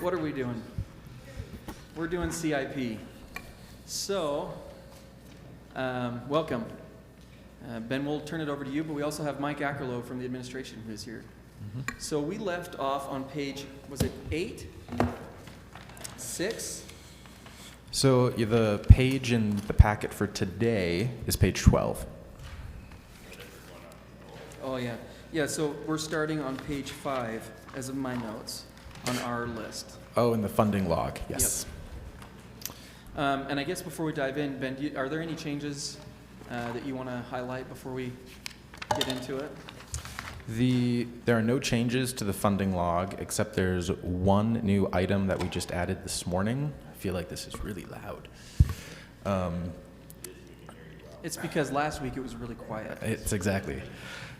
What are we doing? We're doing CIP. So, welcome. Ben, we'll turn it over to you, but we also have Mike Ackerlow from the administration who's here. So we left off on page, was it 8? 6? So the page in the packet for today is page 12. Oh, yeah. Yeah, so we're starting on page 5 as of my notes on our list. Oh, and the funding log, yes. Yep. And I guess before we dive in, Ben, are there any changes that you want to highlight before we get into it? There are no changes to the funding log, except there's one new item that we just added this morning. I feel like this is really loud. It's because last week it was really quiet. It's exactly.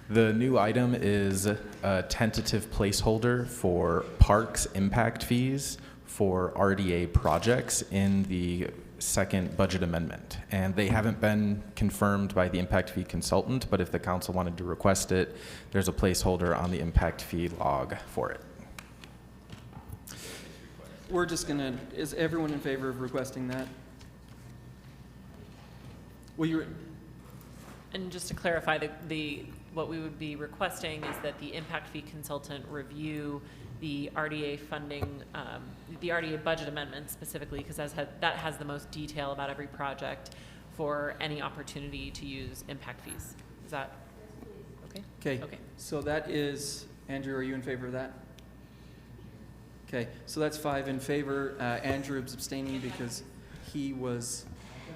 The new item is a tentative placeholder for parks impact fees for RDA projects in the second budget amendment. And they haven't been confirmed by the impact fee consultant, but if the council wanted to request it, there's a placeholder on the impact fee log for it. We're just gonna, is everyone in favor of requesting that? Well, And just to clarify, what we would be requesting is that the impact fee consultant review the RDA funding, the RDA budget amendment specifically, because that has the most detail about every project for any opportunity to use impact fees. Is that okay? Okay. Okay. So that is, Andrew, are you in favor of that? Okay, so that's 5 in favor. Andrew is abstaining because he was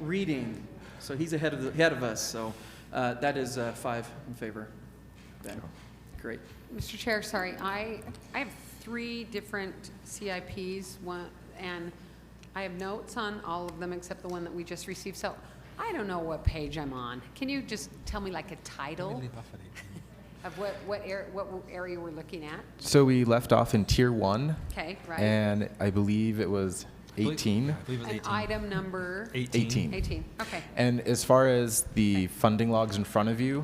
reading, so he's ahead of us. So that is 5 in favor. Ben, great. Mr. Chair, sorry, I have 3 different CIPs, and I have notes on all of them except the one that we just received. So I don't know what page I'm on. Can you just tell me like a title of what area we're looking at? So we left off in tier 1. Okay, right. And I believe it was 18. I believe it was And 18. item number 18. 18. Okay. And as far as the funding logs in front of you,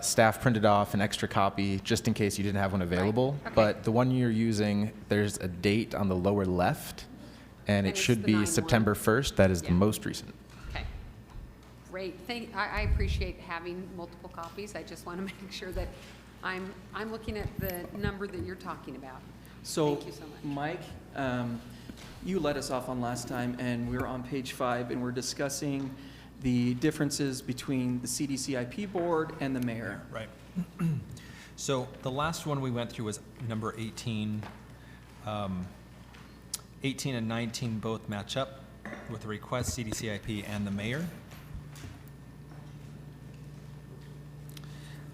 staff printed off an extra copy just in case you didn't have one available. Okay. But the one you're using, there's a date on the lower left, and it it's should the be 9/1. September 1st. That is the Yeah. most recent. Okay. Great. I appreciate having multiple copies. I just want to make sure that I'm looking at the number that you're talking about. So, Thank you so much. Mike, you led us off on last time, and we're on page 5, and we're discussing the differences between the CDCIP board and the mayor. Right. So the last one we went through was number 18. 18 and 19 both match up with the request, CDCIP and the mayor.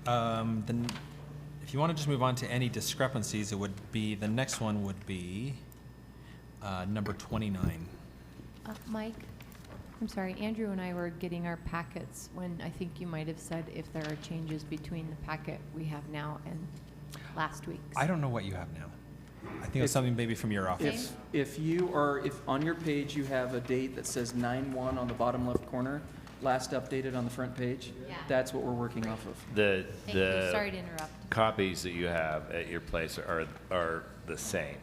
Then, if you want to just move on to any discrepancies, it would be, the next one would be number 29. Mike, I'm sorry, Andrew and I were getting our packets when I think you might have said if there are changes between the packet we have now and last week's. I don't know what you have now. I think it's something maybe from your office. If on your page you have a date that says 9/1 on the bottom left corner, last updated on the front page, Yeah. that's what we're working off of. Thank you, sorry to interrupt. Copies that you have at your place are the same.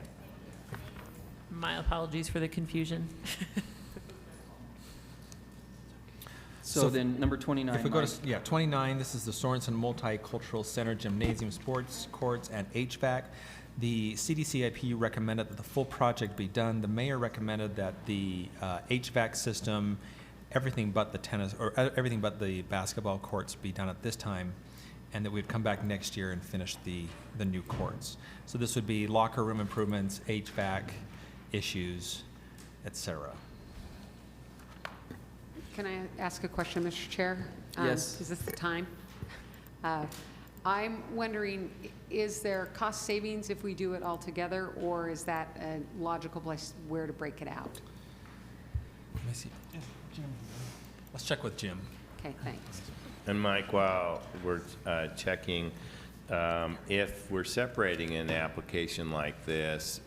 My apologies for the confusion. So then, number 29. If we go Mike. to, 29, this is the Sorensen Multicultural Center Gymnasium Sports Courts and HVAC. The CDCIP recommended that the full project be done. The mayor recommended that the HVAC system, everything but the tennis, or everything but the basketball courts be done at this time, and that we'd come back next year and finish the new courts. So this would be locker room improvements, HVAC issues, et cetera. Can I ask a question, Mr. Chair? Yes. Is this the time? I'm wondering, is there cost savings if we do it all together, or is that a logical place where to break it out? Let me see. Let's check with Jim. Okay, thanks. And Mike, while we're checking, if we're separating an application like this,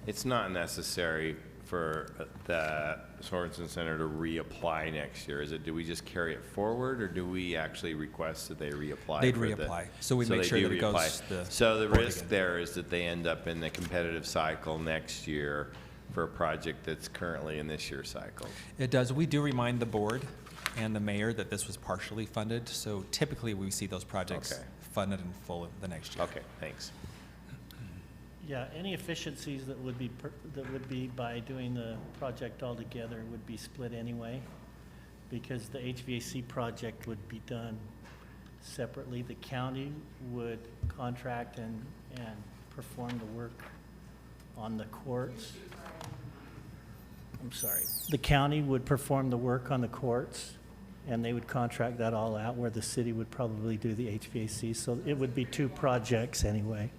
it's not necessary for the Sorensen Center to reapply next year? Is it, do we just carry it forward, or do we actually request that they reapply? They'd for the- reapply. So we So make they sure do that it goes reapply. the So the board risk again. there is that they end up in the competitive cycle next year for a project that's currently in this year's cycle. It does. We do remind the board and the mayor that this was partially funded, so typically we see those projects Okay. funded in full the next year. Okay, thanks. Yeah, any efficiencies that would be, that would be by doing the project all together would be split anyway, because the HVAC project would be done separately. The county would contract and perform the work on the courts. I'm sorry. The county would perform the work on the courts, and they would contract that all out, where the city would probably do the HVAC. So it would be two projects anyway.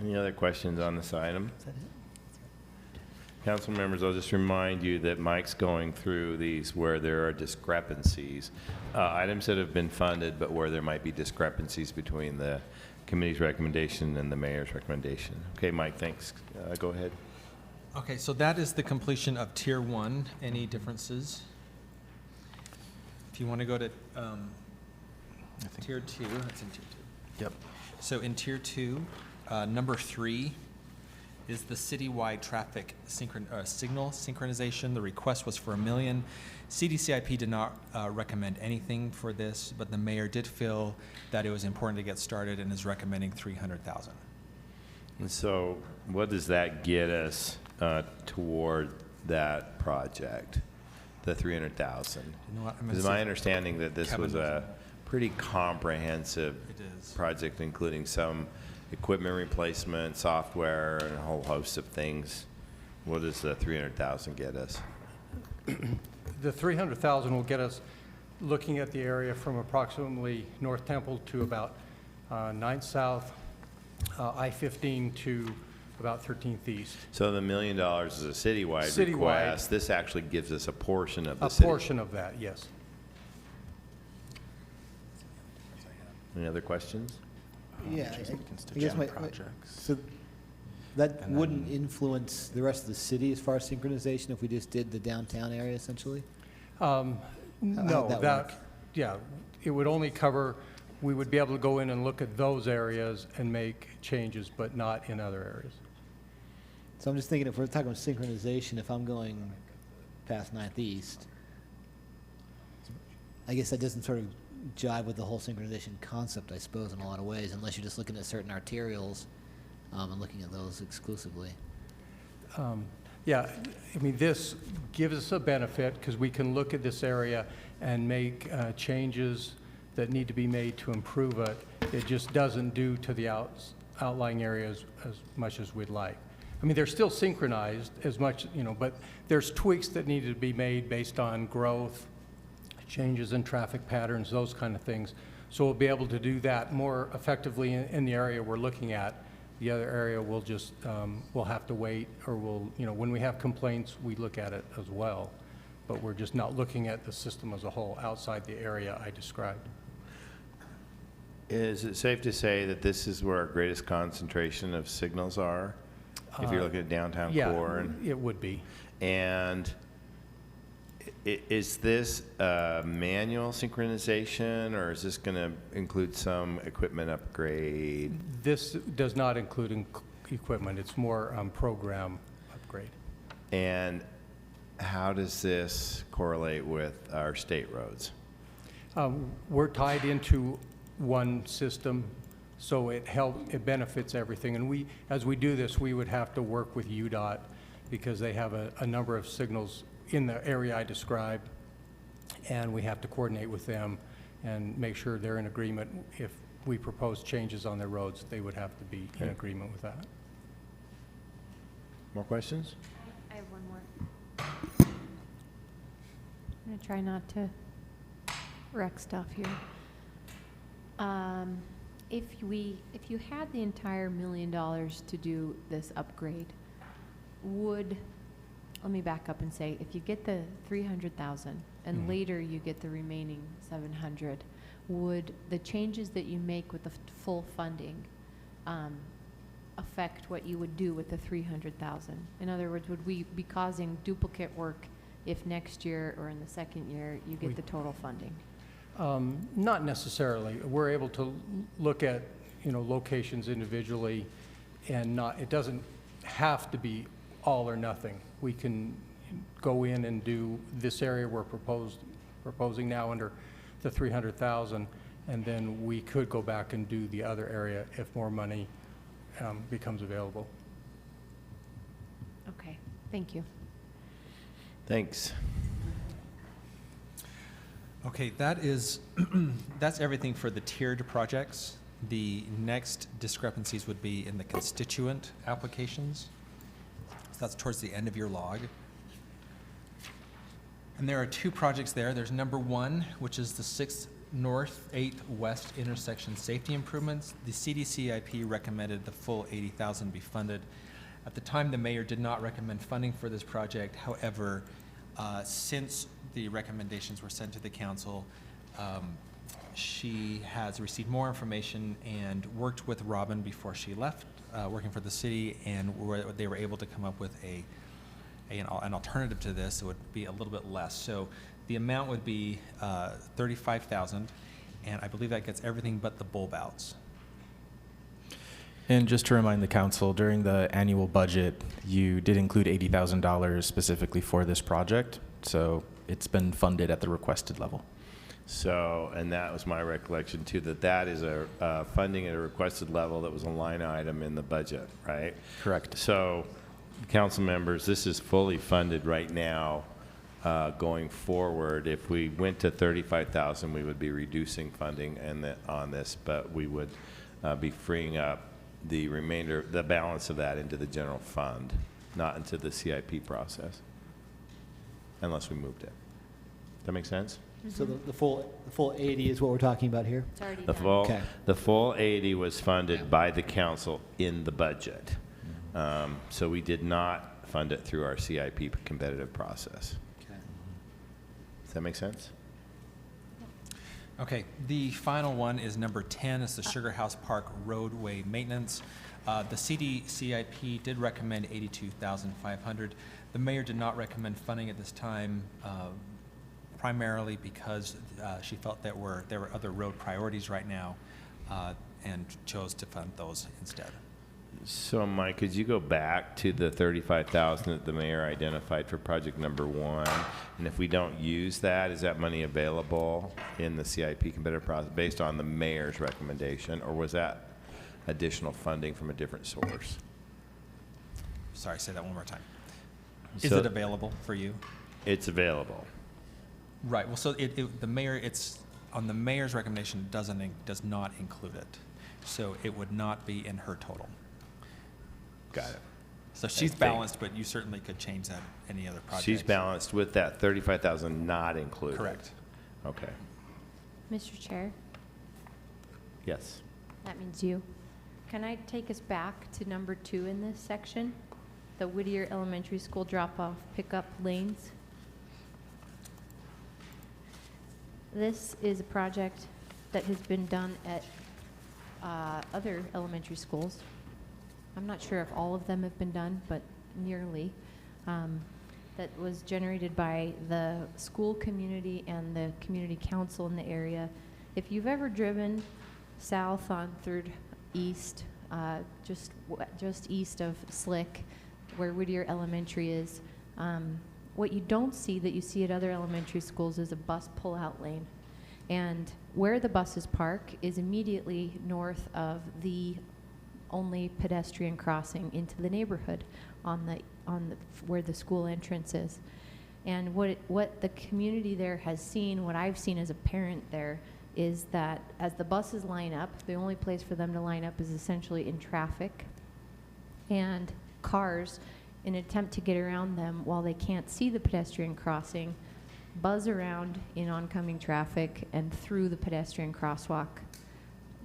Any other questions on this item? Is that it? Council members, I'll just remind you that Mike's going through these where there are discrepancies, items that have been funded, but where there might be discrepancies between the committee's recommendation and the mayor's recommendation. Okay, Mike, thanks. Go ahead. Okay, so that is the completion of Tier 1. Any differences? If you want to go to Tier 2, that's in Tier 2. Yep. So in Tier 2, number 3 is the citywide traffic signal synchronization. The request was for $1 million. CDCIP did not recommend anything for this, but the mayor did feel that it was important to get started and is recommending $300,000. And so what does that get us toward that project, the 300,000? You know what, I'm gonna Is see my if understanding that this Kevin was knows a pretty comprehensive It is. project, including some equipment replacement, software, and a whole host of things. What does the 300,000 get us? The 300,000 will get us looking at the area from approximately North Temple to about 9th South, I-15 to about 13th East. So the $1 million is a citywide Citywide. request. This actually gives us a portion of the A city. portion of that, yes. Any other questions? Yeah, Just I looking to guess gen my, projects. so that And wouldn't then- influence the rest of the city as far as synchronization if we just did the downtown area essentially? No, that work? yeah, it would only cover, we would be able to go in and look at those areas and make changes, but not in other areas. So I'm just thinking if we're talking about synchronization, if I'm going past 9th East, I guess that doesn't sort of jive with the whole synchronization concept, I suppose, in a lot of ways, unless you're just looking at certain arterials and looking at those exclusively. Yeah, I mean, this gives us a benefit because we can look at this area and make changes that need to be made to improve it. It just doesn't do to the outlying areas as much as we'd like. I mean, they're still synchronized as much, you know, but there's tweaks that need to be made based on growth, changes in traffic patterns, those kind of things. So we'll be able to do that more effectively in the area we're looking at. The other area we'll just, we'll have to wait, or we'll, you know, when we have complaints, we look at it as well. But we're just not looking at the system as a whole outside the area I described. Is it safe to say that this is where our greatest concentration of signals are? If you're looking at downtown core? Yeah, it would be. And is this manual synchronization, or is this going to include some equipment upgrade? This does not include equipment. It's more program upgrade. And how does this correlate with our state roads? We're tied into one system, so it benefits everything. And as we do this, we would have to work with UDOT because they have a number of signals in the area I described, and we have to coordinate with them and make sure they're in agreement. If we propose changes on their roads, they would have to be in agreement with that. More questions? I have one more. I'm going to try not to wreck stuff here. If you had the entire $1 million to do this upgrade, let me back up and say, if you get the 300,000 and later you get the remaining 700, would the changes that you make with the full funding affect what you would do with the 300,000? In other words, would we be causing duplicate work if next year or in the second year you get the total funding? Not necessarily. We're able to look at, locations individually and it doesn't have to be all or nothing. We can go in and do this area we're proposing now under the 300,000, and then we could go back and do the other area if more money becomes available. Okay, thank you. Thanks. Okay, that's everything for the tiered projects. The next discrepancies would be in the constituent applications. So that's towards the end of your log. And there are 2 projects there. There's number 1, which is the 6th North 8th West intersection safety improvements. The CDCIP recommended the full $80,000 be funded. At the time, the mayor did not recommend funding for this project. However, since the recommendations were sent to the council, she has received more information and worked with Robin before she left, working for the city, and they were able to come up with an alternative to this. It would be a little bit less. So the amount would be $35,000, and I believe that gets everything but the bulb outs. And just to remind the council, during the annual budget, you did include $80,000 specifically for this project, so it's been funded at the requested level. So, and that was my recollection too, that is a funding at a requested level that was a line item in the budget, right? Correct. So, council members, this is fully funded right now. Going forward, if we went to 35,000, we would be reducing funding on this, but we would be freeing up the remainder, the balance of that into the general fund, not into the CIP process, unless we moved it. That make sense? So the full 80 is what we're talking about here? It's already The done. full, Okay. the full 80 was funded by the council in the budget. So we did not fund it through our CIP competitive process. Okay. Does that make sense? Okay, the final one is number 10, it's the Sugar House Park roadway maintenance. The CDCIP did recommend $82,500. The mayor did not recommend funding at this time, primarily because she felt there were other road priorities right now, and chose to fund those instead. So, Mike, could you go back to the 35,000 that the mayor identified for project number 1? And if we don't use that, is that money available in the CIP competitive process based on the mayor's recommendation, or was that additional funding from a different source? Sorry, say that one more time. Is So- it available for you? It's available. Right, well, so the mayor, it's, on the mayor's recommendation, does not include it. So it would not be in her total. Got it. So she's think- balanced, but you certainly could change that any other project. She's balanced with that 35,000 not included. Correct. Okay. Mr. Chair, Yes. that means you. Can I take us back to number 2 in this section? The Whittier Elementary School drop-off pickup lanes. This is a project that has been done at other elementary schools. I'm not sure if all of them have been done, but nearly. That was generated by the school community and the community council in the area. If you've ever driven south on 3rd East, just east of Slick, where Whittier Elementary is, what you don't see that you see at other elementary schools is a bus pull-out lane. And where the buses park is immediately north of the only pedestrian crossing into the neighborhood on the where the school entrance is. And what the community there has seen, what I've seen as a parent there, is that as the buses line up, the only place for them to line up is essentially in traffic, and cars, in an attempt to get around them while they can't see the pedestrian crossing, buzz around in oncoming traffic and through the pedestrian crosswalk,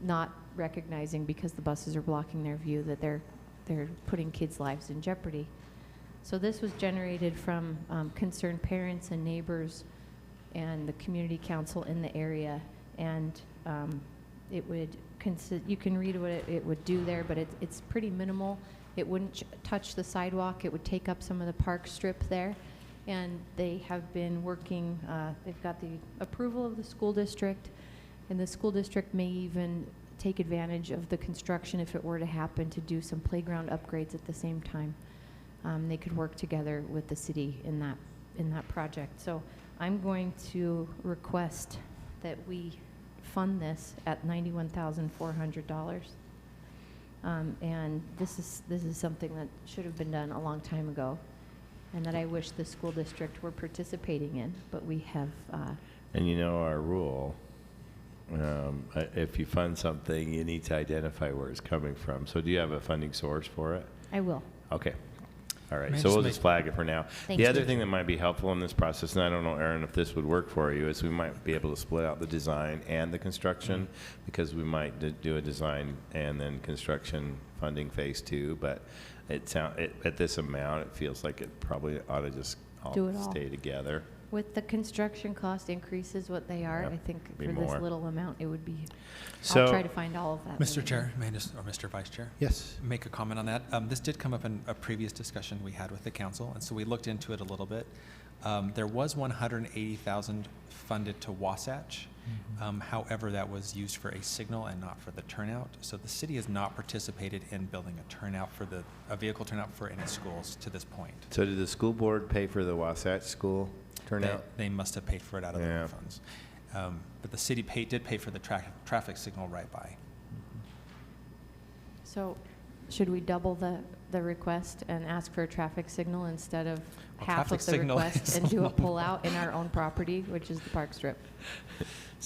not recognizing, because the buses are blocking their view, that they're putting kids' lives in jeopardy. So this was generated from concerned parents and neighbors and the community council in the area, and it would you can read what it would do there, but it's pretty minimal. It wouldn't touch the sidewalk. It would take up some of the park strip there. And they have been working, they've got the approval of the school district, and the school district may even take advantage of the construction if it were to happen to do some playground upgrades at the same time. They could work together with the city in that project. So I'm going to request that we fund this at $91,400. And this is something that should have been done a long time ago, and that I wish the school district were participating in, but we have, And you know our rule, if you fund something, you need to identify where it's coming from. So do you have a funding source for it? I will. Okay. All right, May I so just we'll make- just flag it for now. Thank The you. other thing that might be helpful in this process, and I don't know, Aaron, if this would work for you, is we might be able to split out the design and the construction, because we might do a design and then construction funding phase 2, but at this amount, it feels like it probably ought to just Do it all. stay together. With the construction cost increases what they are, Yep, I think be for more. this little amount, it would be, So- I'll try to find all of that. Mr. later. Chair, may I just, or Mr. Vice Chair? Yes. Make a comment on that. This did come up in a previous discussion we had with the council, and so we looked into it a little bit. There was $180,000 funded to Wasatch. However, that was used for a signal and not for the turnout. So the city has not participated in building a vehicle turnout for any schools to this point. So did the school board pay for the Wasatch School turnout? They must have paid for it out of their Yeah. own funds. But the city did pay for the traffic signal right by. So should we double the request and ask for a traffic signal instead of Well, half traffic of the signal request is and do a a pull-out in our own property, which is the park strip?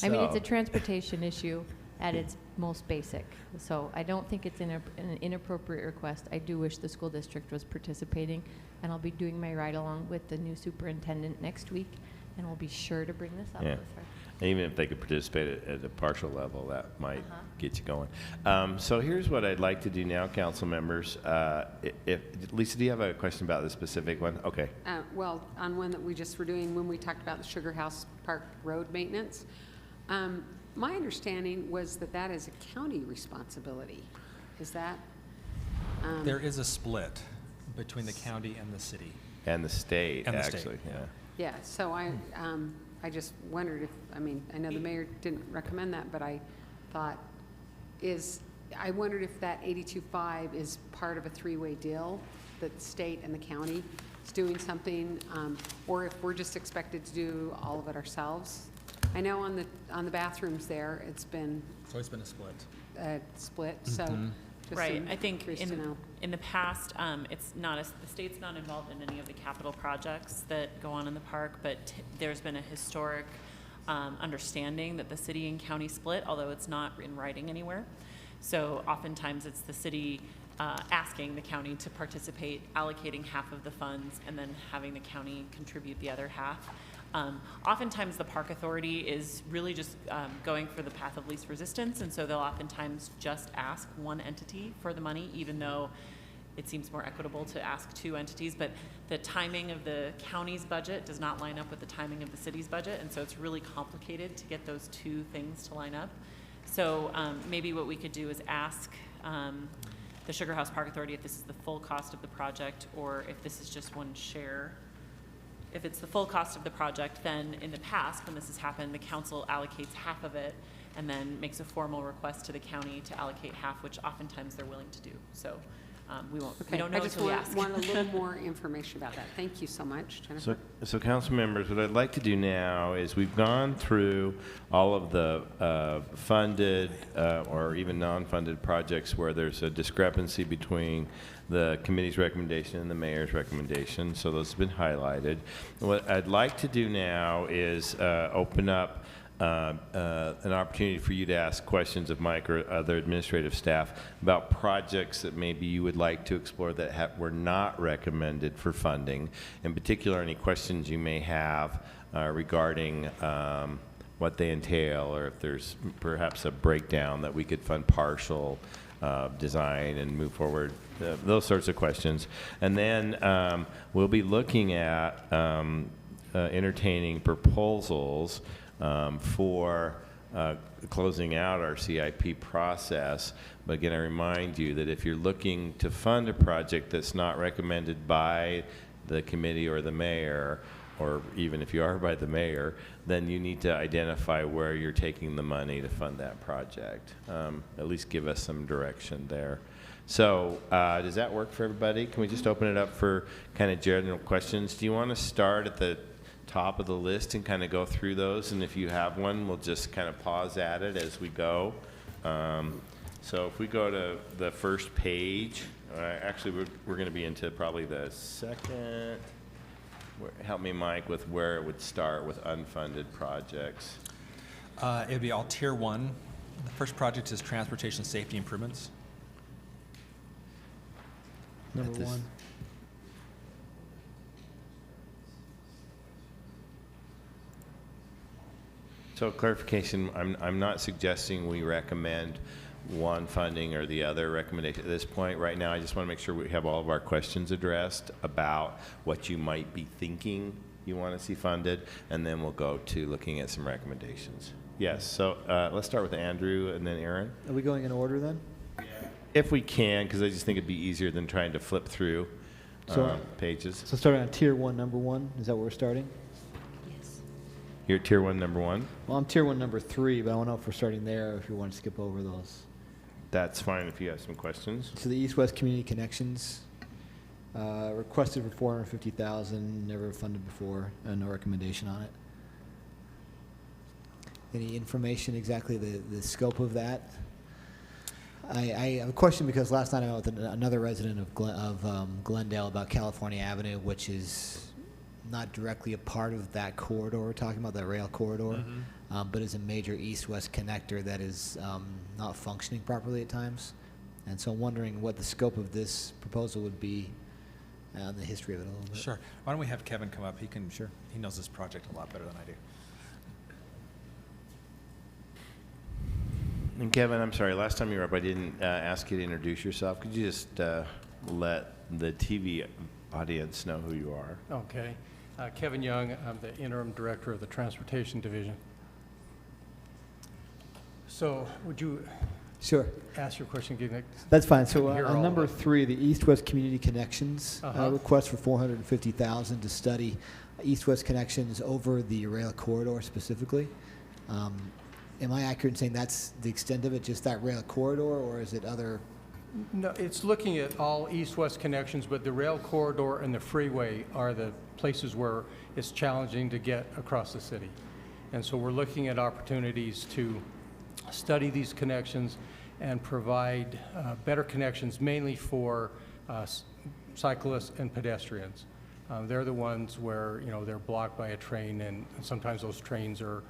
I mean, it's a So- transportation issue at its most basic. So I don't think it's an inappropriate request. I do wish the school district was participating, and I'll be doing my ride-along with the new superintendent next week, and we'll be sure to bring this up Yeah. with her. Even if they could participate at a partial level, that might Uh-huh. get you going. So here's what I'd like to do now, council members. Lisa, do you have a question about the specific one? Okay. Well, on one that we just were doing when we talked about the Sugar House Park Road maintenance, my understanding was that that is a county responsibility. Is that? There is a split between the county and the city. And the state, And the state, actually, yeah. yeah. Yeah, so I just wondered if, I mean, I know the mayor didn't recommend that, but I thought, I wondered if that 82.5 is part of a three-way deal, that the state and the county is doing something, or if we're just expected to do all of it ourselves. I know on the bathrooms there, it's been It's always been a split. split, so just Right, I think curious to know. in the past, it's not, the state's not involved in any of the capital projects that go on in the park, but there's been a historic understanding that the city and county split, although it's not in writing anywhere. So oftentimes it's the city asking the county to participate, allocating half of the funds, and then having the county contribute the other half. Oftentimes, the park authority is really just going for the path of least resistance, and so they'll oftentimes just ask one entity for the money, even though it seems more equitable to ask two entities. But the timing of the county's budget does not line up with the timing of the city's budget, and so it's really complicated to get those two things to line up. So maybe what we could do is ask the Sugar House Park Authority if this is the full cost of the project, or if this is just one share. If it's the full cost of the project, then in the past, when this has happened, the council allocates half of it and then makes a formal request to the county to allocate half, which oftentimes they're willing to do. So we don't know until we ask. I just want a little more information about that. Thank you so much, Jennifer. So council members, what I'd like to do now is we've gone through all of the funded or even non-funded projects where there's a discrepancy between the committee's recommendation and the mayor's recommendation. So those have been highlighted. What I'd like to do now is open up an opportunity for you to ask questions of Mike or other administrative staff about projects that maybe you would like to explore that were not recommended for funding. In particular, any questions you may have regarding what they entail, or if there's perhaps a breakdown that we could fund partial design and move forward, those sorts of questions. And then we'll be looking at entertaining proposals for closing out our CIP process. But again, I remind you that if you're looking to fund a project that's not recommended by the committee or the mayor, or even if you are by the mayor, then you need to identify where you're taking the money to fund that project. At least give us some direction there. So does that work for everybody? Can we just open it up for kind of general questions? Do you want to start at the top of the list and kind of go through those? And if you have one, we'll just kind of pause at it as we go. So if we go to the first page, actually we're going to be into probably the second. Help me, Mike, with where it would start with unfunded projects. It would be all Tier 1. The first project is transportation safety improvements. Number this- one. So clarification, I'm not suggesting we recommend one funding or the other recommendation at this point. Right now, I just want to make sure we have all of our questions addressed about what you might be thinking you want to see funded, and then we'll go to looking at some recommendations. Yes, so let's start with Andrew and then Aaron. Are we going in order then? If we can, because I just think it'd be easier than trying to flip through pages. So starting on Tier 1, number 1, is that where we're starting? Yes. You're at Tier 1, number 1? Well, I'm Tier 1, number 3, but I want to know if we're starting there or if you want to skip over those. That's fine if you have some questions. So the East-West Community Connections, requested for 450,000, never funded before, no recommendation on it. Any information exactly the scope of that? I have a question because last night I met with another resident of Glendale about California Avenue, which is not directly a part of that corridor we're talking about, that rail corridor, but is a major east-west connector that is not functioning properly at times. And so I'm wondering what the scope of this proposal would be and the history of it a little bit. Sure. Why don't we have Kevin come up? He can. Sure. He knows this project a lot better than I do. And Kevin, I'm sorry, last time you were up, I didn't ask you to introduce yourself. Could you just let the TV audience know who you are? Okay. Kevin Young, I'm the interim director of the Transportation Division. So would you Sure. ask your question again? That's fine. So Couldn't hear on all number of it. 3, the East-West Community Connections Uh-huh. request for 450,000 to study east-west connections over the rail corridor specifically. Am I accurate in saying that's the extent of it, just that rail corridor, or is it other? No, it's looking at all east-west connections, but the rail corridor and the freeway are the places where it's challenging to get across the city. And so we're looking at opportunities to study these connections and provide better connections, mainly for cyclists and pedestrians. They're the ones where, they're blocked by a train, and sometimes those trains are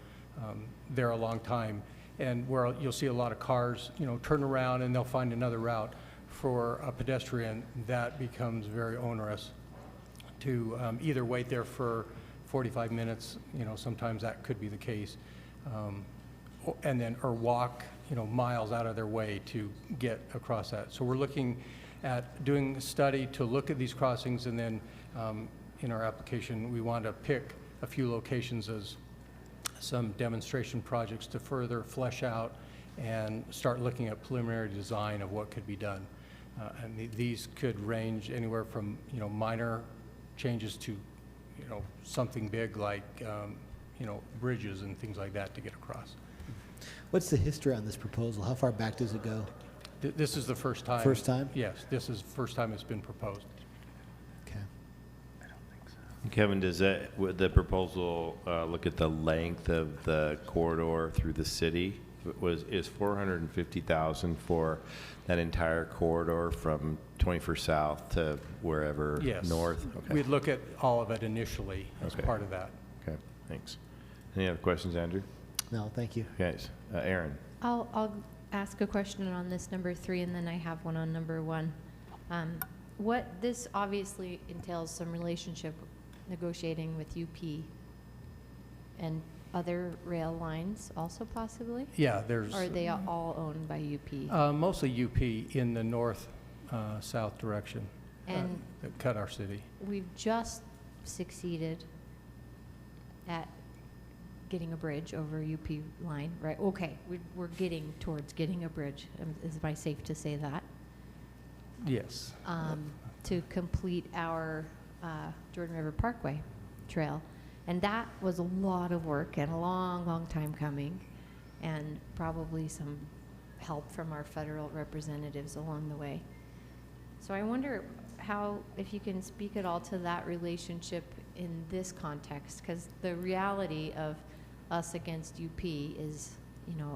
there a long time, and where you'll see a lot of cars, turn around and they'll find another route. For a pedestrian, that becomes very onerous to either wait there for 45 minutes, sometimes that could be the case, or walk, miles out of their way to get across that. So we're looking at doing a study to look at these crossings, and then in our application, we want to pick a few locations as some demonstration projects to further flesh out and start looking at preliminary design of what could be done. And these could range anywhere from, minor changes to, something big like, bridges and things like that to get across. What's the history on this proposal? How far back does it go? This is the first time. First time? Yes, this is the first time it's been proposed. Okay. Kevin, would the proposal look at the length of the corridor through the city? Is 450,000 for that entire corridor from 21st South to wherever Yes. north? Okay. We'd look at all of it initially as Okay. part of that. Okay, thanks. Any other questions, Andrew? No, thank you. Okay, Aaron. I'll ask a question on this number 3, and then I have one on number 1. This obviously entails some relationship negotiating with UP and other rail lines also possibly? Yeah, there's. Or are they all owned by UP? Mostly UP in the north, south direction. And that cut our city. we've just succeeded at getting a bridge over UP line, right? Okay, we're getting towards getting a bridge. Is it safe to say that? Yes. To complete our Jordan River Parkway trail. And that was a lot of work and a long, long time coming, and probably some help from our federal representatives along the way. So I wonder if you can speak at all to that relationship in this context, because the reality of us against UP is,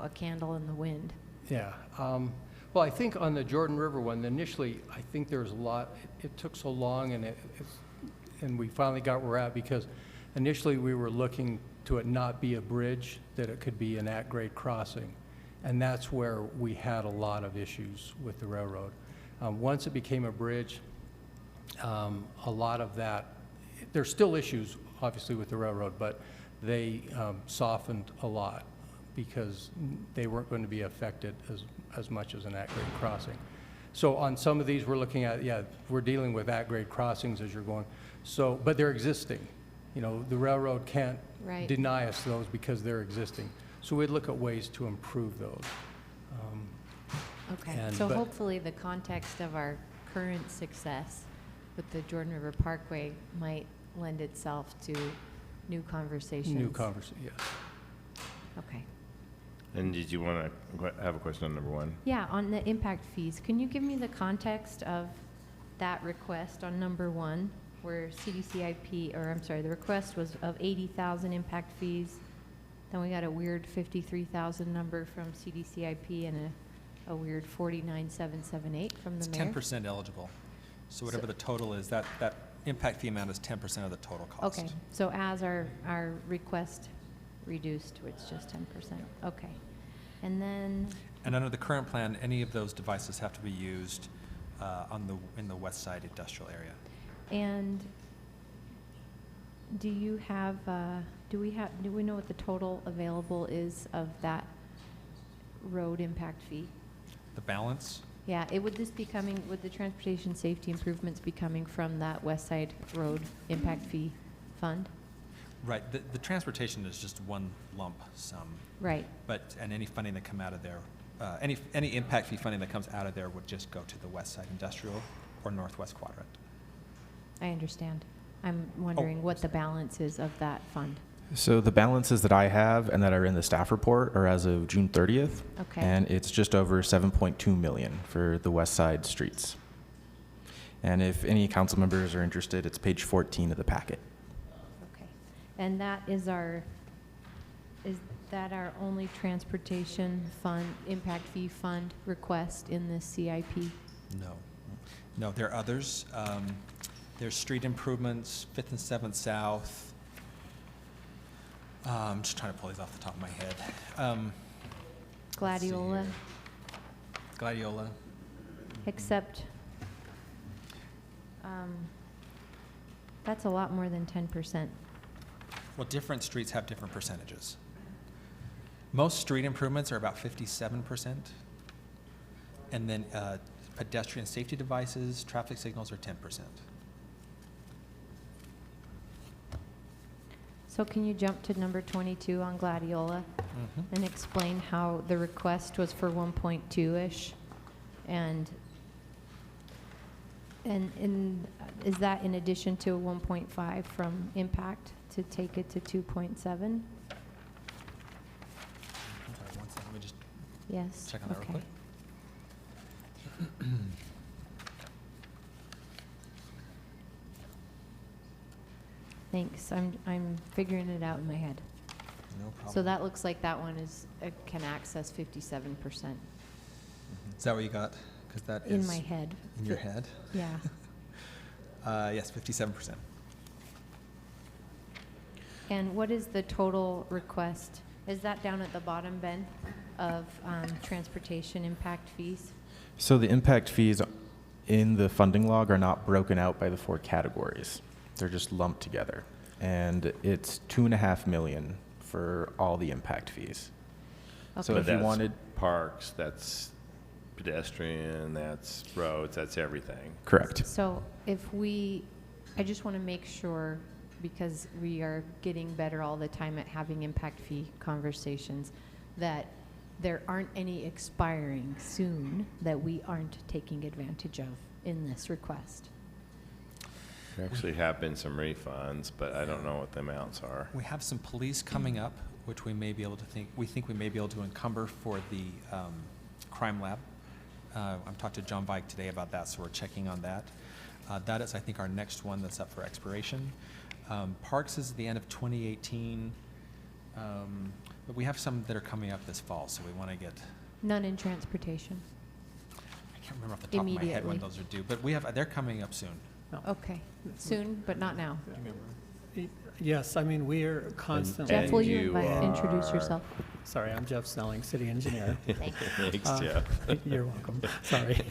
a candle in the wind. Yeah. Well, I think on the Jordan River one, initially, I think there was a lot, it took so long, and we finally got where we're at, because initially we were looking to it not be a bridge, that it could be an at-grade crossing. And that's where we had a lot of issues with the railroad. Once it became a bridge, a lot of that, there's still issues, obviously, with the railroad, but they softened a lot because they weren't going to be affected as much as an at-grade crossing. So on some of these, we're looking at, we're dealing with at-grade crossings as you're going. So, but they're existing. The railroad can't Right. deny us those because they're existing. So we'd look at ways to improve those. Okay, And- so but- hopefully the context of our current success with the Jordan River Parkway might lend itself to new conversations. Yes. Okay. And did you want to have a question on number one? Yeah, on the impact fees, can you give me the context of that request on number one, where the request was of 80,000 impact fees, then we got a weird 53,000 number from CDCIP and a weird 49,778 from the It's mayor? 10% eligible. So whatever the total is, that impact fee amount is 10% of the total cost. Okay, so as our request reduced, it's just 10%, okay. And then, And under the current plan, any of those devices have to be used in the west side industrial area. and do you have, do we know what the total available is of that road impact fee? The balance, Yeah, would the transportation safety improvements be coming from that West Side Road impact fee fund? right, the transportation is just one lump sum, Right, and any funding that come out of there, any impact fee funding that comes out of there would just go to the west side industrial or northwest quadrant. I understand. I'm wondering what the balance is of that fund. So the balances that I have and that are in the staff report are as of June 30th. Okay. And it's just over 7.2 million for the west side streets. And if any council members are interested, it's page 14 of the packet. Okay. And is that our only transportation fund, impact fee fund request in this CIP? No, there are others. There's street improvements, 5th and 7th South. I'm just trying to pull these off the top of my head. Let's see Gladiola, here. Gladiola. except, that's a lot more than 10%. Well, different streets have different percentages. Most street improvements are about 57%. And then pedestrian safety devices, traffic signals are 10%. So can you jump to number 22 on Gladiola and explain how the request was for 1.2-ish? And is that in addition to 1.5 from impact to take it to 2.7? I'm sorry, 1 second, let me just Yes. check on that real Okay. quick. Thanks. I'm figuring it out in my head. No problem. So that looks like that one can access 57% Is that what you got? Because that is in my head. in your head. Yeah. Yes, 57%. And what is the total request? Is that down at the bottom, Ben, of transportation impact fees? So the impact fees in the funding log are not broken out by the 4 categories. They're just lumped together. And it's 2.5 million for all the impact fees. So Okay. if you That's wanted, parks, that's pedestrian, that's roads, that's everything. correct. So I just want to make sure, because we are getting better all the time at having impact fee conversations, that there aren't any expiring soon that we aren't taking advantage of in this request. There actually have been some refunds, but I don't know what the amounts are. We have some police coming up, which we may be able to we think we may be able to encumber for the crime lab. I've talked to John Vike today about that, so we're checking on that. That is, I think, our next one that's up for expiration. Parks is the end of 2018, but we have some that are coming up this fall, so we want to get, None in transportation. I can't remember off the top of my head when Immediately. those are due, but they're coming up soon. Okay, soon, but not now. Do you remember? Yes, I mean, we are constantly. Jeff, will you you introduce are- yourself? Sorry, I'm Jeff Snelling, city engineer. Thank you. Thanks, Jeff. You're welcome. Sorry.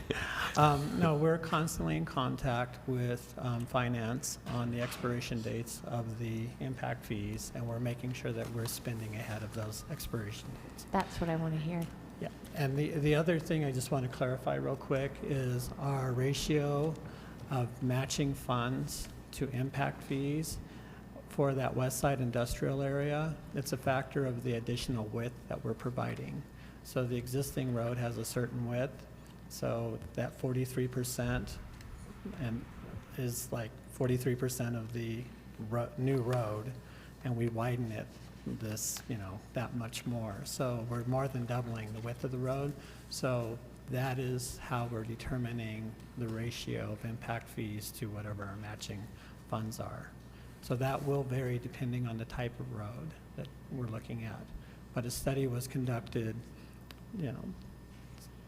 No, we're constantly in contact with finance on the expiration dates of the impact fees, and we're making sure that we're spending ahead of those expiration dates. That's what I want to hear. Yeah, and the other thing I just want to clarify real quick is our ratio of matching funds to impact fees for that west side industrial area. It's a factor of the additional width that we're providing. So the existing road has a certain width, so that 43% and is like 43% of the new road, and we widen it that much more. So we're more than doubling the width of the road. So that is how we're determining the ratio of impact fees to whatever our matching funds are. So that will vary depending on the type of road that we're looking at. But a study was conducted,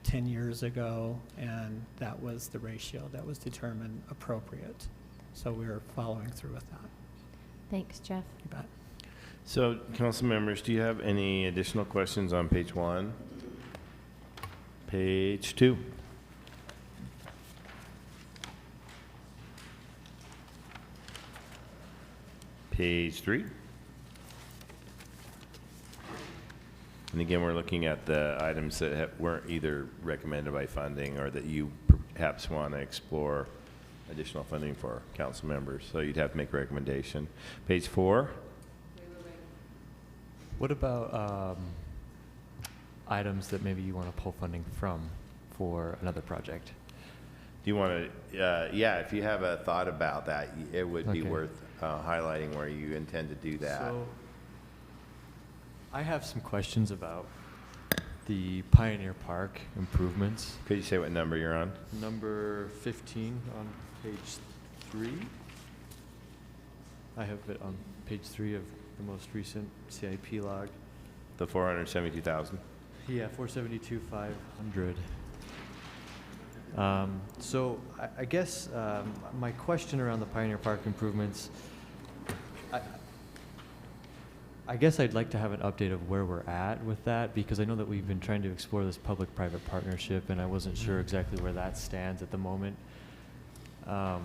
10 years ago, and that was the ratio that was determined appropriate. So we're following through with that. Thanks, Jeff. You bet. So, council members, do you have any additional questions on page 1? Page 2? Page 3? And again, we're looking at the items that weren't either recommended by funding or that you perhaps want to explore additional funding for council members. So you'd have to make a recommendation. Page 4? What about items that maybe you want to pull funding from for another project? Do you want to, yeah, if you have a thought about that, it would be Okay. worth highlighting where you intend to do that. So, I have some questions about the Pioneer Park improvements. Could you say what number you're on? Number 15 on page 3. I have it on page 3 of the most recent CIP log. The 472,000? Yeah, 472,500. So I guess my question around the Pioneer Park improvements, I guess I'd like to have an update of where we're at with that, because I know that we've been trying to explore this public-private partnership, and I wasn't sure exactly where that stands at the moment. And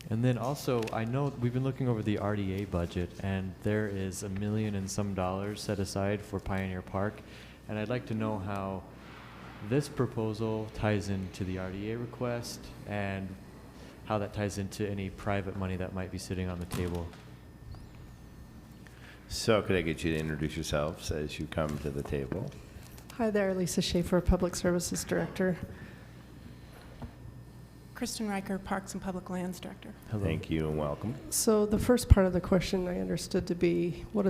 then also, I know we've been looking over the RDA budget, and there is $1 million and some set aside for Pioneer Park, and I'd like to know how this proposal ties into the RDA request and how that ties into any private money that might be sitting on the table. So could I get you to introduce yourselves as you come to the table? Hi there, Lisa Schaefer, Public Services Director. Kristen Riker, Parks and Public Lands Director. Hello. Thank you and welcome. So the first part of the question I understood to be, where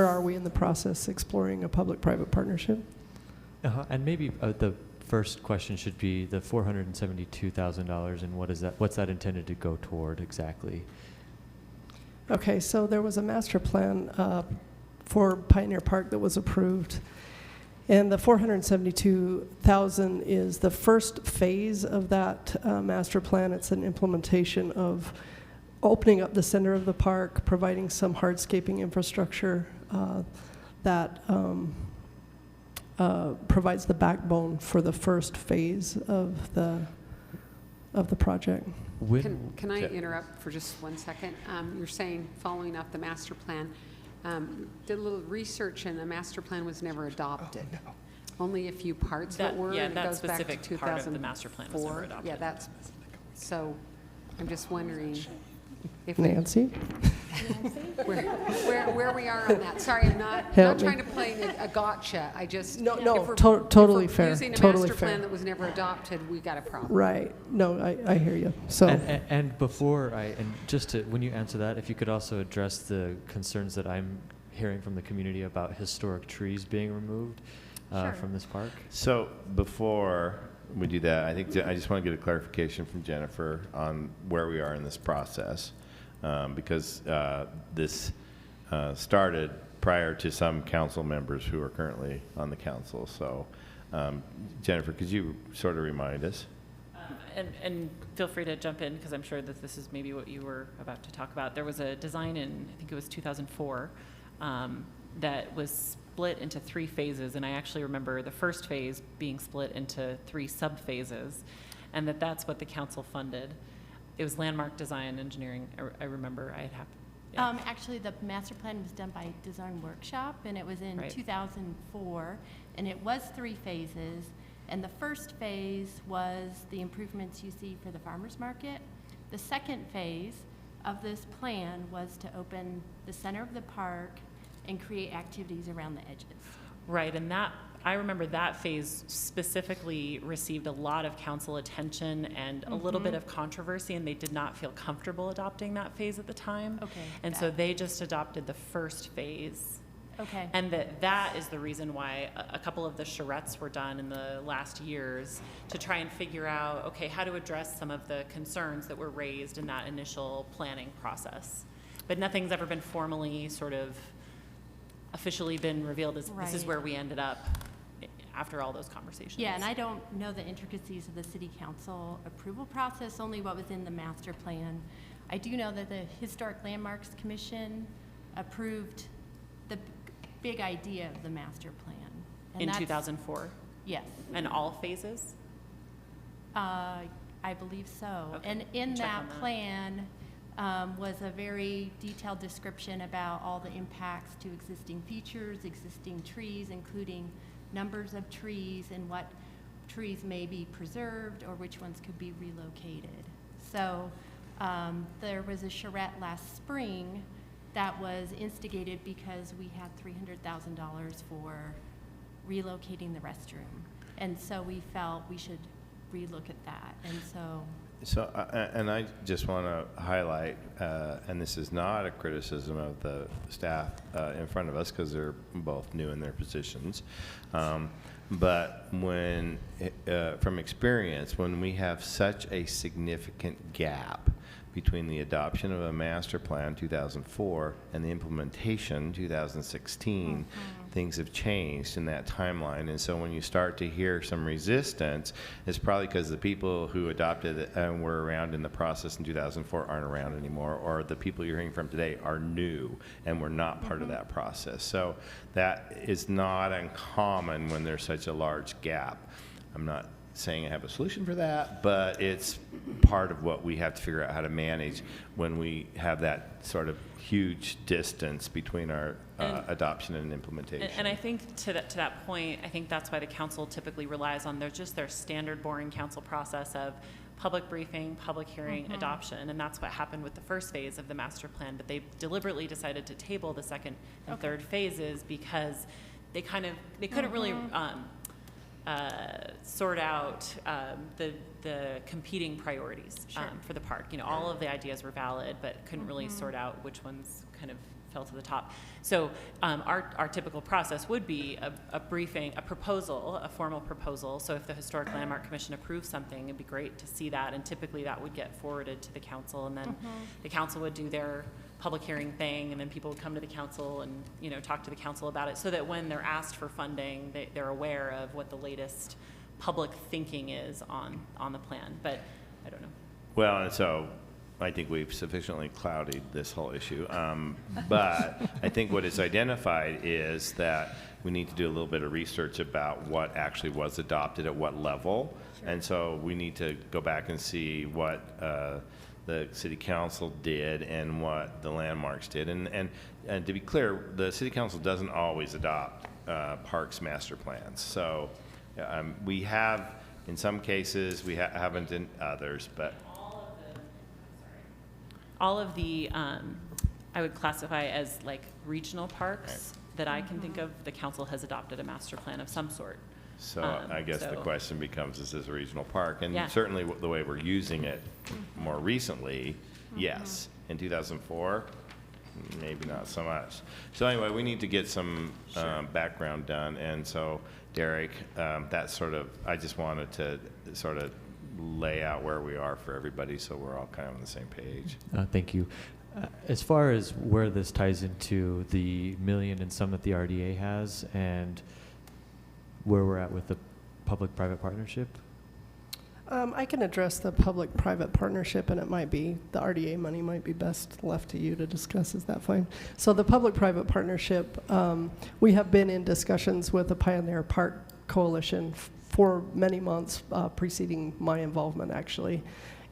are we in the process exploring a public-private partnership? And maybe the first question should be the $472,000, and what's that intended to go toward exactly? Okay, so there was a master plan for Pioneer Park that was approved, and the $472,000 is the first phase of that master plan. It's an implementation of opening up the center of the park, providing some hardscaping infrastructure that provides the backbone for the first phase of the project. Can I interrupt for just 1 second? You're saying, following up the master plan, did a little research, and the master plan was never adopted. Oh, no. Only a few parts that were, Yeah, and it that goes back to specific 2004. part of the master plan was never adopted. Yeah, so I'm just wondering, If Nancy? where we are on that. Sorry, I'm not Help me. trying to play a gotcha. I just. No, if we're- totally if we're fair, using a totally master fair. plan that was never adopted, we got a problem. Right. No, I hear you. So, And before and just to, when you answer that, if you could also address the concerns that I'm hearing from the community about historic trees being removed Sure. from this park. So before we do that, I think I just want to get a clarification from Jennifer on where we are in this process, because this started prior to some council members who are currently on the council. So, Jennifer, could you sort of remind us? And feel free to jump in, because I'm sure that this is maybe what you were about to talk about. There was a design in, I think it was 2004, that was split into 3 phases, and I actually remember the first phase being split into 3 sub-phases, and that's what the council funded. It was Landmark Design Engineering, I remember I had happened. Actually, the master plan was done by Design Workshop, and it was in Right. 2004, and it was 3 phases. And the first phase was the improvements you see for the farmers market. The second phase of this plan was to open the center of the park and create activities around the edges. Right, and I remember that phase specifically received a lot of council attention and a little bit of controversy, and they did not feel comfortable adopting that phase at the time. Okay. And so they just adopted the first phase. Okay. And that is the reason why a couple of the charrettes were done in the last years, to try and figure out, okay, how to address some of the concerns that were raised in that initial planning process. But nothing's ever been formally sort of officially been revealed as this is Right. where we ended up after all those conversations. Yeah, and I don't know the intricacies of the city council approval process, only what was in the master plan. I do know that the Historic Landmarks Commission approved the big idea of the master plan. And In that's- 2004, Yes, and all phases? I believe so. Okay, And in check that on that. plan was a very detailed description about all the impacts to existing features, existing trees, including numbers of trees and what trees may be preserved or which ones could be relocated. So there was a charrette last spring that was instigated because we had $300,000 for relocating the restroom. And so we felt we should relook at that. And so, So, and I just want to highlight, and this is not a criticism of the staff in front of us, because they're both new in their positions. But when, from experience, when we have such a significant gap between the adoption of a master plan 2004 and the implementation 2016, things have changed in that timeline. And so when you start to hear some resistance, it's probably because the people who adopted it and were around in the process in 2004 aren't around anymore, or the people you're hearing from today are new and were not part of that process. So that is not uncommon when there's such a large gap. I'm not saying I have a solution for that, but it's part of what we have to figure out how to manage when we have that sort of huge distance between our adoption and implementation. And I think to that point, I think that's why the council typically relies on their standard boring council process of public briefing, public hearing, adoption, and that's what happened with the first phase of the master plan. But they deliberately decided to table the second and third phases because they couldn't really sort out the competing priorities for the park. You know, all of the ideas were valid, but couldn't really sort out which ones kind of fell to the top. So our typical process would be a briefing, a proposal, a formal proposal. So if the Historic Landmark Commission approves something, it'd be great to see that, and typically that would get forwarded to the council, and then the council would do their public hearing thing, and then people would come to the council and, you know, talk to the council about it, so that when they're asked for funding, they're aware of what the latest public thinking is on the plan. But I don't know. Well, and so I think we've sufficiently clouded this whole issue. But I think what is identified is that we need to do a little bit of research about what actually was adopted at what level. And so we need to go back and see what the city council did and what the landmarks did. And to be clear, the city council doesn't always adopt parks master plans. So we have, in some cases, we haven't in others, but all of the, I would classify as like regional parks that I can think of, the council has adopted a master plan of some sort. So I guess the so- question becomes, is this a regional park? And Yeah. certainly the way we're using it more recently, yes. In 2004, maybe not so much. So anyway, we need to get some background done. And so, Derek, that's sort of, I just wanted to sort of lay out where we are for everybody so we're all kind of on the same page. Thank you. As far as where this ties into the million and some that the RDA has and where we're at with the public-private partnership, I can address the public-private partnership, and it might be, the RDA money might be best left to you to discuss. Is that fine? So the public-private partnership, we have been in discussions with the Pioneer Park Coalition for many months preceding my involvement, actually.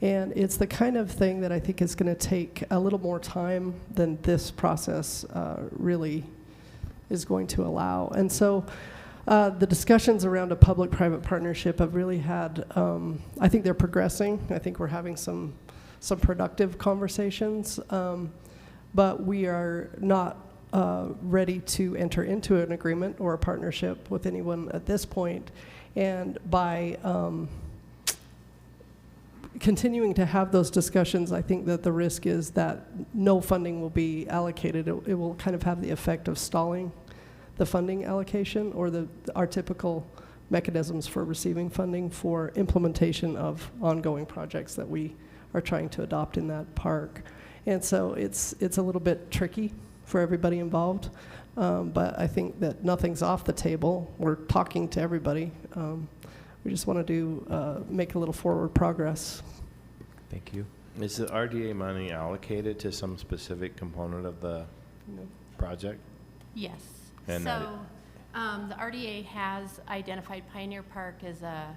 And it's the kind of thing that I think is going to take a little more time than this process really is going to allow. And so the discussions around a public-private partnership have really had, I think they're progressing. I think we're having some productive conversations, but we are not ready to enter into an agreement or a partnership with anyone at this point. And by continuing to have those discussions, I think that the risk is that no funding will be allocated. It will kind of have the effect of stalling the funding allocation or our typical mechanisms for receiving funding for implementation of ongoing projects that we are trying to adopt in that park. And so it's a little bit tricky for everybody involved, but I think that nothing's off the table. We're talking to everybody. We just want to make a little forward progress. thank you. Is the RDA money allocated to some specific component of the project? Yes. And So the RDA has identified Pioneer Park as a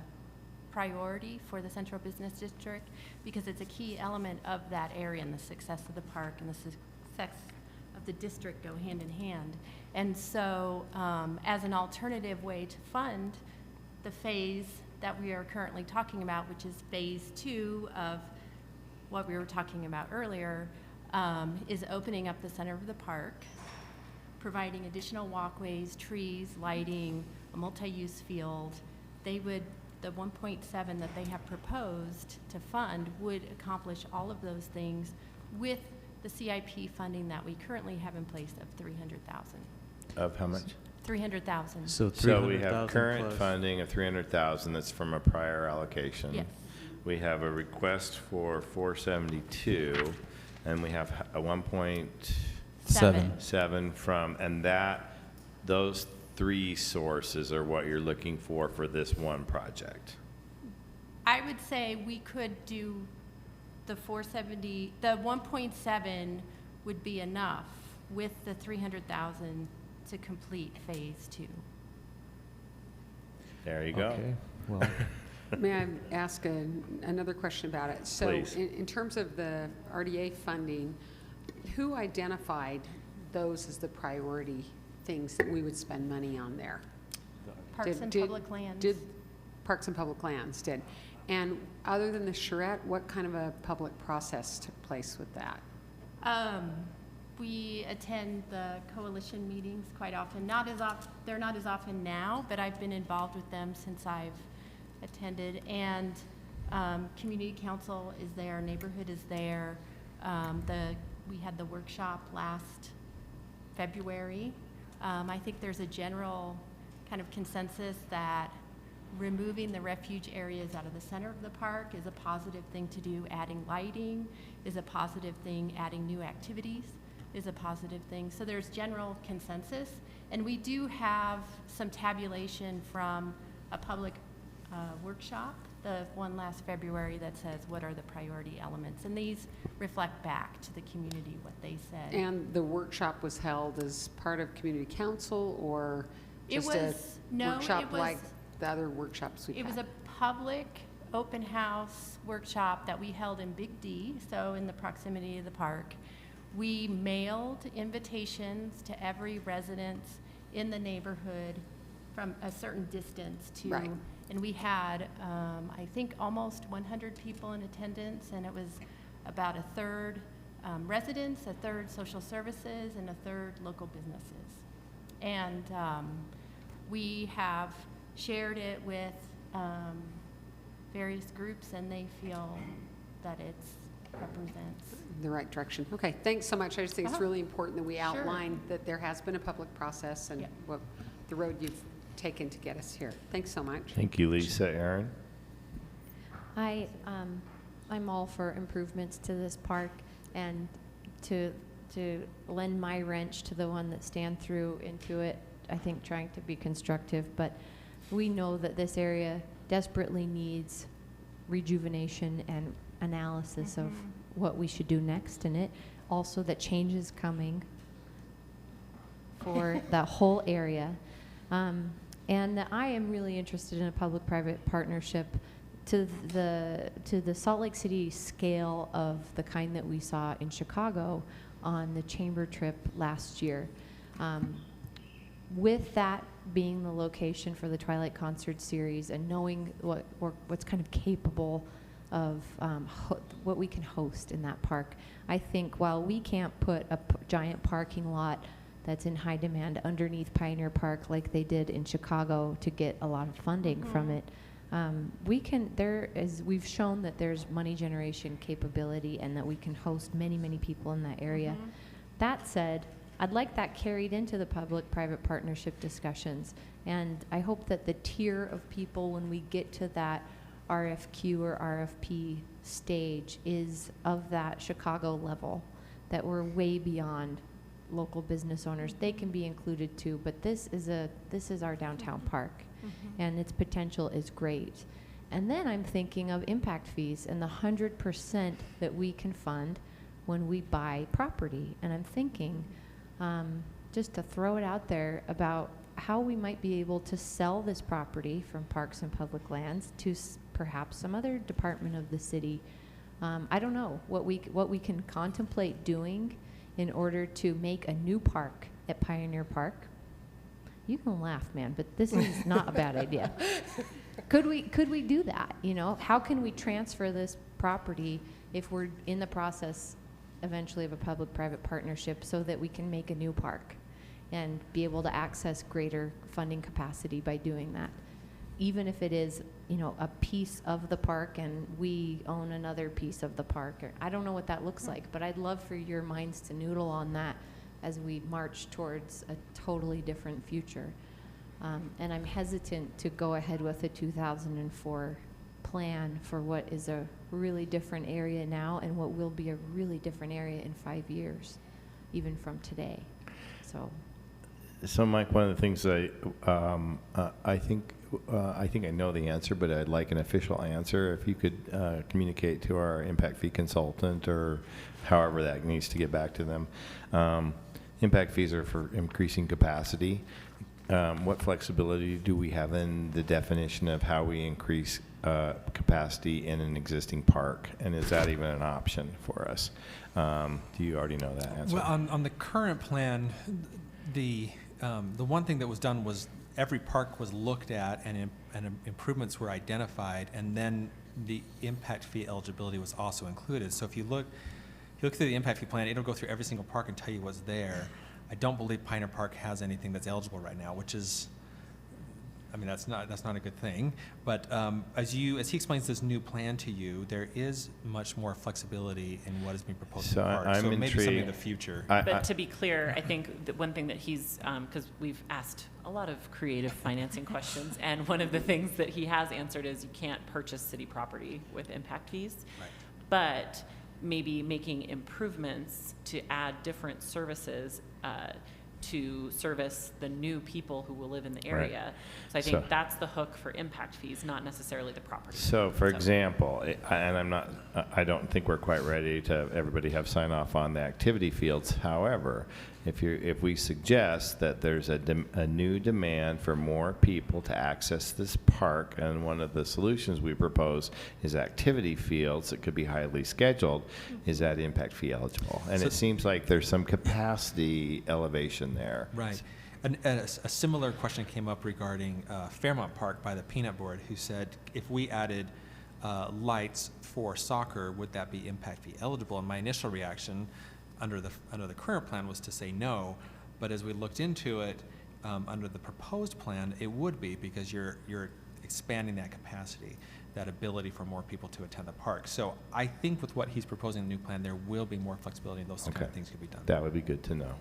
priority for the Central Business District because it's a key element of that area, and the success of the park and the success of the district go hand in hand. And so as an alternative way to fund the phase that we are currently talking about, which is phase 2 of what we were talking about earlier, is opening up the center of the park, providing additional walkways, trees, lighting, a multi-use field. The 1.7 that they have proposed to fund would accomplish all of those things with the CIP funding that we currently have in place of $300,000. Of how much? $300,000. So So we 300,000 have current plus- funding of 300,000 that's from a prior allocation. Yes. We have a request for 472, and we have a 1.7 from, and those three sources are what you're looking for this one project. I would say we could do the 470, the 1.7 would be enough with the 300,000 to complete phase 2. There you go. Okay, well, May I ask another question about it? So Please. in terms of the RDA funding, who identified those as the priority things that we would spend money on there? Parks and Public Lands. Did Parks and Public Lands did. And other than the charrette, what kind of a public process took place with that? We attend the coalition meetings quite often. They're not as often now, but I've been involved with them since I've attended. And community council is there, neighborhood is there. We had the workshop last February. I think there's a general kind of consensus that removing the refuge areas out of the center of the park is a positive thing to do. Adding lighting is a positive thing. Adding new activities is a positive thing. So there's general consensus. And we do have some tabulation from a public workshop, the one last February, that says what are the priority elements. And these reflect back to the community what they said. And the workshop was held as part of community council or just a workshop like the other workshops we've had? It was a public open house workshop that we held in Big D, so in the proximity of the park. We mailed invitations to every resident in the neighborhood from a certain distance to, Right. and we had, I think, almost 100 people in attendance, and it was about a third residents, a third social services, and a third local businesses. And we have shared it with various groups, and they feel that it represents. The right direction. Okay, thanks so much. I just think it's really important that we Sure. outline that there has been a public process and Yep. what the road you've taken to get us here. Thanks so much. Thank you, Lisa. Aaron? I'm all for improvements to this park and to lend my wrench to the one that Stan threw into it, I think trying to be constructive, but we know that this area desperately needs rejuvenation and analysis of what we should do next in it. Also, that change is coming for the whole area. And I am really interested in a public-private partnership to the Salt Lake City scale of the kind that we saw in Chicago on the chamber trip last year. With that being the location for the Twilight Concert Series and knowing what's kind of capable of what we can host in that park, I think while we can't put a giant parking lot that's in high demand underneath Pioneer Park like they did in Chicago to get a lot of funding from it, we've shown that there's money generation capability and that we can host many, many people in that area. That said, I'd like that carried into the public-private partnership discussions, and I hope that the tier of people when we get to that RFQ or RFP stage is of that Chicago level, that we're way beyond local business owners. They can be included too, but this is our downtown park, and its potential is great. And then I'm thinking of impact fees and the 100% that we can fund when we buy property. And I'm thinking, just to throw it out there, about how we might be able to sell this property from Parks and Public Lands to perhaps some other department of the city. I don't know what we can contemplate doing in order to make a new park at Pioneer Park. You can laugh, man, but this is not a bad idea. Could we do that? You know, how can we transfer this property if we're in the process eventually of a public-private partnership so that we can make a new park and be able to access greater funding capacity by doing that? Even if it is, you know, a piece of the park and we own another piece of the park. Or, I don't know what that looks like, but I'd love for your minds to noodle on that as we march towards a totally different future. And I'm hesitant to go ahead with a 2004 plan for what is a really different area now and what will be a really different area in 5 years, even from today. So, Mike, one of the things I think I know the answer, but I'd like an official answer. If you could communicate to our impact fee consultant or however that needs to get back to them. Impact fees are for increasing capacity. What flexibility do we have in the definition of how we increase capacity in an existing park? And is that even an option for us? Do you already know that answer? Well, on the current plan, the one thing that was done was every park was looked at and improvements were identified, and then the impact fee eligibility was also included. So if you look through the impact fee plan, it'll go through every single park and tell you what's there. I don't believe Pioneer Park has anything that's eligible right now, which is, I mean, that's not a good thing. But as he explains this new plan to you, there is much more flexibility in what is being proposed So in the park. I'm So maybe something in intrigued. the future. But to be clear, I think that one thing that he's, because we've asked a lot of creative financing questions, and one of the things that he has answered is you can't purchase city property with impact fees. Right. But maybe making improvements to add different services to service the new people who will live in the area. So I think So- that's the hook for impact fees, not necessarily the property. So, for example, I don't think we're quite ready to everybody have sign off on the activity fields. However, if we suggest that there's a new demand for more people to access this park, and one of the solutions we propose is activity fields that could be highly scheduled, is that impact fee eligible? And it seems like there's some capacity elevation there. Right. And a similar question came up regarding Fairmont Park by the Peanut Board, who said if we added lights for soccer, would that be impact fee eligible? And my initial reaction under the current plan was to say no, but as we looked into it, under the proposed plan, it would be, because you're expanding that capacity, that ability for more people to attend the park. So I think with what he's proposing in the new plan, there will be more flexibility, and those kind of things could be done. That would be good to know.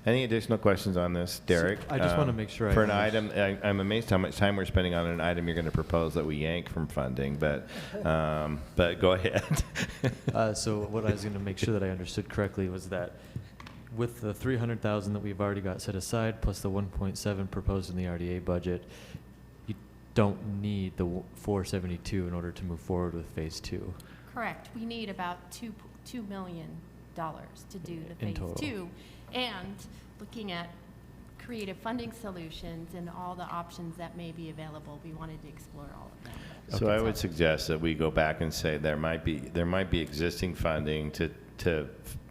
Any additional questions on this, Derek? I just want to make sure For I an item, I'm amazed how much time we're spending on an item you're going to propose that we yank from funding, but go ahead. So what I was going to make sure that I understood correctly was that with the 300,000 that we've already got set aside, plus the 1.7 proposed in the RDA budget, you don't need the 472 in order to move forward with phase 2. Correct. We need about $2 million to do the In phase total. 2. And looking at creative funding solutions and all the options that may be available, we wanted to explore all of them. So I would suggest that we go back and say there might be existing funding to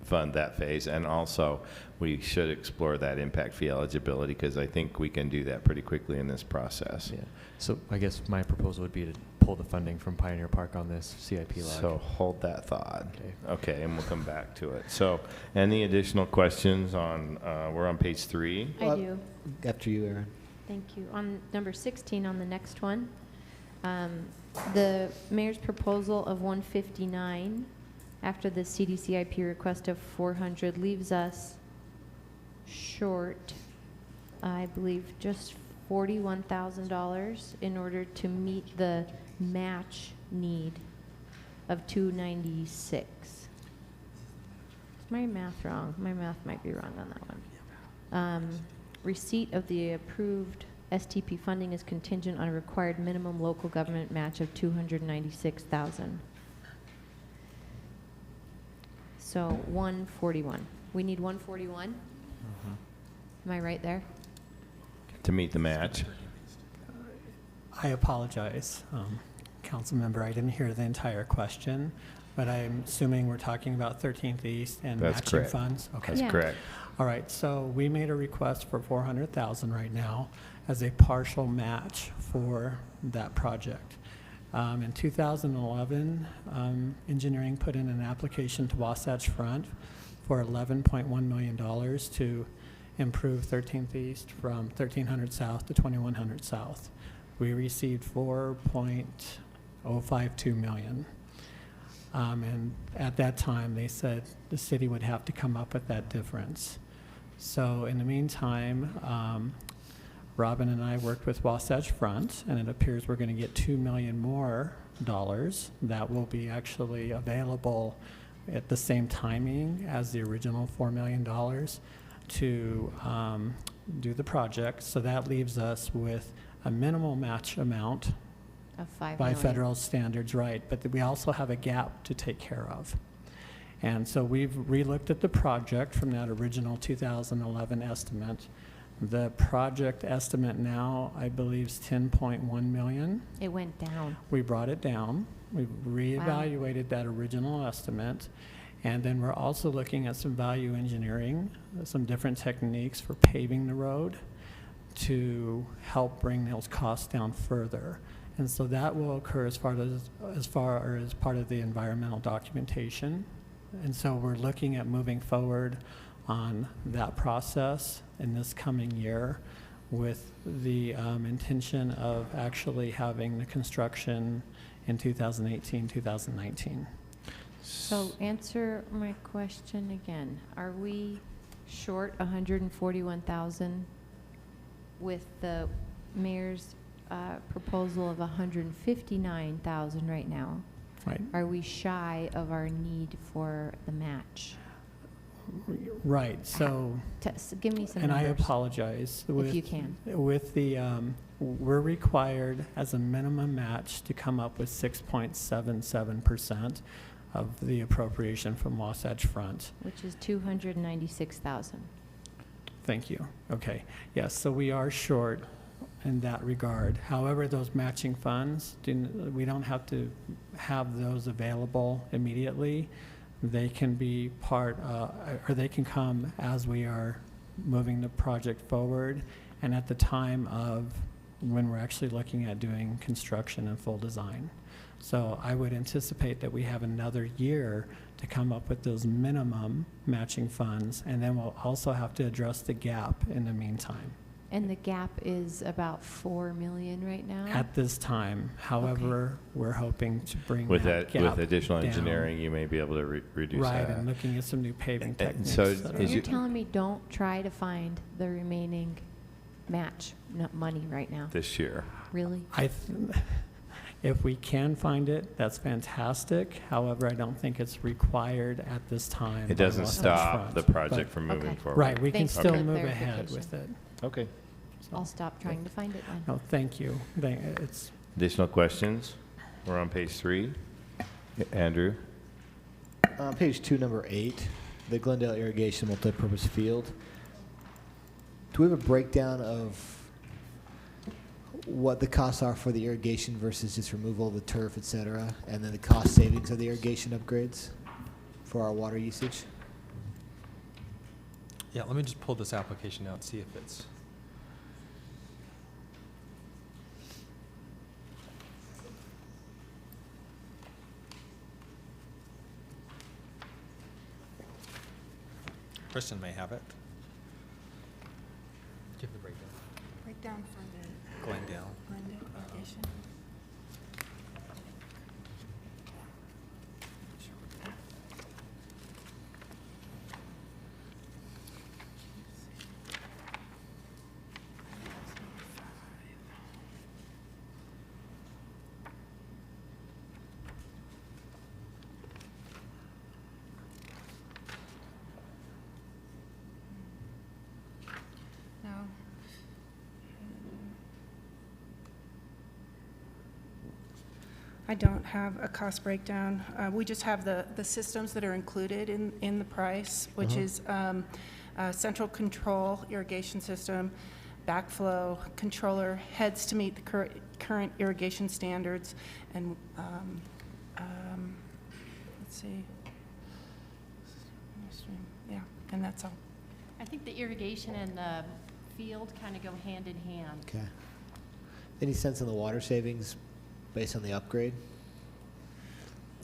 fund that phase, and also we should explore that impact fee eligibility, because I think we can do that pretty quickly in this process. Yeah. So I guess my proposal would be to pull the funding from Pioneer Park on this CIP log. So hold that thought. Okay. Okay, and we'll come back to it. So any additional questions on, we're on page 3. I do. After you, Aaron. Thank you. On number 16, on the next one, the mayor's proposal of 159 after the CDCIP request of 400 leaves us short, I believe, just $41,000 in order to meet the match need of 296. Is my math wrong? My math might be wrong on that one. Receipt of the approved STP funding is contingent on a required minimum local government match of 296,000. So 141. We need 141? Am I right there? To meet the match. I apologize, council member. I didn't hear the entire question, but I'm assuming we're talking about 13th East and That's matching correct. funds. Okay. That's Yeah. correct. All right. So we made a request for 400,000 right now as a partial match for that project. In 2011, engineering put in an application to Wasatch Front for $11.1 million to improve 13th East from 1300 South to 2100 South. We received $4.052 million. And at that time, they said the city would have to come up with that difference. So in the meantime, Robin and I worked with Wasatch Front, and it appears we're going to get $2 million more that will be actually available at the same timing as the original $4 million to do the project. So that leaves us with a minimal match amount Of 5 by million. federal standards, right, but we also have a gap to take care of. And so we've relooked at the project from that original 2011 estimate. The project estimate now, I believe, is 10.1 million. It went down. We brought it down. We've reevaluated that original estimate. And then we're also looking at some value engineering, some different techniques for paving the road to help bring those costs down further. And so that will occur as far as part of the environmental documentation. And so we're looking at moving forward on that process in this coming year with the intention of actually having the construction in 2018, 2019. So answer my question again. Are we short 141,000 with the mayor's proposal of 159,000 right now? Right. Are we shy of our need for the match? Right. So, Give me some and numbers. I apologize. If you can. With the, we're required as a minimum match to come up with 6.77% of the appropriation from Wasatch Front. Which is 296,000. Thank you. Okay. Yes, so we are short in that regard. However, those matching funds, we don't have to have those available immediately. They can be part, or they can come as we are moving the project forward and at the time of when we're actually looking at doing construction and full design. So I would anticipate that we have another year to come up with those minimum matching funds, and then we'll also have to address the gap in the meantime. And the gap is about 4 million right now? At this time, however, we're hoping to bring With that that, gap with additional down. engineering, you may be able to reduce Right, that. and looking at some new paving And techniques. so that is are- You're telling me don't try to find the remaining money right now? This year. Really? If we can find it, that's fantastic. However, I don't think it's required at this time. It by doesn't law on stop front, the but- project from moving Okay. forward. Right, we can Thanks for still the move ahead clarification. with it. Okay. So- I'll stop trying to find it then. No, thank you. It's, Additional questions? We're on page 3. Andrew? Page 2, number 8, the Glendale Irrigation Multipurpose Field. Do we have a breakdown of what the costs are for the irrigation versus just removal of the turf, et cetera, and then the cost savings of the irrigation upgrades for our water usage? Yeah, let me just pull this application out, see if it's. Kristen may have it. Give the breakdown. Breakdown for the Glendale. Glendale irrigation. No. I don't have a cost breakdown. We just have the systems that are included in the price, which is central control irrigation system, backflow controller, heads to meet the current irrigation standards, and let's see. Yeah, and that's all. I think the irrigation and the field kind of go hand in hand. Okay. Any sense on the water savings based on the upgrade?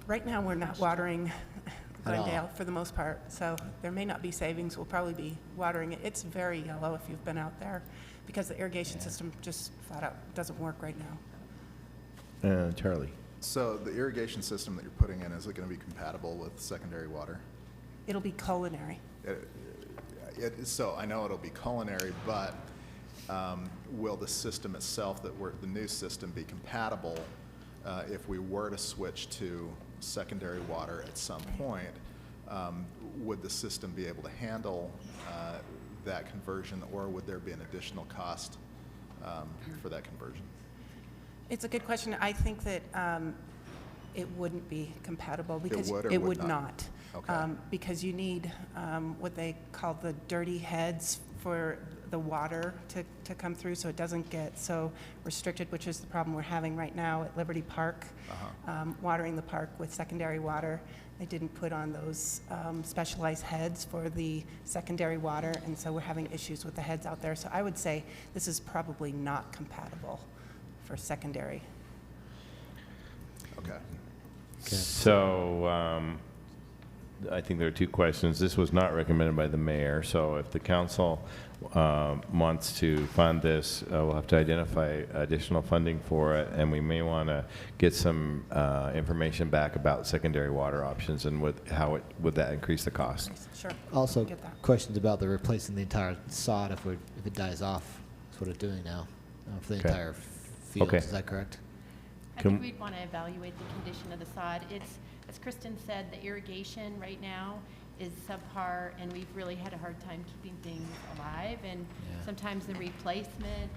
Right now, we're not watering At all. Glendale for the most part, so there may not be savings. We'll probably be watering it. It's very yellow if you've been out there, because the irrigation system just flat out doesn't work right now. Charlie? So the irrigation system that you're putting in, is it going to be compatible with secondary water? It'll be culinary. So I know it'll be culinary, but will the system itself, the new system, be compatible if we were to switch to secondary water at some point? Would the system be able to handle that conversion, or would there be an additional cost for that conversion? It's a good question. I think that it wouldn't be compatible because would or it would would not? not. Okay. Because you need what they call the dirty heads for the water to come through, so it doesn't get so restricted, which is the problem we're having right now at Liberty Park, watering the park with secondary water. They didn't put on those specialized heads for the secondary water, and so we're having issues with the heads out there. So I would say this is probably not compatible for secondary. Okay. So, I think there are 2 questions. This was not recommended by the mayor, so if the council wants to fund this, we'll have to identify additional funding for it, and we may want to get some information back about secondary water options and would that increase the cost? Sure. Also, Get that. questions about the replacing the entire sod if it dies off. That's what it's doing now for the Okay. entire field. Okay. Is that correct? I think we'd want to evaluate the condition of the sod. It's, as Kristen said, the irrigation right now is subpar, and we've really had a hard time keeping things alive. And Yeah. sometimes the replacement,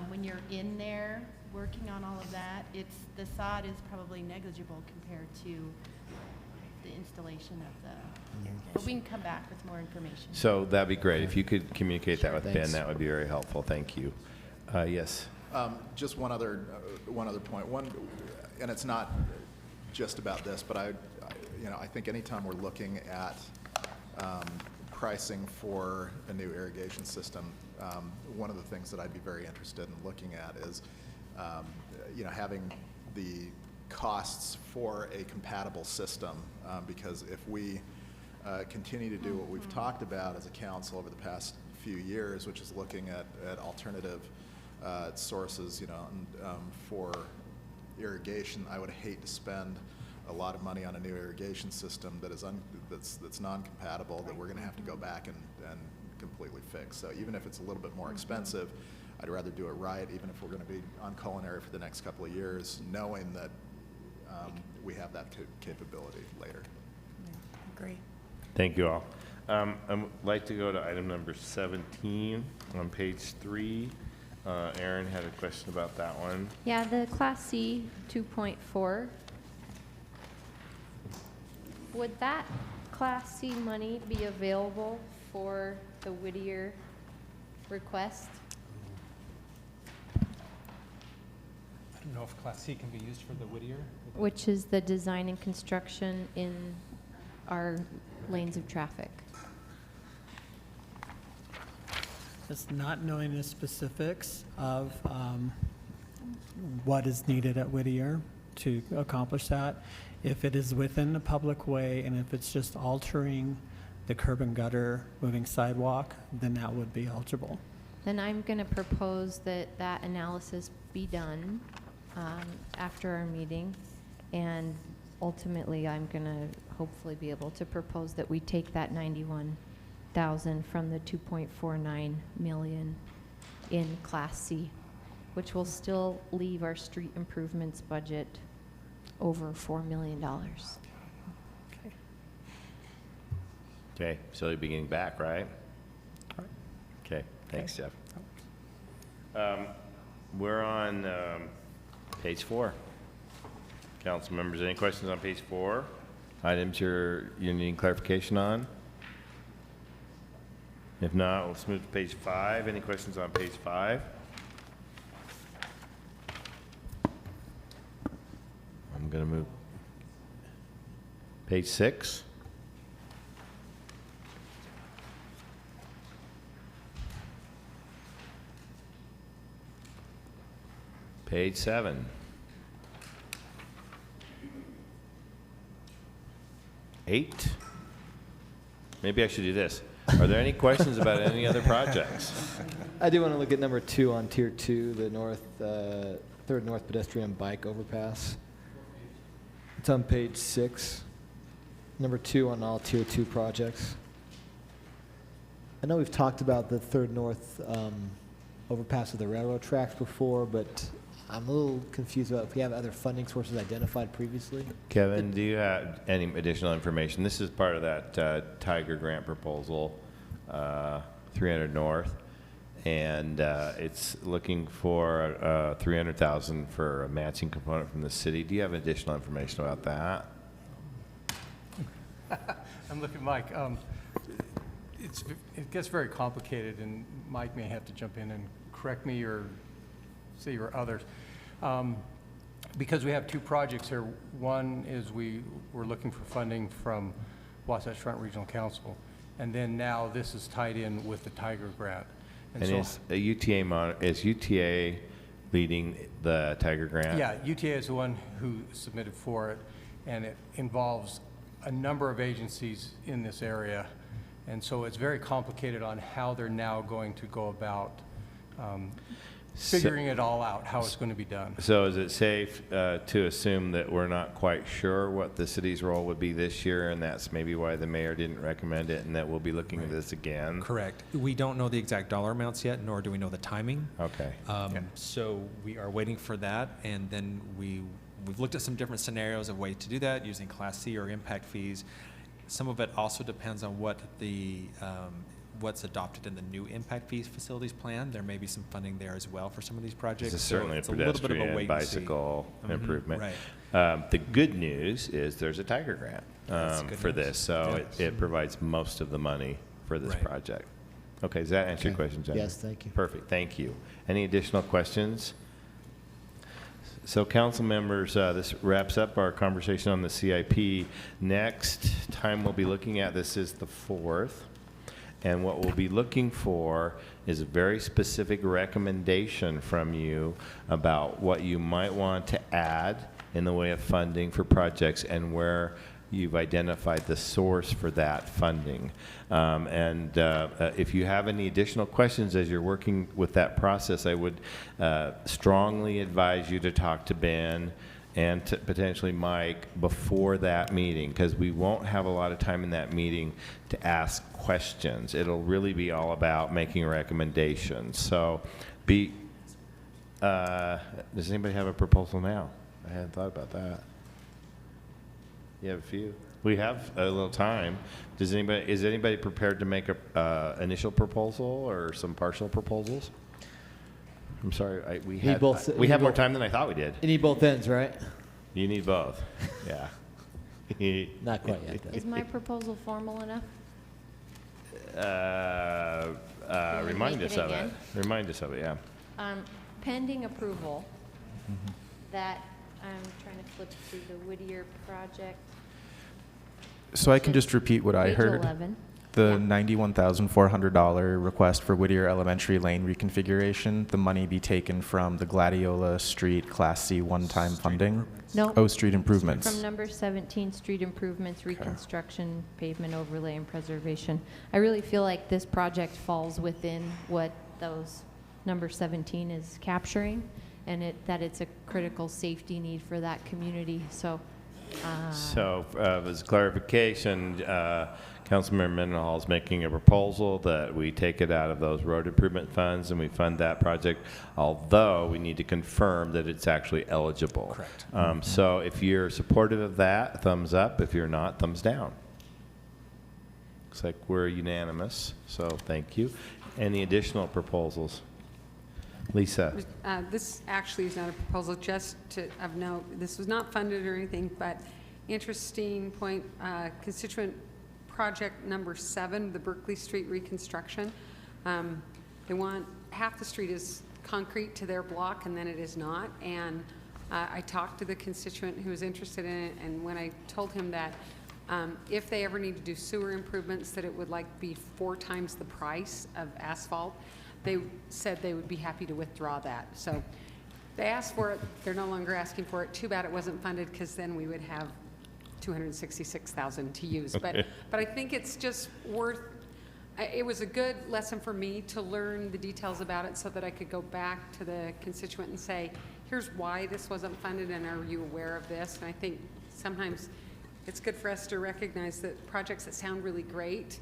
when you're in there working on all of that, the sod is probably negligible compared to the installation of the, but we can come back with more information. So that'd be great. If you could communicate that with Ben, Thanks. that would be very helpful. Thank you. Yes. Just one other point. And it's not just about this, but I think anytime we're looking at pricing for a new irrigation system, one of the things that I'd be very interested in looking at is, having the costs for a compatible system, because if we continue to do what we've talked about as a council over the past few years, which is looking at alternative sources, for irrigation, I would hate to spend a lot of money on a new irrigation system that is that's non-compatible, that we're going to have to go back and completely fix. So even if it's a little bit more expensive, I'd rather do it right, even if we're going to be on culinary for the next couple of years, knowing that we have that capability later. Agree. Thank you all. I'd like to go to item number 17 on page 3. Aaron had a question about that one. Yeah, the Class C 2.4. Would that Class C money be available for the Whittier request? I don't know if Class C can be used for the Whittier. Which is the design and construction in our lanes of traffic. Just not knowing the specifics of what is needed at Whittier to accomplish that. If it is within the public way and if it's just altering the curb and gutter, moving sidewalk, then that would be eligible. Then I'm going to propose that that analysis be done after our meeting, and ultimately I'm going to hopefully be able to propose that we take that 91,000 from the 2.49 million in Class C, which will still leave our street improvements budget over $4 million. Okay, so you'll be getting back, right? Okay, thanks, Jeff. We're on page 4. Council members, any questions on page 4? Items you're needing clarification on? If not, let's move to page 5. Any questions on page 5? I'm going to move. Page 6. Page 7. 8. Maybe I should do this. Are there any questions about any other projects? I do want to look at number 2 on tier 2, the third north pedestrian bike overpass. It's on page 6. Number 2 on all tier 2 projects. I know we've talked about the third north overpass of the railroad tracks before, but I'm a little confused about if we have other funding sources identified previously. Kevin, do you have any additional information? This is part of that Tiger grant proposal, 300 North, and it's looking for $300,000 for a matching component from the city. Do you have additional information about that? I'm looking, Mike. It gets very complicated, and Mike may have to jump in and correct me or see or others. Because we have 2 projects here. One is we're looking for funding from Wasatch Front Regional Council, and then now this is tied in with the Tiger grant. And is UTA leading the Tiger grant? Yeah, UTA is the one who submitted for it, and it involves a number of agencies in this area, and so it's very complicated on how they're now going to go about figuring it all out, how it's going to be done. So is it safe to assume that we're not quite sure what the city's role would be this year, and that's maybe why the mayor didn't recommend it, and that we'll be looking at this again? Correct. We don't know the exact dollar amounts yet, nor do we know the timing. Okay. So we are waiting for that, and then we've looked at some different scenarios of ways to do that using Class C or impact fees. Some of it also depends on what what's adopted in the new impact fees facilities plan. There may be some funding there as well for some of these projects. This is certainly it's a little bit of pedestrian wait and see. bicycle improvement. Right. The good news is there's a Tiger grant for this, so it provides most of the money for this project. Okay, does that answer your question, Jenny? Yes, thank you. Perfect, thank you. Any additional questions? So council members, this wraps up our conversation on the CIP. Next time we'll be looking at this is the 4th. And what we'll be looking for is a very specific recommendation from you about what you might want to add in the way of funding for projects and where you've identified the source for that funding. If you have any additional questions as you're working with that process, I would strongly advise you to talk to Ben and to potentially Mike before that meeting, because we won't have a lot of time in that meeting to ask questions. It'll really be all about making recommendations. So does anybody have a proposal now? I hadn't thought about that. You have a few? We have a little time. Is anybody prepared to make a initial proposal or some partial proposals? I'm sorry, we had more time than I thought we did. You need both ends, right? You need both, yeah. Not quite yet. Is my proposal formal enough? Remind make us it of it. again? Remind us of it, yeah. Pending approval, that, I'm trying to flip to the Whittier project. So I can just repeat what I Page heard. 11. The $91,400 request for Whittier Elementary lane reconfiguration, the money be taken from the Gladiola Street Class C one-time funding? No. Oh, street improvements. From number 17, street improvements, reconstruction, pavement overlay, and preservation. I really feel like this project falls within what those number 17 is capturing, and that it's a critical safety need for that community. So As clarification, Councilmember Mendenhall is making a proposal that we take it out of those road improvement funds and we fund that project, although we need to confirm that it's actually eligible. Correct. So if you're supportive of that, thumbs up. If you're not, thumbs down. Looks like we're unanimous, so thank you. Any additional proposals? Lisa? This actually is not a proposal, just of note. This was not funded or anything, but interesting point, constituent project number 7, the Berkeley Street reconstruction. They want, half the street is concrete to their block and then it is not. And I talked to the constituent who was interested in it, and when I told him that if they ever need to do sewer improvements, that it would be 4 times the price of asphalt, they said they would be happy to withdraw that. So they asked for it. They're no longer asking for it. Too bad it wasn't funded, because then we would have $266,000 to use. Okay. But I think it's just worth. It was a good lesson for me to learn the details about it, so that I could go back to the constituent and say, here's why this wasn't funded, and are you aware of this? And I think sometimes it's good for us to recognize that projects that sound really great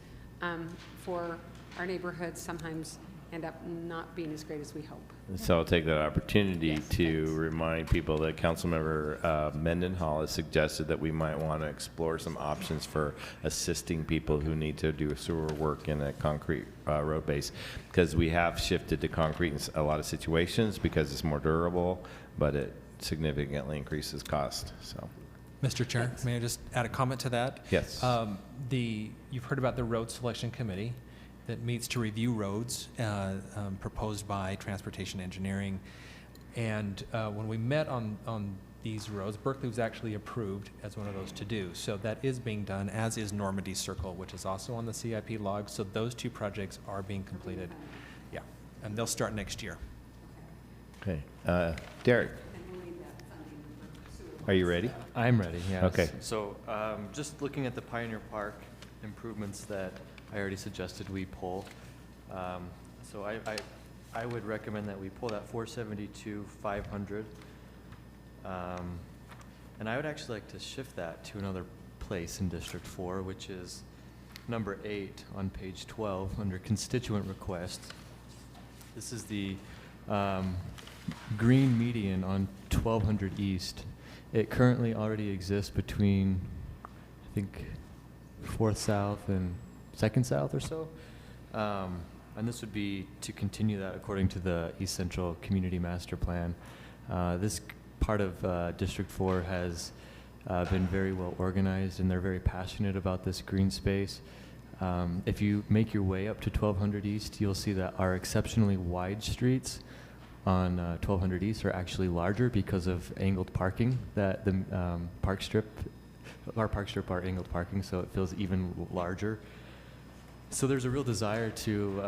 for our neighborhoods sometimes end up not being as great as we hope. So I'll take that opportunity to remind people that Councilmember Mendenhall has suggested that we might want to explore some options for assisting people who need to do sewer work in a concrete road base, because we have shifted to concrete in a lot of situations because it's more durable, but it significantly increases cost. So, Mr. Chair, may I just add a comment to that? yes. You've heard about the road selection committee that meets to review roads proposed by Transportation Engineering. And when we met on these roads, Berkeley was actually approved as one of those to do. So that is being done, as is Normandy Circle, which is also on the CIP log. So those 2 projects are being completed. Yeah, and they'll start next year. Okay. Derek, are you ready? I'm ready, yes. Okay. So just looking at the Pioneer Park improvements that I already suggested we pull. So I would recommend that we pull that 472,500. And I would actually like to shift that to another place in District 4, which is number 8 on page 12 under constituent requests. This is the green median on 1200 East. It currently already exists between, I think, 4th South and 2nd South or so. And this would be to continue that according to the East Central Community Master Plan. This part of District 4 has been very well organized, and they're very passionate about this green space. If you make your way up to 1200 East, you'll see that our exceptionally wide streets on 1200 East are actually larger because of angled parking. That the park strip, our park strip are angled parking, so it feels even larger. So there's a real desire to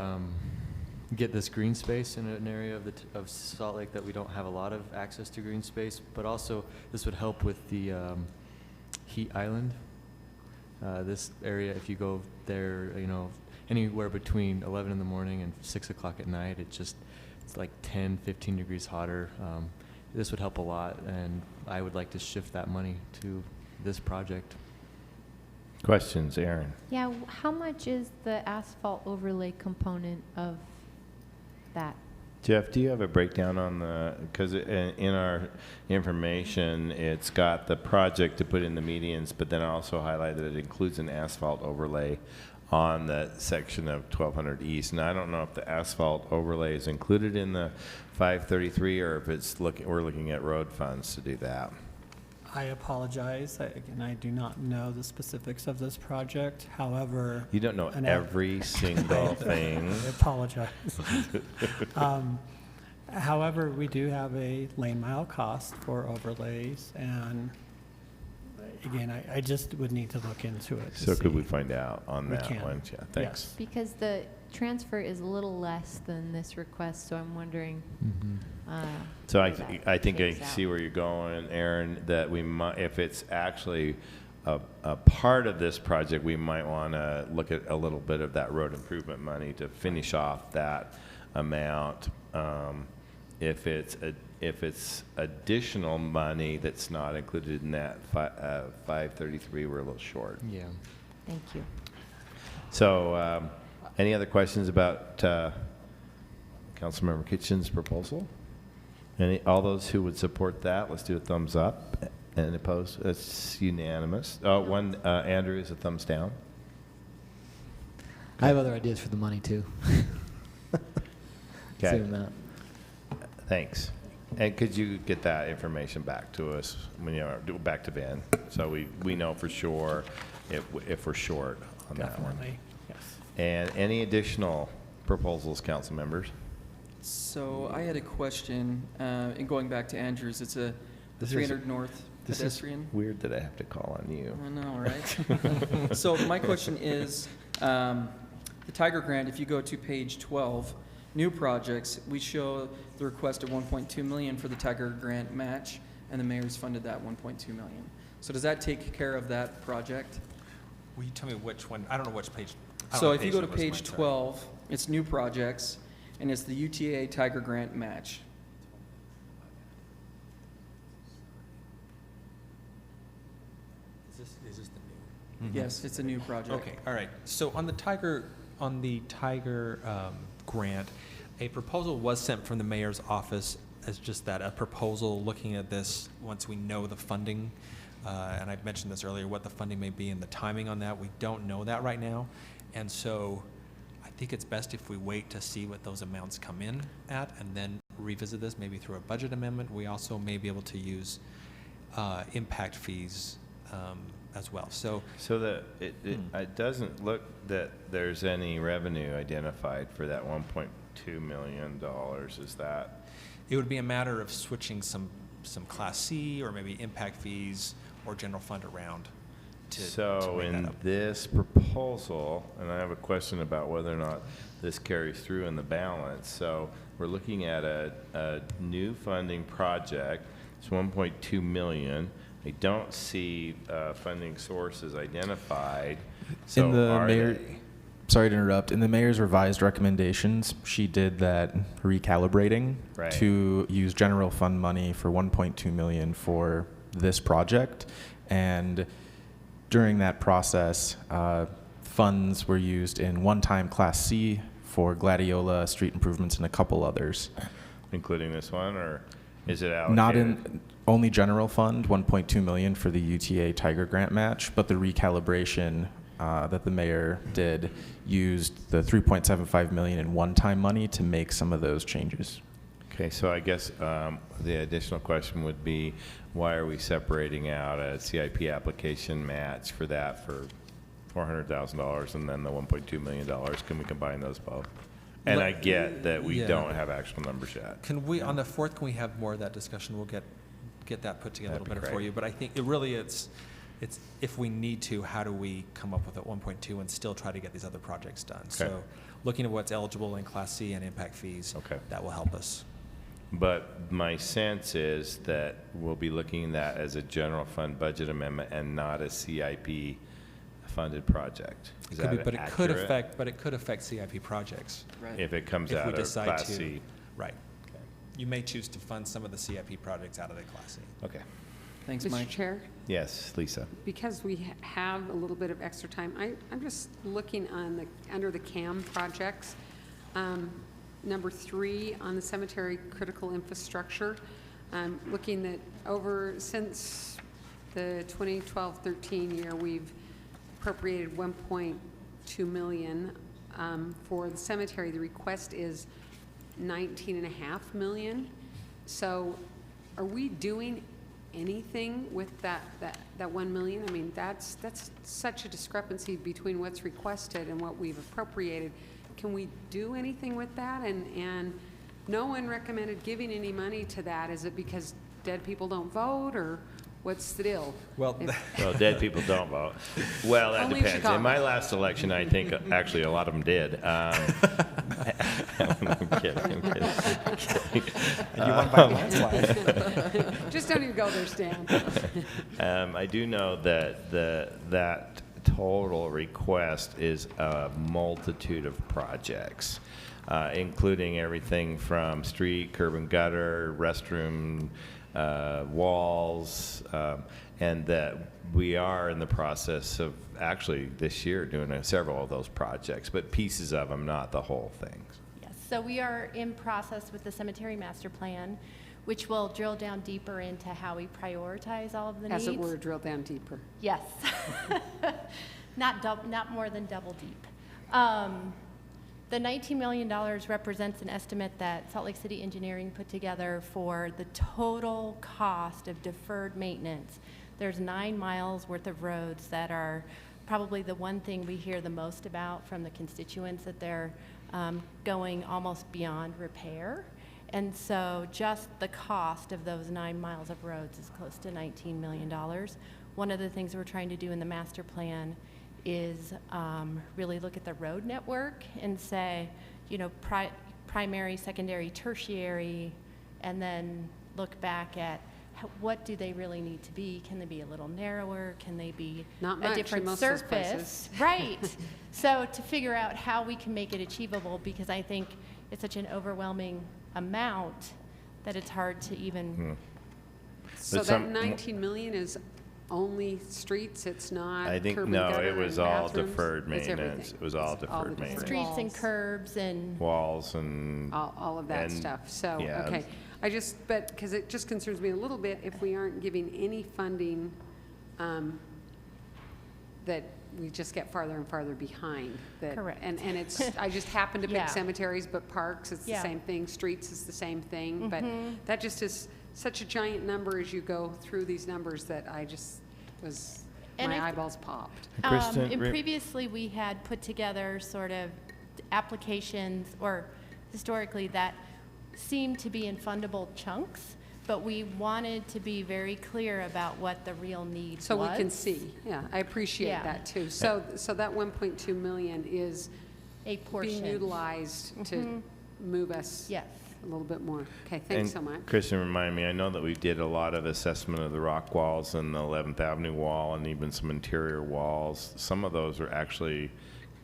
get this green space in an area of of Salt Lake that we don't have a lot of access to green space, but also this would help with the heat island. This area, if you go there, you know, anywhere between 11 in the morning and 6 o'clock at night, it's like 10, 15 degrees hotter. This would help a lot, and I would like to shift that money to this project. Questions, Aaron? Yeah, how much is the asphalt overlay component of that? Jeff, do you have a breakdown on the, because in our information, it's got the project to put in the medians, but then also highlighted it includes an asphalt overlay on that section of 1200 East. And I don't know if the asphalt overlay is included in the 533 or if it's we're looking at road funds to do that. I apologize. Again, I do not know the specifics of this project. However, You don't know every single thing. I apologize. However, we do have a lane mile cost for overlays, and again, I just would need to look into it. So could we find out on We that can. one? Yeah, thanks. Yes. Because the transfer is a little less than this request, so I'm wondering. So where that I think I shakes see out. where you're going, Aaron, that we might, if it's actually a part of this project, we might want to look at a little bit of that road improvement money to finish off that amount. If it's additional money that's not included in that 533, we're a little short. Yeah. Thank you. So, any other questions about Councilmember Kitchen's proposal? All those who would support that, let's do a thumbs up. And opposed? It's unanimous. One, Andrew is a thumbs down. I have other ideas for the money too. Okay. Same amount. Thanks. And could you get that information back to us, back to Ben, so we know for sure if we're short on that one? Definitely, yes. And any additional proposals, council members? So I had a question, and going back to Andrews, it's the This is- 300 North This pedestrian. is weird that I have to call on you. I know, right? So my question is, the Tiger Grant, if you go to page 12, new projects, we show the request of 1.2 million for the Tiger Grant match, and the mayor's funded that 1.2 million. So does that take care of that project? Will you tell me which one? I don't know which page. I don't So know if you go to numbers, page mine, sorry. 12, it's new projects, and it's the UTA Tiger Grant match. Is this the new? Yes, it's a new project. Okay, all right. So on the Tiger grant, a proposal was sent from the mayor's office as just that, a proposal looking at this once we know the funding. And I've mentioned this earlier, what the funding may be and the timing on that. We don't know that right now. And so I think it's best if we wait to see what those amounts come in at and then revisit this, maybe through a budget amendment. We also may be able to use impact fees as well. So that it doesn't look that there's any revenue identified for that $1.2 million. Is that? it would be a matter of switching some Class C or maybe impact fees or general fund around to So make that in up. this proposal, and I have a question about whether or not this carries through in the balance. So we're looking at a new funding project. It's 1.2 million. I don't see funding sources identified. So In the are mayor, they? sorry to interrupt. In the mayor's revised recommendations, she did that recalibrating Right. to use general fund money for 1.2 million for this project, and during that process, funds were used in one-time Class C for Gladiola, street improvements, and a couple others. Including this one, or is it allocated? Not in only general fund, 1.2 million for the UTA Tiger Grant match, but the recalibration that the mayor did used the 3.75 million in one-time money to make some of those changes. Okay, so I guess the additional question would be, why are we separating out a CIP application match for that for $400,000 and then the $1.2 million? Can we combine those both? And I get that we Yeah. don't have actual numbers yet. Can we, on the 4th, can we have more of that discussion? We'll get that put together a That'd little be better for great. you. But I think it really, it's It's, if we need to, how do we come up with that 1.2 and still try to get these other projects done? So looking at what's eligible in Class C and impact fees, that will help us. But my sense is that we'll be looking at that as a general fund budget amendment and not a CIP funded project. Is Could be, that but it could accurate? affect, but it could affect CIP projects. If it comes If out we of decide Class to. C. Right. You may choose to fund some of the CIP projects out of the Class C. Okay. Thanks, Mr. Mike. Chair, Yes, Lisa. because we have a little bit of extra time, I'm just looking on the, under the CAM projects. Number 3 on the cemetery critical infrastructure. Looking at since the 2012-13 year, we've appropriated 1.2 million for the cemetery. The request is 19.5 million. So are we doing anything with that 1 million? I mean, that's such a discrepancy between what's requested and what we've appropriated. Can we do anything with that? And no one recommended giving any money to that. Is it because dead people don't vote, or what's the deal? Well, Well, dead people don't vote. Well, that Only in depends. Chicago. In my last election, I think actually a lot of them did. I'm kidding. You won by a landslide. Just don't even go there, Stan. I do know that that total request is a multitude of projects, including everything from street, curb and gutter, restroom, walls, and that we are in the process of actually this year doing several of those projects, but pieces of them, not the whole thing. Yes, so we are in process with the cemetery master plan, which will drill down deeper into how we prioritize all of the needs. As it were, drill down deeper. Yes. Not more than double deep. The $19 million represents an estimate that Salt Lake City Engineering put together for the total cost of deferred maintenance. There's 9 miles worth of roads that are probably the one thing we hear the most about from the constituents, that they're going almost beyond repair. And so just the cost of those 9 miles of roads is close to $19 million. One of the things we're trying to do in the master plan is really look at the road network and say, you know, primary, secondary, tertiary, and then look back at what do they really need to be? Can they be a little narrower? Can they be Not a much in different most of those surface? places. Right. So to figure out how we can make it achievable, because I think it's such an overwhelming amount that it's hard to even. So But that some- 19 million is only streets, it's not I think, curb and no, gutter it was and all bathrooms? deferred It's maintenance. everything. It was all It's all the deferred maintenance. Streets and Walls. curbs and. Walls and. All of that and- stuff, so, yeah. okay. Because it just concerns me a little bit if we aren't giving any funding, that we just get farther and farther behind. Correct. And it's, I just happen to pick Yeah. cemeteries, but parks, it's the Yeah. same thing, streets is the same thing. But Mhm. that just is such a giant number as you go through these numbers that I just was, And my I- eyeballs popped. Kristen, And previously, we had put together sort of applications, or historically, that seemed to be in fundable chunks, but we wanted to be very clear about what the real need was. So we can see, yeah, I appreciate Yeah. that too. So that 1.2 million is A portion. being utilized to Mhm. move us Yes. a little bit more. Okay, thanks so And much. Kristen, remind me, I know that we did a lot of assessment of the rock walls and the 11th Avenue wall and even some interior walls. Some of those are actually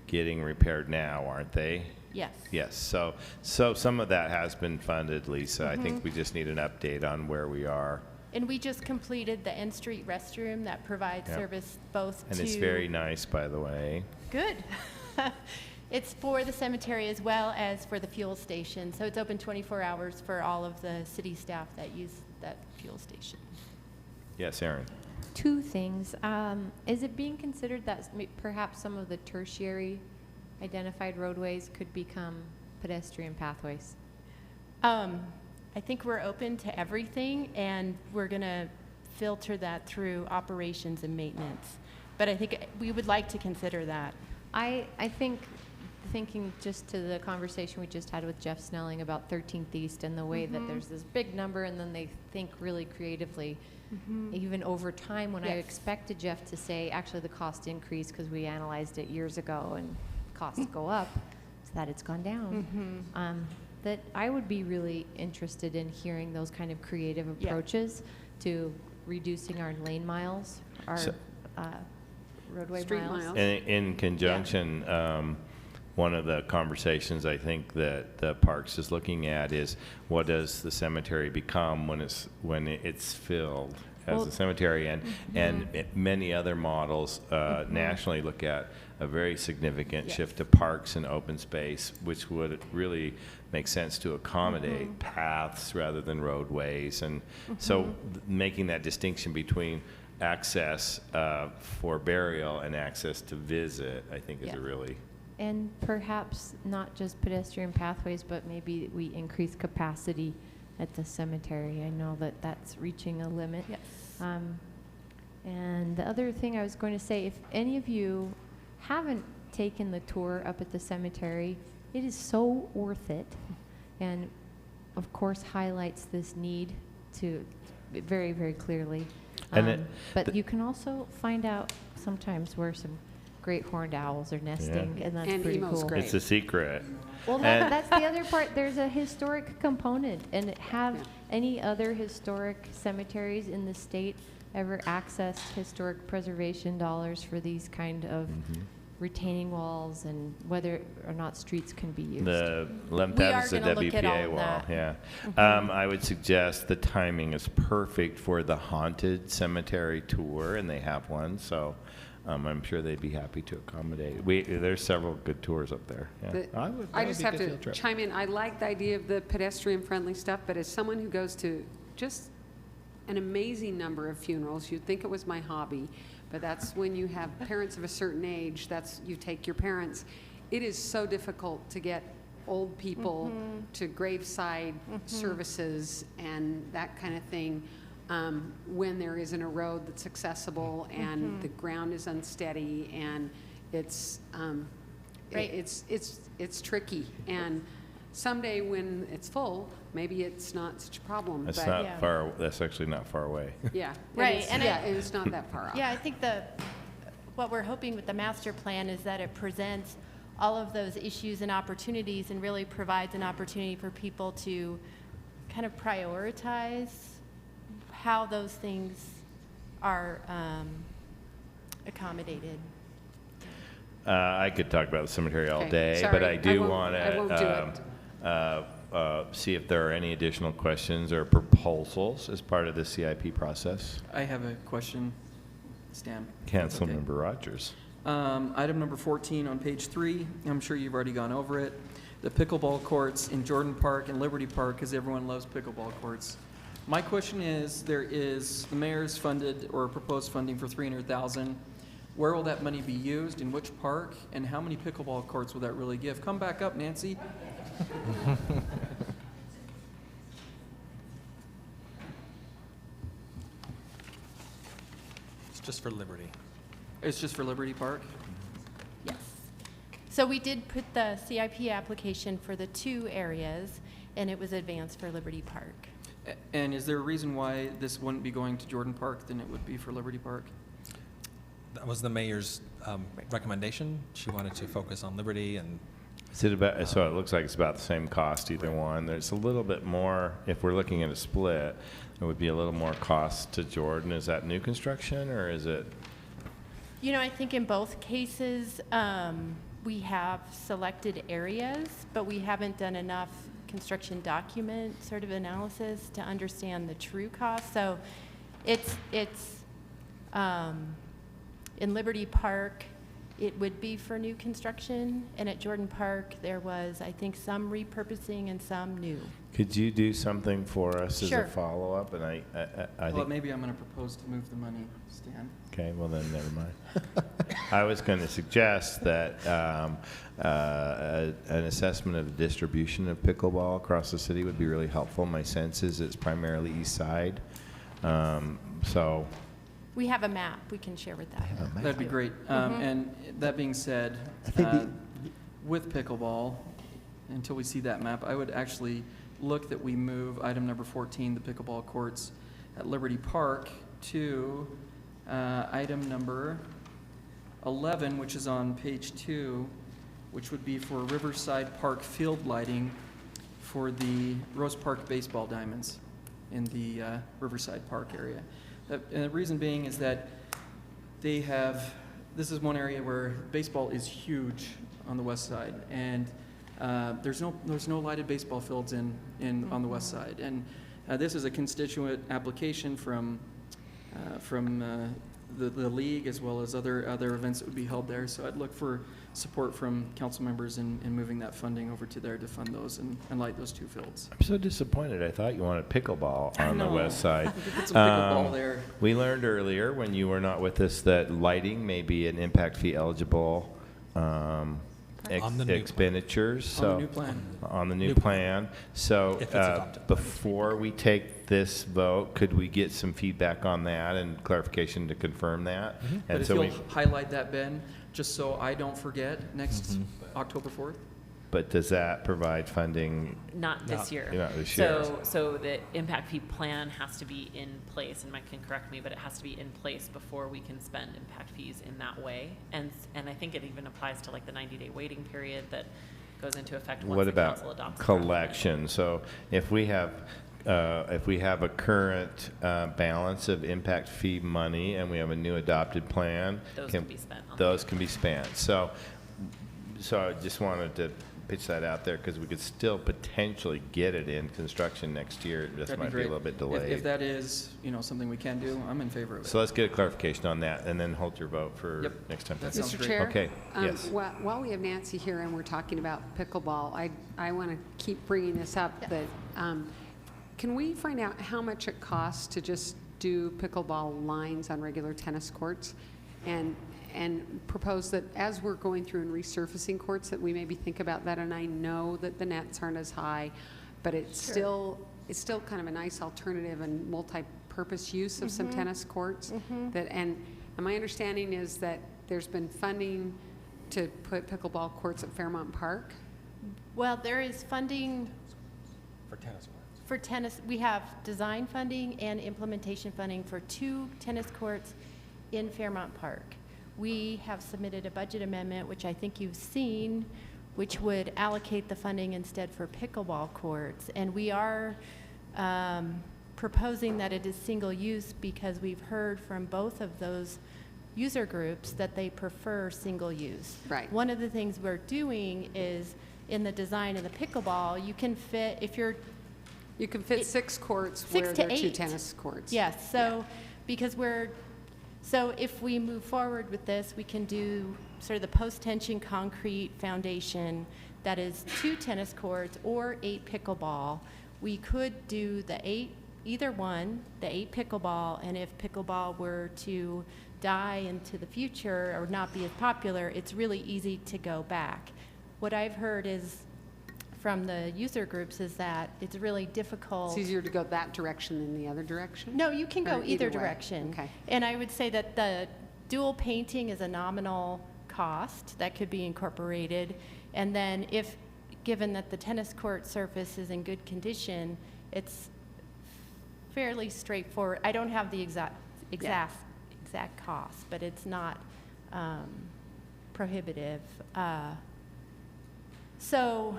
getting repaired now, aren't they? Yes. Yes, so some of that has been funded, Lisa. I Mhm. think we just need an update on where we are. And we just completed the N Street restroom that provides Yep. service both to. And it's very nice, by the way. Good. It's for the cemetery as well as for the fuel station. So it's open 24 hours for all of the city staff that use that fuel station. Yes, Aaron? 2 things. Is it being considered that perhaps some of the tertiary identified roadways could become pedestrian pathways? I think we're open to everything, and we're going to filter that through operations and maintenance. But I think we would like to consider that. I think thinking just to the conversation we just had with Jeff Snelling about 13th East and the way that there's this big number and then they think really creatively. Even over time, when I Yes. expected Jeff to say, actually the cost increased because we analyzed it years ago and costs go up, so that it's gone down. That I would be really interested in hearing those kind of creative Yeah. approaches to reducing our lane miles, our So- roadway Street miles. miles. In conjunction, one of the conversations I think that the Parks is looking at is what does the cemetery become when it's filled as Well- a cemetery, and many other models nationally look at a very significant shift to parks and open space, which would really make sense to accommodate paths rather than roadways, and so making that distinction between access for burial and access to visit, I think is Yeah. a really And perhaps not just pedestrian pathways, but maybe we increase capacity at the cemetery. I know that that's reaching a limit. Yes. And the other thing I was going to say, if any of you haven't taken the tour up at the cemetery, it is so worth it. And of course highlights this need to very, very clearly. And But you can also find out sometimes where some great horned owls are nesting, and that's And pretty Emo's cool. great. it's a secret. Well, And- that's the other part. There's a historic component, and have Yeah. any other historic cemeteries in the state ever accessed historic preservation dollars for these kind of retaining walls and whether or not streets can be used? The 11th We are Avenue's the gonna look at all WPA of wall, that. yeah. I would suggest the timing is perfect for the haunted cemetery tour, and they have one, so I'm sure they'd be happy to accommodate. There's several good tours up there. Yeah. The- I just have to chime in. I like the idea of the pedestrian-friendly stuff, but as someone who goes to just an amazing number of funerals, you'd think it was my hobby, but that's when you have parents of a certain age, you take your parents. It is so difficult to get old people to graveside services and that kind of thing when there isn't a road that's accessible and the ground is unsteady and it's Right. it's tricky. And someday when it's full, maybe it's not such a problem. That's but not Yeah. far. That's actually not far away. Yeah. Right, and And it's not that far off. Yeah, I think what we're hoping with the master plan is that it presents all of those issues and opportunities and really provides an opportunity for people to kind of prioritize how those things are accommodated. I could talk about the cemetery all Okay, day, sorry. but I do I want won't do to see if there are any additional questions or proposals as part of the CIP process. I have a question, Stan. Councilmember Rogers. Item number 14 on page 3, I'm sure you've already gone over it. The pickleball courts in Jordan Park and Liberty Park, because everyone loves pickleball courts. My question is, the mayor's funded or proposed funding for $300,000. Where will that money be used, in which park, and how many pickleball courts will that really give? Come back up, Nancy. It's just for Liberty. It's just for Liberty Park? Yes. So we did put the CIP application for the 2 areas, and it was advanced for Liberty Park. And is there a reason why this wouldn't be going to Jordan Park than it would be for Liberty Park? That was the mayor's recommendation. She wanted to focus on Liberty and Is it about, so it looks like it's about the same cost, either one. There's a little bit more, if we're looking at a split, there would be a little more cost to Jordan. Is that new construction, or is it? You know, I think in both cases, we have selected areas, but we haven't done enough construction document sort of analysis to understand the true cost. So it's in Liberty Park, it would be for new construction, and at Jordan Park, there was, I think, some repurposing and some new. Could you do something for us as Sure. a follow-up? And I Well, think, maybe I'm going to propose to move the money, Stan. okay, well then, never mind. I was going to suggest that an assessment of the distribution of pickleball across the city would be really helpful. My sense is it's primarily east side. So We have a map we can share with that. That'd be great. And that being said, I think with pickleball, until we see that map, I would actually look that we move item number 14, the pickleball courts at Liberty Park, to item number 11, which is on page 2, which would be for Riverside Park field lighting for the Rose Park baseball diamonds in the Riverside Park area. And the reason being is that they have, this is one area where baseball is huge on the west side, and there's no lighted baseball fields on the west side. And this is a constituent application from the league, as well as other events that would be held there. So I'd look for support from council members in moving that funding over to there to fund those and light those two fields. I'm so disappointed. I thought you wanted pickleball on the west side. We could put some pickleball there. We learned earlier when you were not with us that lighting may be an impact fee eligible On the new expenditures. On the new plan. On the new plan. So If it's adopted. before we take this vote, could we get some feedback on that and clarification to confirm that? But And if so you'll highlight that, Ben, just so I don't forget, next October 4th? but does that provide funding? Not this year. Not this year. So the impact fee plan has to be in place, and Mike can correct me, but it has to be in place before we can spend impact fees in that way. And I think it even applies to like the 90-day waiting period that goes into effect once What the about council adopts. the plan. collection? So if we have a current balance of impact fee money and we have a new adopted plan, Those can be spent on Those can be spent. So I just wanted to pitch that out there because we could still potentially get it in construction next year. It just That'd might be a great. little bit If delayed. that is, something we can do, I'm in favor of it. So let's get a clarification on that and then hold your vote for Yep. next time. That sounds Mr. great. Chair? Okay, yes. While we have Nancy here and we're talking about pickleball, I want to keep bringing this up, that, can we find out how much it costs to just do pickleball lines on regular tennis courts? And propose that as we're going through and resurfacing courts, that we maybe think about that. And I know that the nets aren't as high, but it's still kind of a nice alternative and multi-purpose use of some tennis courts. And my understanding is that there's been funding to put pickleball courts at Fairmont Park. Well, there is funding For tennis courts. for tennis. We have design funding and implementation funding for 2 tennis courts in Fairmont Park. We have submitted a budget amendment, which I think you've seen, which would allocate the funding instead for pickleball courts. And we are proposing that it is single use because we've heard from both of those user groups that they prefer single use. Right. One of the things we're doing is in the design of the pickleball, you can fit, if you're You can fit 6 courts 6 where to there are 2 8. tennis courts. Yes, so, because so if we move forward with this, we can do sort of the post-tension concrete foundation that is 2 tennis courts or 8 pickleball. We could do the 8, either one, the 8 pickleball, and if pickleball were to die into the future or not be as popular, it's really easy to go back. What I've heard is from the user groups is that it's really difficult. It's easier to go that direction than the other direction? No, you can Or go either way? direction. Okay. And I would say that the dual painting is a nominal cost that could be incorporated. And then given that the tennis court surface is in good condition, it's fairly straightforward. I don't have the exact cost, but it's not prohibitive. So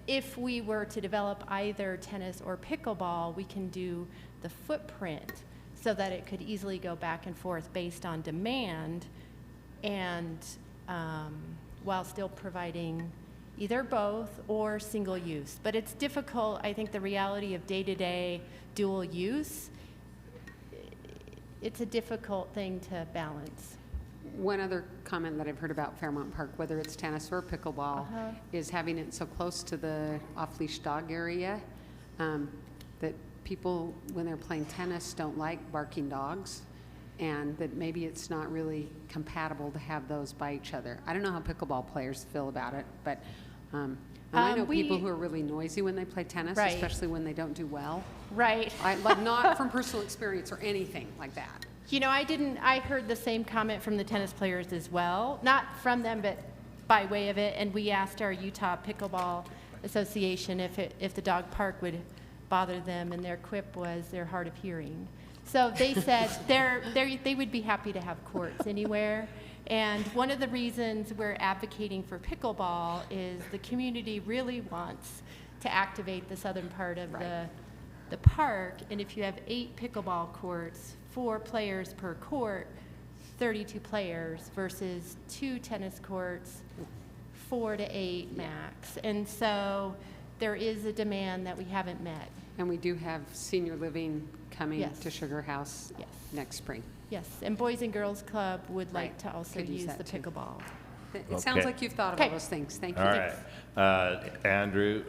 if we were to develop either tennis or pickleball, we can do the footprint so that it could easily go back and forth based on demand, and while still providing either both or single use. But it's difficult, I think the reality of day-to-day dual use, it's a difficult thing to balance. One other comment that I've heard about Fairmont Park, whether it's tennis or pickleball, is having it so close to the off-leash dog area, that people, when they're playing tennis, don't like barking dogs, and that maybe it's not really compatible to have those by each other. I don't know how pickleball players feel about it, but and I know people who are really noisy when they play tennis, Right. especially when they don't do well. Right. Not from personal experience or anything like that. I heard the same comment from the tennis players as well. Not from them, but by way of it, and we asked our Utah Pickleball Association if the dog park would bother them, and their quip was they're hard of hearing. So they said they would be happy to have courts anywhere. And one of the reasons we're advocating for pickleball is the community really wants to activate the southern part of the park. And if you have 8 pickleball courts, 4 players per court, 32 players versus 2 tennis courts, 4 to 8 max. And so there is a demand that we haven't met. And we do have senior living coming Yes. to Sugar House Yes. next spring. Yes, and Boys and Girls Club would like Right. to also Could use use that the too. pickleball. It sounds Okay. like you've thought of all those things. Thank you. All right. Andrew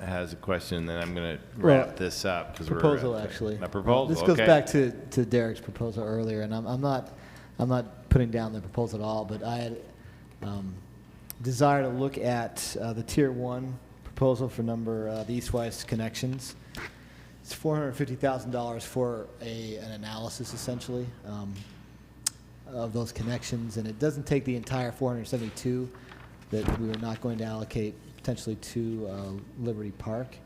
has a question, then I'm going to Well, wrap this up because we're Proposal, actually. A proposal. This goes okay. back to Derek's proposal earlier, and I'm not putting down the proposal at all, but I had desire to look at the Tier 1 proposal for the East-West connections. It's $450,000 for an analysis, essentially, of those connections, and it doesn't take the entire 472 that we are not going to allocate potentially to Liberty Park.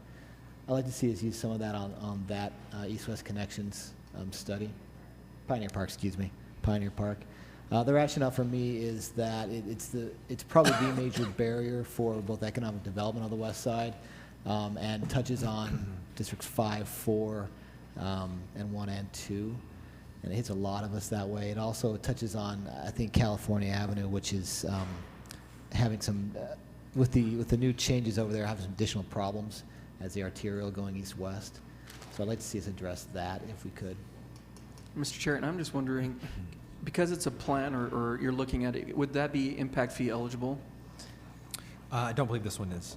I'd like to see us use some of that on that East-West Connections study. Pioneer Park, excuse me, Pioneer Park. The rationale for me is that it's probably the major barrier for both economic development on the west side, and touches on districts 5, 4, and 1 and 2. And it hits a lot of us that way. It also touches on, I think, California Avenue, which is having some, with the new changes over there, having some additional problems as the arterial going east-west. So I'd like to see us address that if we could. Mr. Chair, and I'm just wondering, because it's a plan or you're looking at it, would that be impact fee eligible? I don't believe this one is.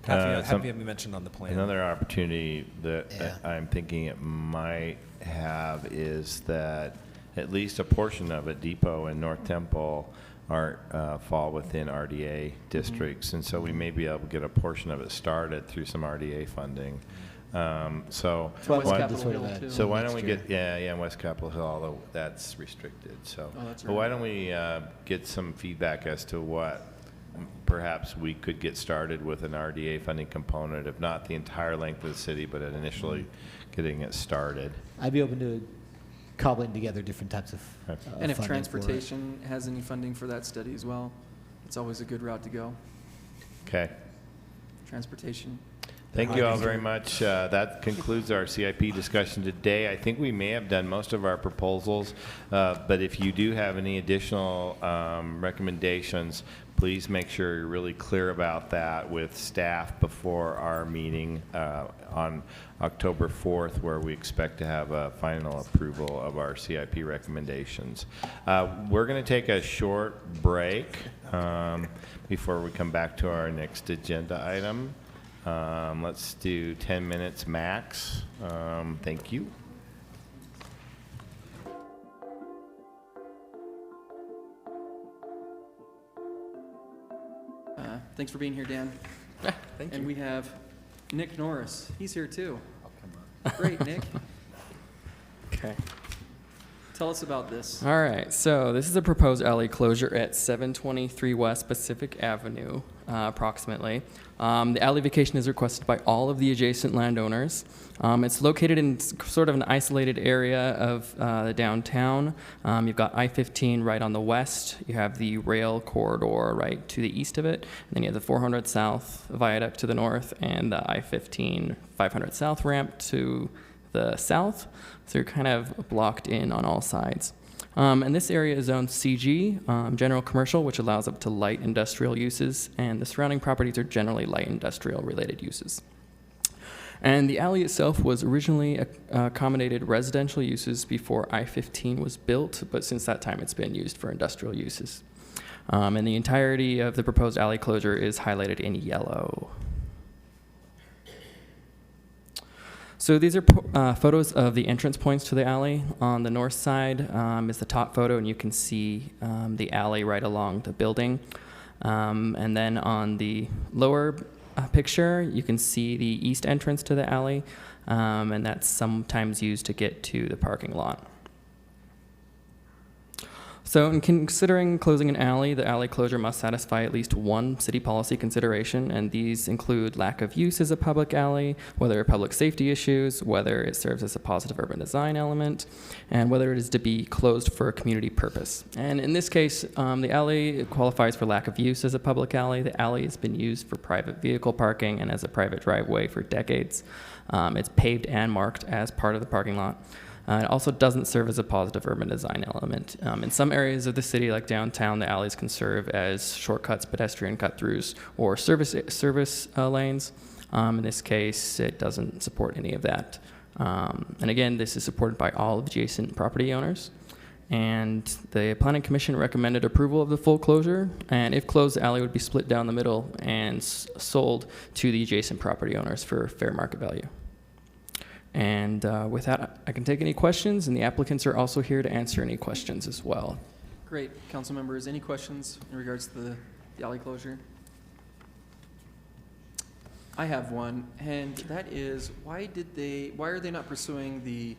Some- Have you mentioned on the plan? Another opportunity that Yeah. I'm thinking it might have is that at least a portion of it, Depot and North Temple, fall within RDA districts, and so we may be able to get a portion of it started through some RDA funding. So That's why West why- Capitol sort Hill, of too. so why don't next we year. get, in West Capitol Hill, although that's restricted, so. Oh, that's But why right. don't we get some feedback as to what perhaps we could get started with an RDA funding component, if not the entire length of the city, but initially getting it started. I'd be open to cobbling together different types of Okay. And if funding for it. transportation has any funding for that study as well, it's always a good route to go. Okay. Transportation. Thank you all very much. That concludes our CIP discussion today. I think we may have done most of our proposals, but if you do have any additional recommendations, please make sure you're really clear about that with staff before our meeting on October 4th, where we expect to have a final approval of our CIP recommendations. We're going to take a short break before we come back to our next agenda item. Let's do 10 minutes max. Thank you. Thanks for being here, Dan. Thank And you. we have Nick Norris. He's here too. Great, Nick. Okay. Tell us about this. All right. So this is a proposed alley closure at 723 West Pacific Avenue, approximately. The alley vacation is requested by all of the adjacent landowners. It's located in sort of an isolated area of the downtown. You've got I-15 right on the west. You have the rail corridor right to the east of it. And then you have the 400 South viaduct to the north and the I-15 500 South ramp to the south. So you're kind of blocked in on all sides. And this area is zoned CG, general commercial, which allows up to light industrial uses, and the surrounding properties are generally light industrial related uses. And the alley itself was originally accommodated residential uses before I-15 was built, but since that time it's been used for industrial uses. And the entirety of the proposed alley closure is highlighted in yellow. So these are photos of the entrance points to the alley. On the north side is the top photo, and you can see the alley right along the building. And then on the lower picture, you can see the east entrance to the alley, and that's sometimes used to get to the parking lot. So in considering closing an alley, the alley closure must satisfy at least one city policy consideration, and these include lack of use as a public alley, whether public safety issues, whether it serves as a positive urban design element, and whether it is to be closed for a community purpose. And in this case, the alley qualifies for lack of use as a public alley. The alley has been used for private vehicle parking and as a private driveway for decades. It's paved and marked as part of the parking lot. It also doesn't serve as a positive urban design element. In some areas of the city, like downtown, the alleys can serve as shortcuts, pedestrian cut-throughs, or service lanes. In this case, it doesn't support any of that. And again, this is supported by all adjacent property owners. And the Planning Commission recommended approval of the full closure. And if closed, the alley would be split down the middle and sold to the adjacent property owners for fair market value. And with that, I can take any questions, and the applicants are also here to answer any questions as well. Great. Council members, any questions in regards to the alley closure? I have one, and that is, why are they not pursuing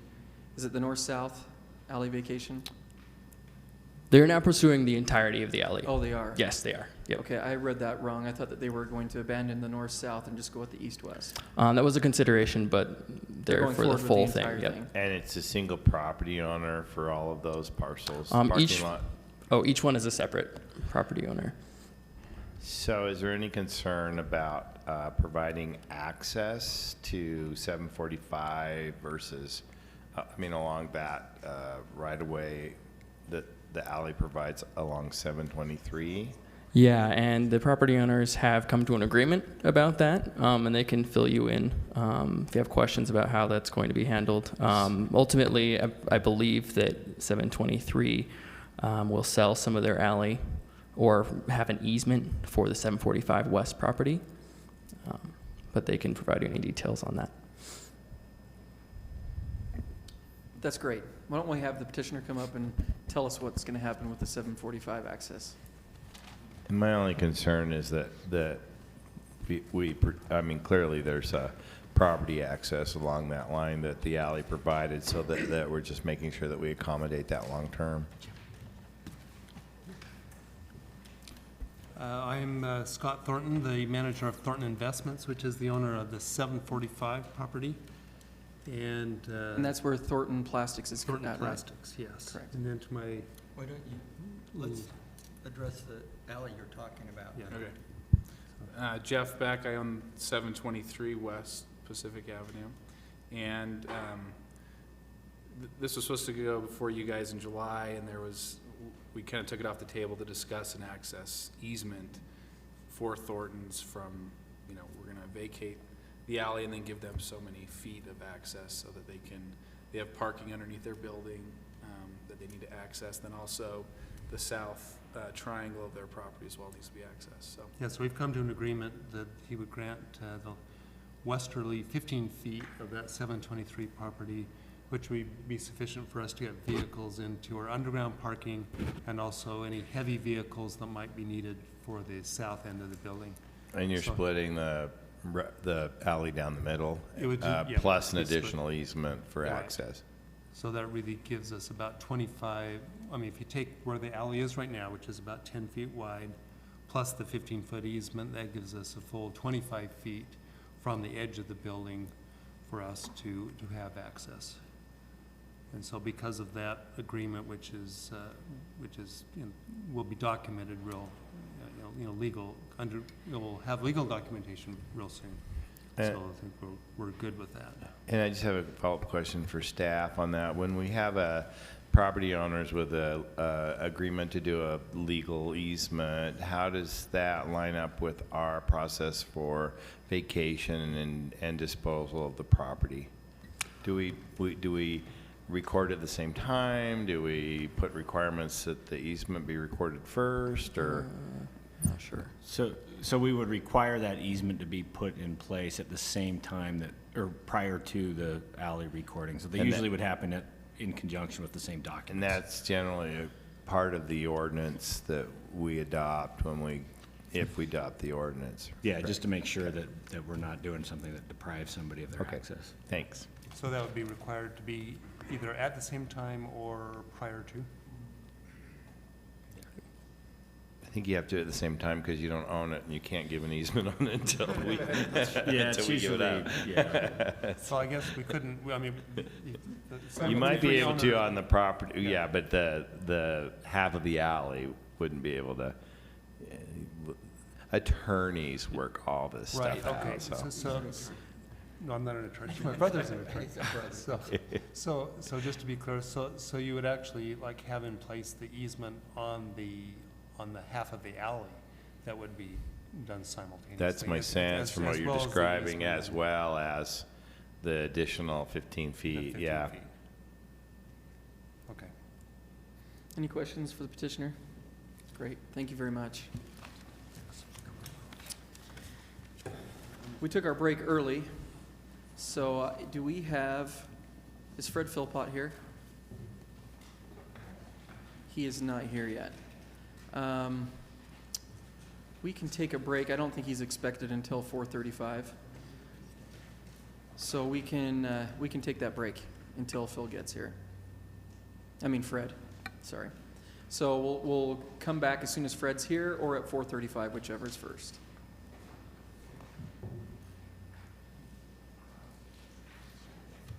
is it the north-south alley vacation? They're now pursuing the entirety of the alley. Oh, they are? Yes, they are. Yep. Okay, I read that wrong. I thought that they were going to abandon the north-south and just go with the east-west. That was a consideration, but they're going for the forward with full the thing. entire Yep. thing. And it's a single property owner for all of those parcels, Each parking lot? each one is a separate property owner. So is there any concern about providing access to 745 versus, along that right-of-way that the alley provides along 723? Yeah, and the property owners have come to an agreement about that, and they can fill you in if you have questions about how that's going to be handled. Ultimately, I believe that 723 will sell some of their alley or have an easement for the 745 West property, but they can provide you any details on that. That's great. Why don't we have the petitioner come up and tell us what's going to happen with the 745 access? And my only concern is that clearly there's a property access along that line that the alley provided, so that we're just making sure that we accommodate that long term. I'm Scott Thornton, the manager of Thornton Investments, which is the owner of the 745 property. And that's where Thornton Plastics is Thornton at, Plastics, right? yes. Correct. And then to my Why don't you, let's address the alley you're talking about. Yeah. Okay. Jeff Beck, I own 723 West Pacific Avenue. And this was supposed to go before you guys in July, and we kind of took it off the table to discuss an access easement for Thornton's from, we're going to vacate the alley and then give them so many feet of access so that they have parking underneath their building that they need to access. Then also the south triangle of their property as well needs to be accessed. So we've come to an agreement that he would grant the westerly 15 feet of that 723 property, which would be sufficient for us to get vehicles into our underground parking and also any heavy vehicles that might be needed for the south end of the building. And you're splitting the alley down the middle, plus an additional easement for access. So that really gives us about 25, if you take where the alley is right now, which is about 10 feet wide, plus the 15-foot easement, that gives us a full 25 feet from the edge of the building for us to have access. And so because of that agreement, which is will be documented legal, we'll have legal documentation real soon. So I think we're good with that. And I just have a follow-up question for staff on that. When we have a property owners with a agreement to do a legal easement, how does that line up with our process for vacation and disposal of the property? Do we record at the same time? Do we put requirements that the easement be recorded first, or? Not sure. So we would require that easement to be put in place at the same time or prior to the alley recording. So they usually would happen in conjunction with the same documents. And that's generally a part of the ordinance that we adopt if we adopt the ordinance. Yeah, just to make sure that we're not doing something that deprives somebody of their access. Thanks. So that would be required to be either at the same time or prior to? think you have to at the same time because you don't own it and you can't give an easement on it until we, Yeah, it's until we give it up. yeah. So I guess we couldn't, I mean. You might be able to owner- on the property, yeah, but the half of the alley wouldn't be able to. Attorneys work all this Right, stuff okay, out, so. No, I'm not an attorney, my brother's an attorney. So just to be clear, so you would actually like have in place the easement on the half of the alley that would be done simultaneously? That's my sense from what you're describing, as well as the additional 15 feet, yeah. Okay. Any questions for the petitioner? Great, thank you very much. We took our break early, so do we have, is Fred Philpott here? He is not here yet. We can take a break. I don't think he's expected until 4:35. So we can take that break until Phil gets here. I mean Fred, sorry. So we'll come back as soon as Fred's here or at 4:35, whichever's first.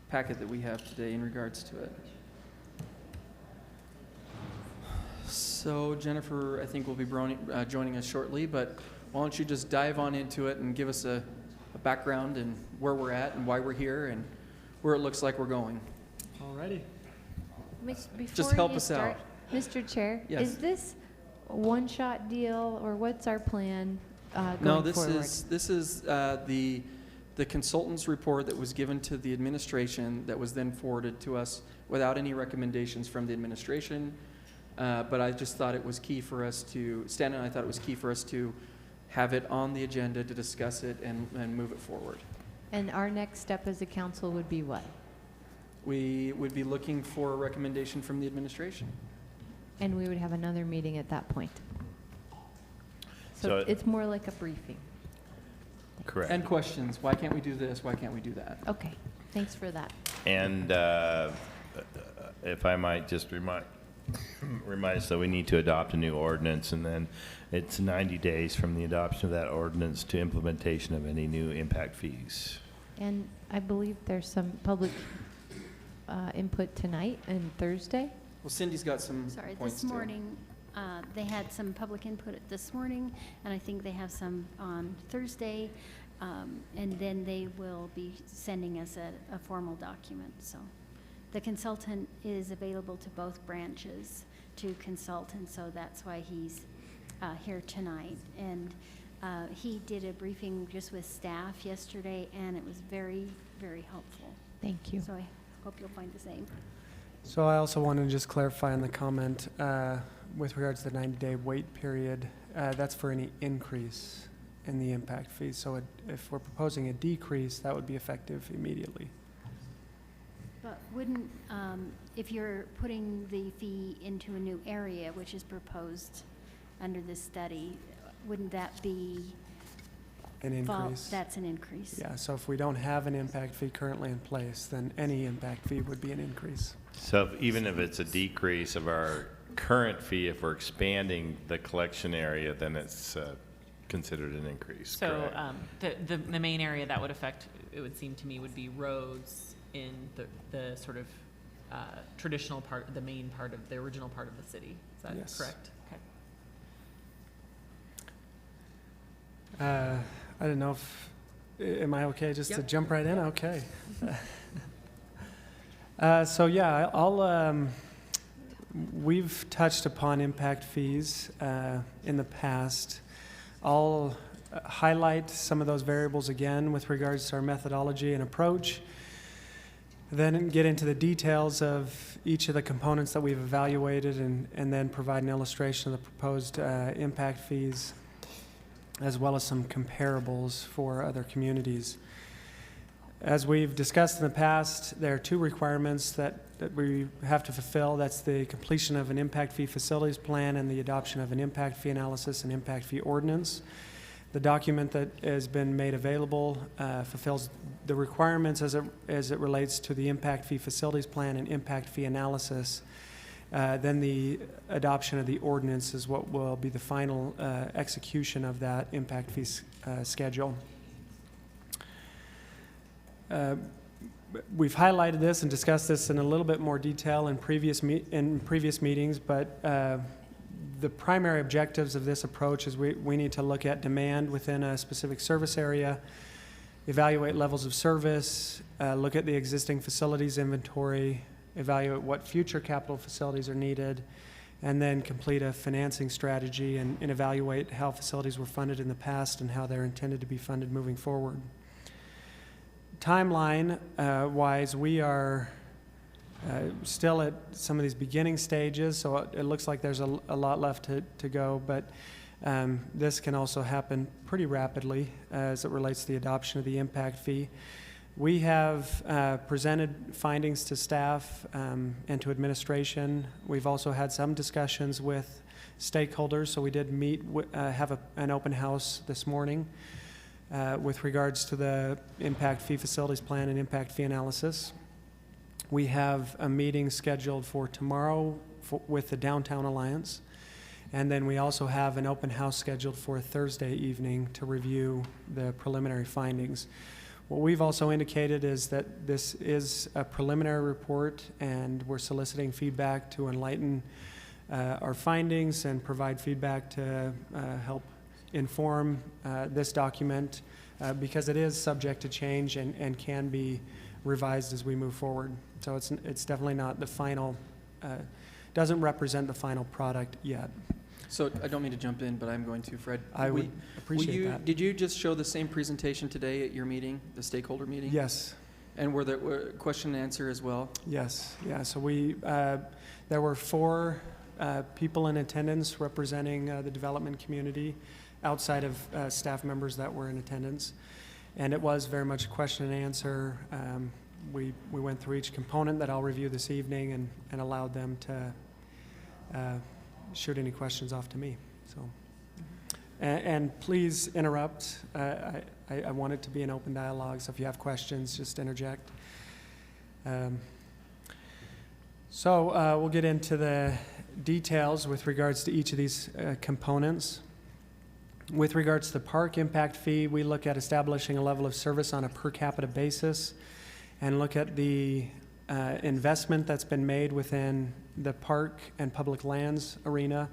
Packet that we have today in regards to it. So Jennifer, I think, will be joining us shortly, but why don't you just dive on into it and give us a background and where we're at and why we're here and where it looks like we're going. Alrighty. Just help us out. Mr. Chair, Yes. is this a one-shot deal, or what's our plan going No, this forward? is the consultant's report that was given to the administration that was then forwarded to us without any recommendations from the administration. But I just thought it was key for us to, Stan and I thought it was key for us to have it on the agenda to discuss it and move it forward. And our next step as a council would be what? We would be looking for a recommendation from the administration. And we would have another meeting at that point. So So it's more like a briefing. Correct. And questions, why can't we do this, why can't we do that? Okay, thanks for that. And if I might just remind us that we need to adopt a new ordinance, and then it's 90 days from the adoption of that ordinance to implementation of any new impact fees. And I believe there's some public input tonight and Thursday. Well, Cindy's got some Sorry, points this too. morning, they had some public input this morning, and I think they have some on Thursday, and then they will be sending us a formal document, so. The consultant is available to both branches to consult, and so that's why he's here tonight. And he did a briefing just with staff yesterday, and it was very, very helpful. Thank you. So I hope you'll find the same. So I also want to just clarify on the comment with regards to the 90-day wait period, that's for any increase in the impact fee. So if we're proposing a decrease, that would be effective immediately. But wouldn't, if you're putting the fee into a new area, which is proposed under this study, wouldn't that be? An increase? That's an increase. Yeah, so if we don't have an impact fee currently in place, then any impact fee would be an increase. So even if it's a decrease of our current fee, if we're expanding the collection area, then it's considered an increase, So correct? the main area that would affect, it would seem to me, would be roads in the sort of traditional part, the main part of, the original part of the city. Is that Yes. correct? Okay. I don't know if, am I okay just to Yep. jump right in? Okay. So yeah, we've touched upon impact fees in the past. I'll highlight some of those variables again with regards to our methodology and approach, then get into the details of each of the components that we've evaluated, and then provide an illustration of the proposed impact fees, as well as some comparables for other communities. As we've discussed in the past, there are two requirements that we have to fulfill. That's the completion of an impact fee facilities plan and the adoption of an impact fee analysis and impact fee ordinance. The document that has been made available fulfills the requirements as it relates to the impact fee facilities plan and impact fee analysis. Then the adoption of the ordinance is what will be the final execution of that impact fee schedule. We've highlighted this and discussed this in a little bit more detail in previous meetings, but the primary objectives of this approach is we need to look at demand within a specific service area, evaluate levels of service, look at the existing facilities inventory, evaluate what future capital facilities are needed, and then complete a financing strategy and evaluate how facilities were funded in the past and how they're intended to be funded moving forward. Timeline wise, we are still at some of these beginning stages, so it looks like there's a lot left to go, but this can also happen pretty rapidly as it relates to the adoption of the impact fee. We have presented findings to staff and to administration. We've also had some discussions with stakeholders, so we did meet, have an open house this morning with regards to the impact fee facilities plan and impact fee analysis. We have a meeting scheduled for tomorrow with the Downtown Alliance. And then we also have an open house scheduled for Thursday evening to review the preliminary findings. What we've also indicated is that this is a preliminary report and we're soliciting feedback to enlighten our findings and provide feedback to help inform this document because it is subject to change and can be revised as we move forward. So it's definitely not the final, doesn't represent the final product yet. So I don't mean to jump in, but I'm going to, Fred. I would appreciate that. Did you just show the same presentation today at your meeting, the stakeholder meeting? Yes. And were there question and answer as well? Yes, yeah. So there were 4 people in attendance representing the development community outside of staff members that were in attendance. And it was very much question and answer. We went through each component that I'll review this evening and allowed them to shoot any questions off to me. So, and please interrupt. I want it to be an open dialogue, so if you have questions, just interject. So we'll get into the details with regards to each of these components. With regards to the park impact fee, we look at establishing a level of service on a per capita basis and look at the investment that's been made within the park and public lands arena.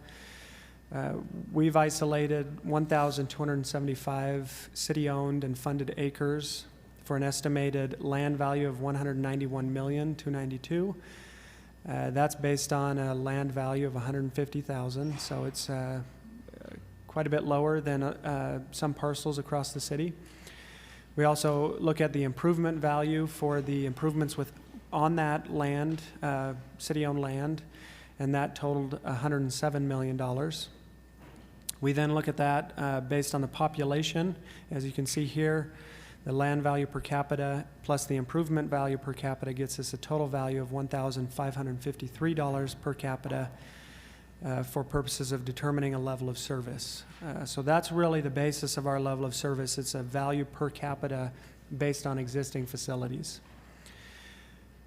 We've isolated 1,275 city-owned and funded acres for an estimated land value of $191,292,000. That's based on a land value of $150,000, so it's quite a bit lower than some parcels across the city. We also look at the improvement value for the improvements on that land, city-owned land, and that totaled $107 million. We then look at that based on the population. As you can see here, the land value per capita plus the improvement value per capita gets us a total value of $1,553 per capita for purposes of determining a level of service. So that's really the basis of our level of service. It's a value per capita based on existing facilities.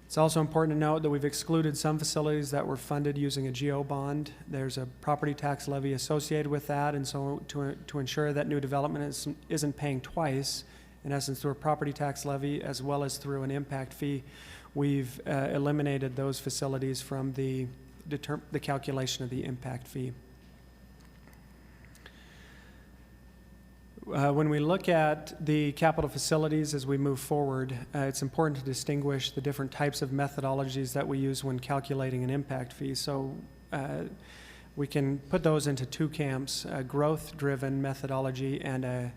It's also important to note that we've excluded some facilities that were funded using a GO bond. There's a property tax levy associated with that, and so to ensure that new development isn't paying twice, in essence through a property tax levy as well as through an impact fee, we've eliminated those facilities from the calculation of the impact fee. When we look at the capital facilities as we move forward, it's important to distinguish the different types of methodologies that we use when calculating an impact fee. So we can put those into 2 camps, a growth-driven methodology and a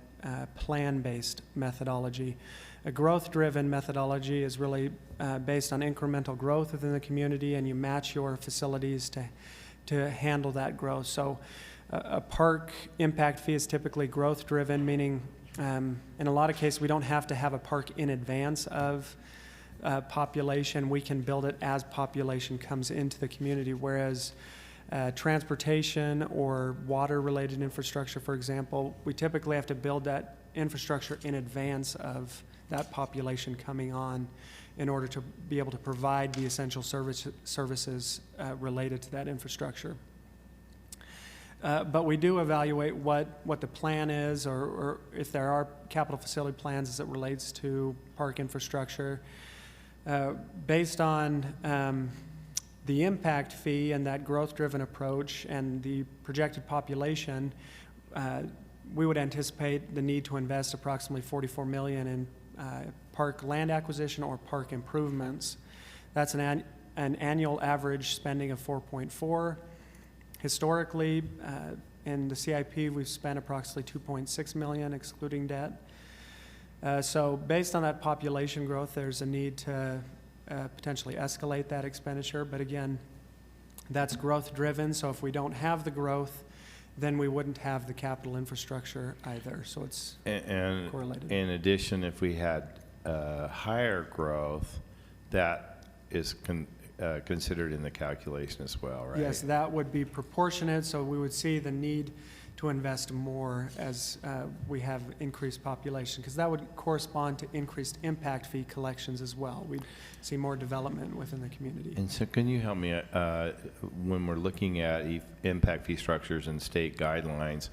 plan-based methodology. A growth-driven methodology is really based on incremental growth within the community, and you match your facilities to handle that growth. So a park impact fee is typically growth-driven, meaning in a lot of cases we don't have to have a park in advance of population. We can build it as population comes into the community, whereas transportation or water-related infrastructure, for example, we typically have to build that infrastructure in advance of that population coming on. in order to be able to provide the essential services related to that infrastructure. But we do evaluate what the plan is, or if there are capital facility plans as it relates to park infrastructure. Based on the impact fee and that growth-driven approach and the projected population, we would anticipate the need to invest approximately $44 million in park land acquisition or park improvements. That's an annual average spending of 4.4. Historically, in the CIP, we've spent approximately $2.6 million, excluding debt. So based on that population growth, there's a need to potentially escalate that expenditure. But again, that's growth-driven, so if we don't have the growth, then we wouldn't have the capital infrastructure either. So it's correlated. In addition, if we had higher growth, that is considered in the calculation as well, right? Yes, that would be proportionate, so we would see the need to invest more as we have increased population, because that would correspond to increased impact fee collections as well. We'd see more development within the community. And so can you help me, when we're looking at impact fee structures and state guidelines,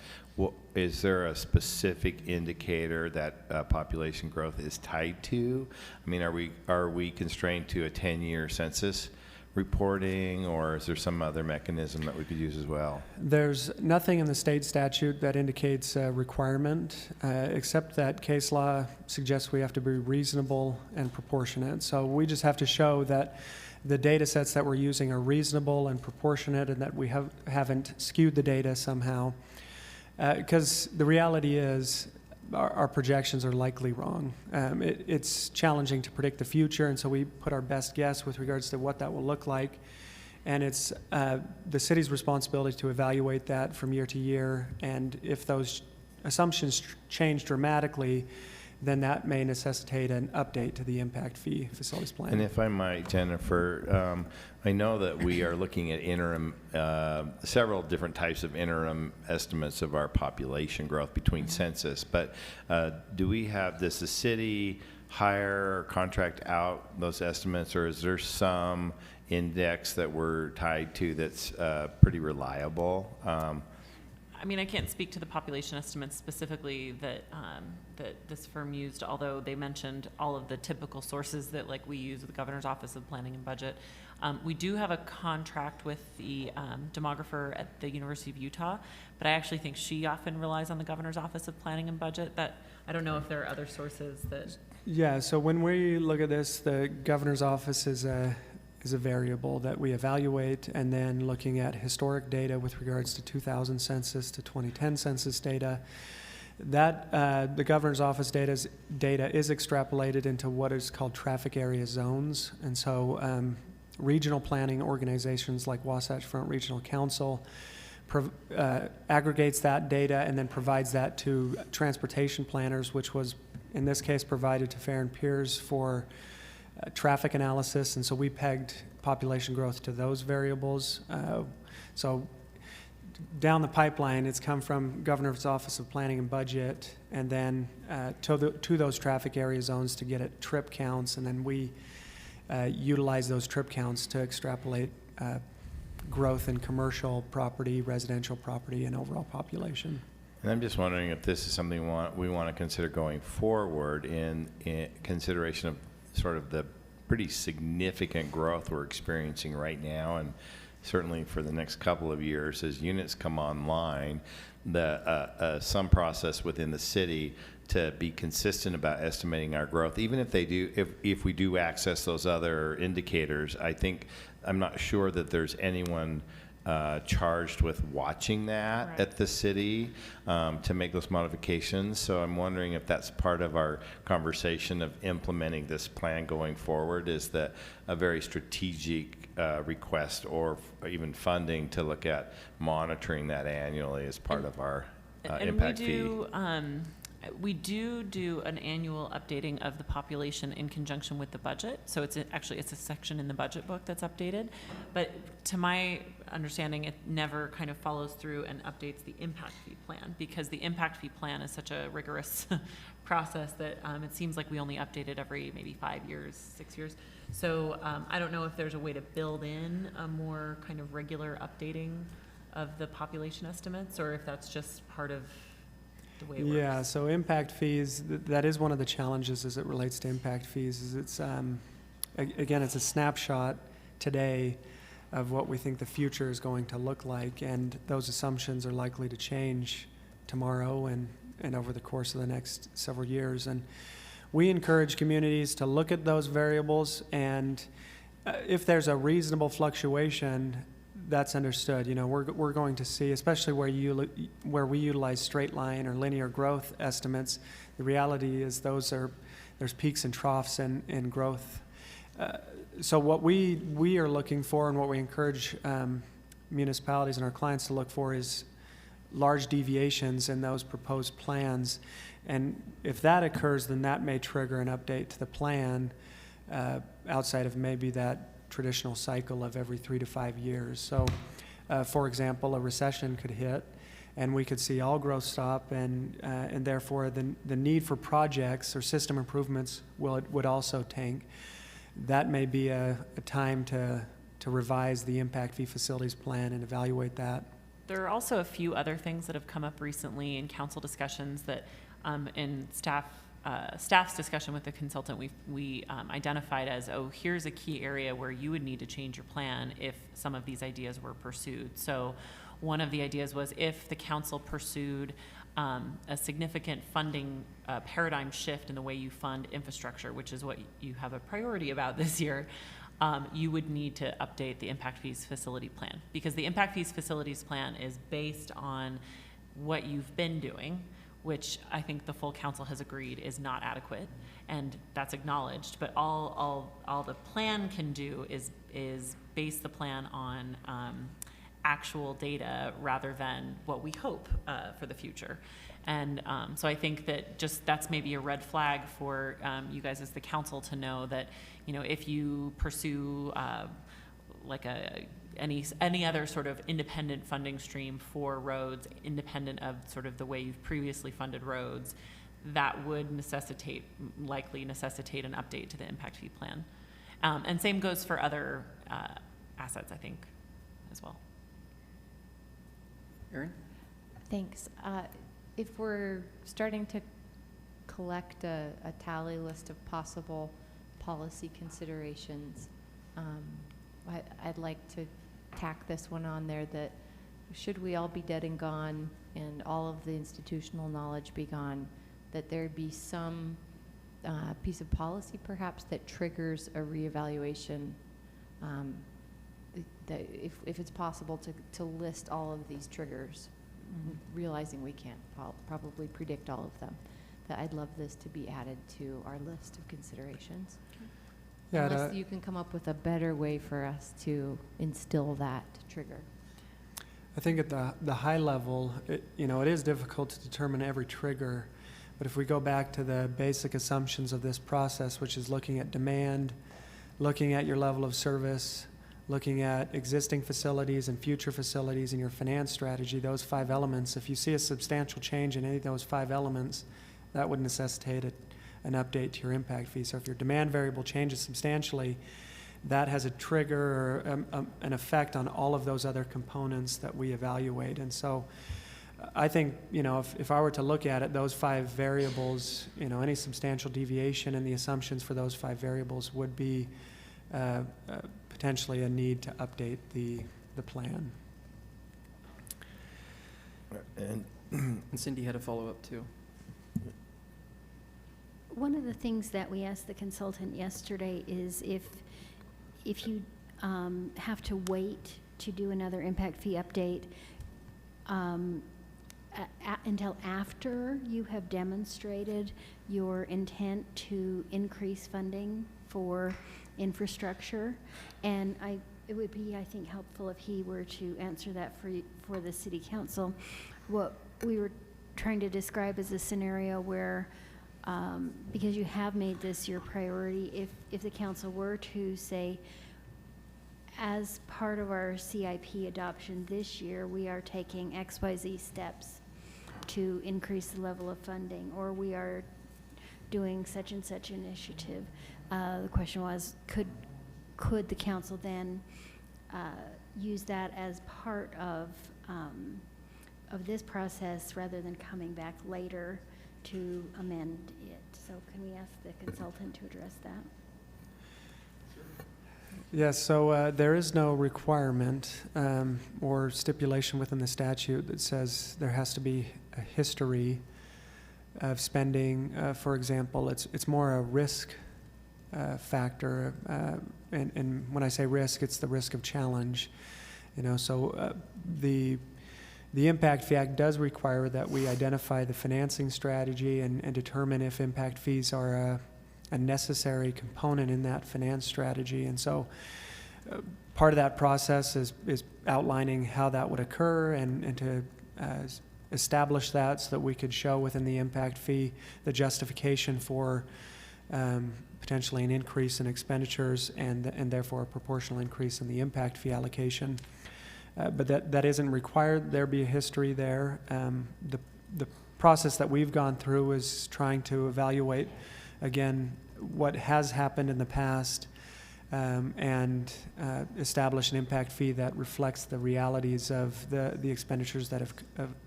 is there a specific indicator that population growth is tied to? I mean, are we constrained to a 10-year census reporting, or is there some other mechanism that we could use as well? There's nothing in the state statute that indicates a requirement, except that case law suggests we have to be reasonable and proportionate. So we just have to show that the data sets that we're using are reasonable and proportionate, and that we haven't skewed the data somehow. Because the reality is our projections are likely wrong. It's challenging to predict the future, and so we put our best guess with regards to what that will look like. And it's the city's responsibility to evaluate that from year to year, and if those assumptions change dramatically, then that may necessitate an update to the impact fee facilities plan. And if I might, Jennifer, I know that we are looking at interim, several different types of interim estimates of our population growth between census, but does the city hire or contract out those estimates, or is there some index that we're tied to that's pretty reliable? I mean, I can't speak to the population estimates specifically that that this firm used, although they mentioned all of the typical sources that like we use with the Governor's Office of Planning and Budget. We do have a contract with the demographer at the University of Utah, but I actually think she often relies on the Governor's Office of Planning and Budget. That I don't know if there are other sources that. Yeah, so when we look at this, the Governor's Office is a variable that we evaluate, and then looking at historic data with regards to 2000 census to 2010 census data, that the Governor's Office data is extrapolated into what is called traffic area zones. And so regional planning organizations like Wasatch Front Regional Council aggregates that data and then provides that to transportation planners, which was in this case provided to Fair and Peers for traffic analysis, and so we pegged population growth to those variables. So down the pipeline, it's come from Governor's Office of Planning and Budget, and then to those traffic area zones to get at trip counts, and then we utilize those trip counts to extrapolate growth in commercial property, residential property, and overall population. And I'm just wondering if this is something we want to consider going forward in consideration of sort of the pretty significant growth we're experiencing right now, and certainly for the next couple of years as units come online, some process within the city to be consistent about estimating our growth, even if if we do access those other indicators. I'm not sure that there's anyone charged with watching that Right. at the city to make those modifications. So I'm wondering if that's part of our conversation of implementing this plan going forward, is that a very strategic request or even funding to look at monitoring that annually as part of our And impact we fee. do, We do an annual updating of the population in conjunction with the budget. So it's a section in the budget book that's updated. But to my understanding, it never kind of follows through and updates the impact fee plan, because the impact fee plan is such a rigorous process that it seems like we only update it every maybe 5 years, 6 years. So I don't know if there's a way to build in a more kind of regular updating of the population estimates, or if that's just part of the way it works. Yeah, so impact fees, that is one of the challenges as it relates to impact fees, is it's, again, it's a snapshot today of what we think the future is going to look like, and those assumptions are likely to change tomorrow and over the course of the next several years. And we encourage communities to look at those variables, and if there's a reasonable fluctuation, that's understood. You know, we're going to see, especially where we utilize straight line or linear growth estimates, the reality is there's peaks and troughs in growth. So what we are looking for, and what we encourage municipalities and our clients to look for, is large deviations in those proposed plans. And if that occurs, then that may trigger an update to the plan outside of maybe that traditional cycle of every 3 to 5 years. So, for example, a recession could hit, and we could see all growth stop, and therefore the need for projects or system improvements would also tank. That may be a time to revise the impact fee facilities plan and evaluate that. There are also a few other things that have come up recently in council discussions that in staff's discussion with the consultant, we identified as, here's a key area where you would need to change your plan if some of these ideas were pursued. So one of the ideas was, if the council pursued a significant funding paradigm shift in the way you fund infrastructure, which is what you have a priority about this year, you would need to update the impact fees facility plan, because the impact fees facilities plan is based on what you've been doing, which I think the full council has agreed is not adequate, and that's acknowledged. But all the plan can do is base the plan on actual data rather than what we hope for the future. And so I think that that's maybe a red flag for you guys as the council to know that, you know, if you pursue like any other sort of independent funding stream for roads, independent of sort of the way you've previously funded roads, that would likely necessitate an update to the impact fee plan. And same goes for other assets, I think, as well. Erin? Thanks. If we're starting to collect a tally list of possible policy considerations, I'd like to tack this one on there, that should we all be dead and gone and all of the institutional knowledge be gone, that there be some piece of policy perhaps that triggers a reevaluation, that if it's possible to list all of these triggers, realizing we can't probably predict all of them, that I'd love this to be added to our list of considerations. Yeah, Unless you can come up with a better way for us to instill that trigger. I think at the high level, it is difficult to determine every trigger, but if we go back to the basic assumptions of this process, which is looking at demand, looking at your level of service, looking at existing facilities and future facilities in your finance strategy, those 5 elements, if you see a substantial change in any of those 5 elements, that would necessitate an update to your impact fee. So if your demand variable changes substantially, that has a trigger or an effect on all of those other components that we evaluate. And so I think, if I were to look at it, those 5 variables, any substantial deviation in the assumptions for those 5 variables would be potentially a need to update the plan. And Cindy had a follow-up too. One of the things that we asked the consultant yesterday is if you have to wait to do another impact fee update until after you have demonstrated your intent to increase funding for infrastructure. And it would be, I think, helpful if he were to answer that for the city council. What we were trying to describe as a scenario where, because you have made this your priority, if the council were to say, as part of our CIP adoption this year, we are taking XYZ steps to increase the level of funding, or we are doing such and such initiative. The question was, could the council then use that as part of this process rather than coming back later to amend it? So can we ask the consultant to address that? Yes, so there is no requirement or stipulation within the statute that says there has to be a history of spending. For example, it's more a risk factor, and when I say risk, it's the risk of challenge. So the Impact Fee Act does require that we identify the financing strategy and determine if impact fees are a necessary component in that finance strategy. And so part of that process is outlining how that would occur and to establish that so that we could show within the impact fee the justification for potentially an increase in expenditures and therefore a proportional increase in the impact fee allocation. But that isn't required. There be a history there. The process that we've gone through is trying to evaluate, again, what has happened in the past and establish an impact fee that reflects the realities of the expenditures that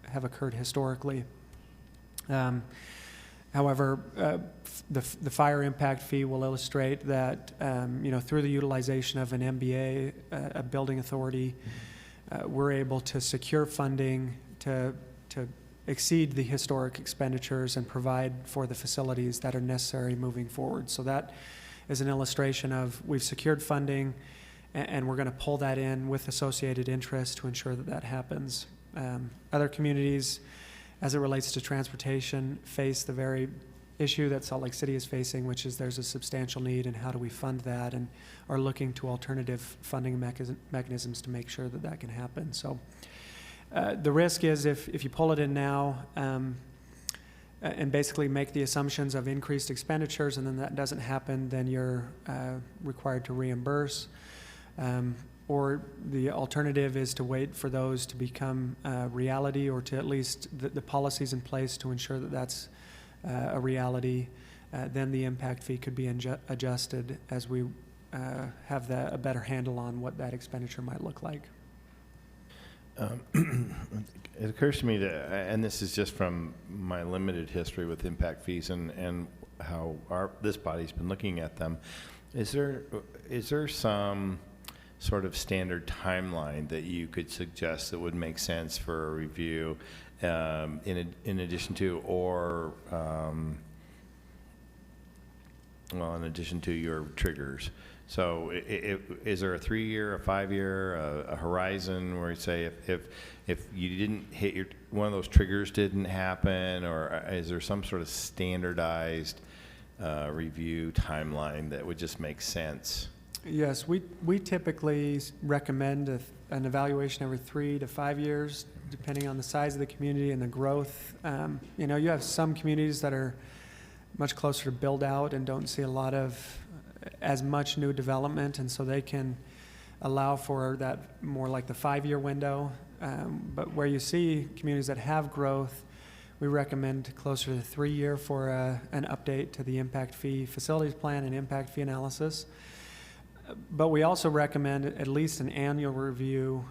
have occurred historically. However, the fire impact fee will illustrate that through the utilization of an MBA, a building authority, we're able to secure funding to exceed the historic expenditures and provide for the facilities that are necessary moving forward. So that is an illustration of we've secured funding and we're going to pull that in with associated interest to ensure that that happens. Other communities, as it relates to transportation, face the very issue that Salt Lake City is facing, which is there's a substantial need and how do we fund that, and are looking to alternative funding mechanisms to make sure that that can happen. So the risk is if you pull it in now and basically make the assumptions of increased expenditures and then that doesn't happen, then you're required to reimburse. Or the alternative is to wait for those to become reality, or to at least the policies in place to ensure that that's a reality. Then the impact fee could be adjusted as we have a better handle on what that expenditure might look like. It occurs to me that, and this is just from my limited history with impact fees and how this body's been looking at them, is there some sort of standard timeline that you could suggest that would make sense for a review in addition to, or in addition to your triggers? So is there a 3-year, a 5-year, a horizon where you say if you didn't hit one of those triggers didn't happen, or is there some sort of standardized review timeline that would just make sense? Yes, we typically recommend an evaluation every 3 to 5 years, depending on the size of the community and the growth. You have some communities that are much closer to build out and don't see as much new development, and so they can allow for that more like the 5-year window. But where you see communities that have growth, we recommend closer to the 3-year for an update to the impact fee facilities plan and impact fee analysis. But we also recommend at least an annual review,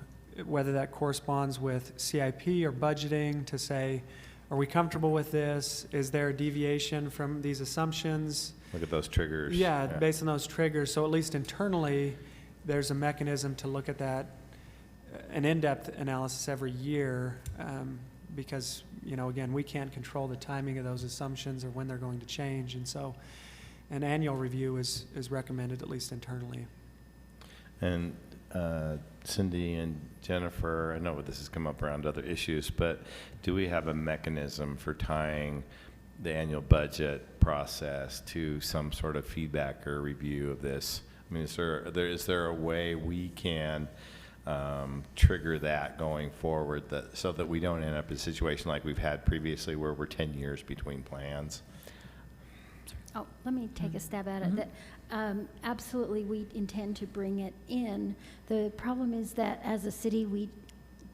whether that corresponds with CIP or budgeting, to say, are we comfortable with this? Is there a deviation from these assumptions? Look at those triggers. Yeah, based on those triggers. So at least internally, there's a mechanism to look at that, an in-depth analysis every year, because, again, we can't control the timing of those assumptions or when they're going to change. And so an annual review is recommended, at least internally. And Cindy and Jennifer, I know this has come up around other issues, but do we have a mechanism for tying the annual budget process to some sort of feedback or review of this? I mean, is there a way we can trigger that going forward, so that we don't end up in a situation like we've had previously where we're 10 years between plans? Oh, let me take a stab at it. Absolutely, we intend to bring it in. The problem is that as a city, we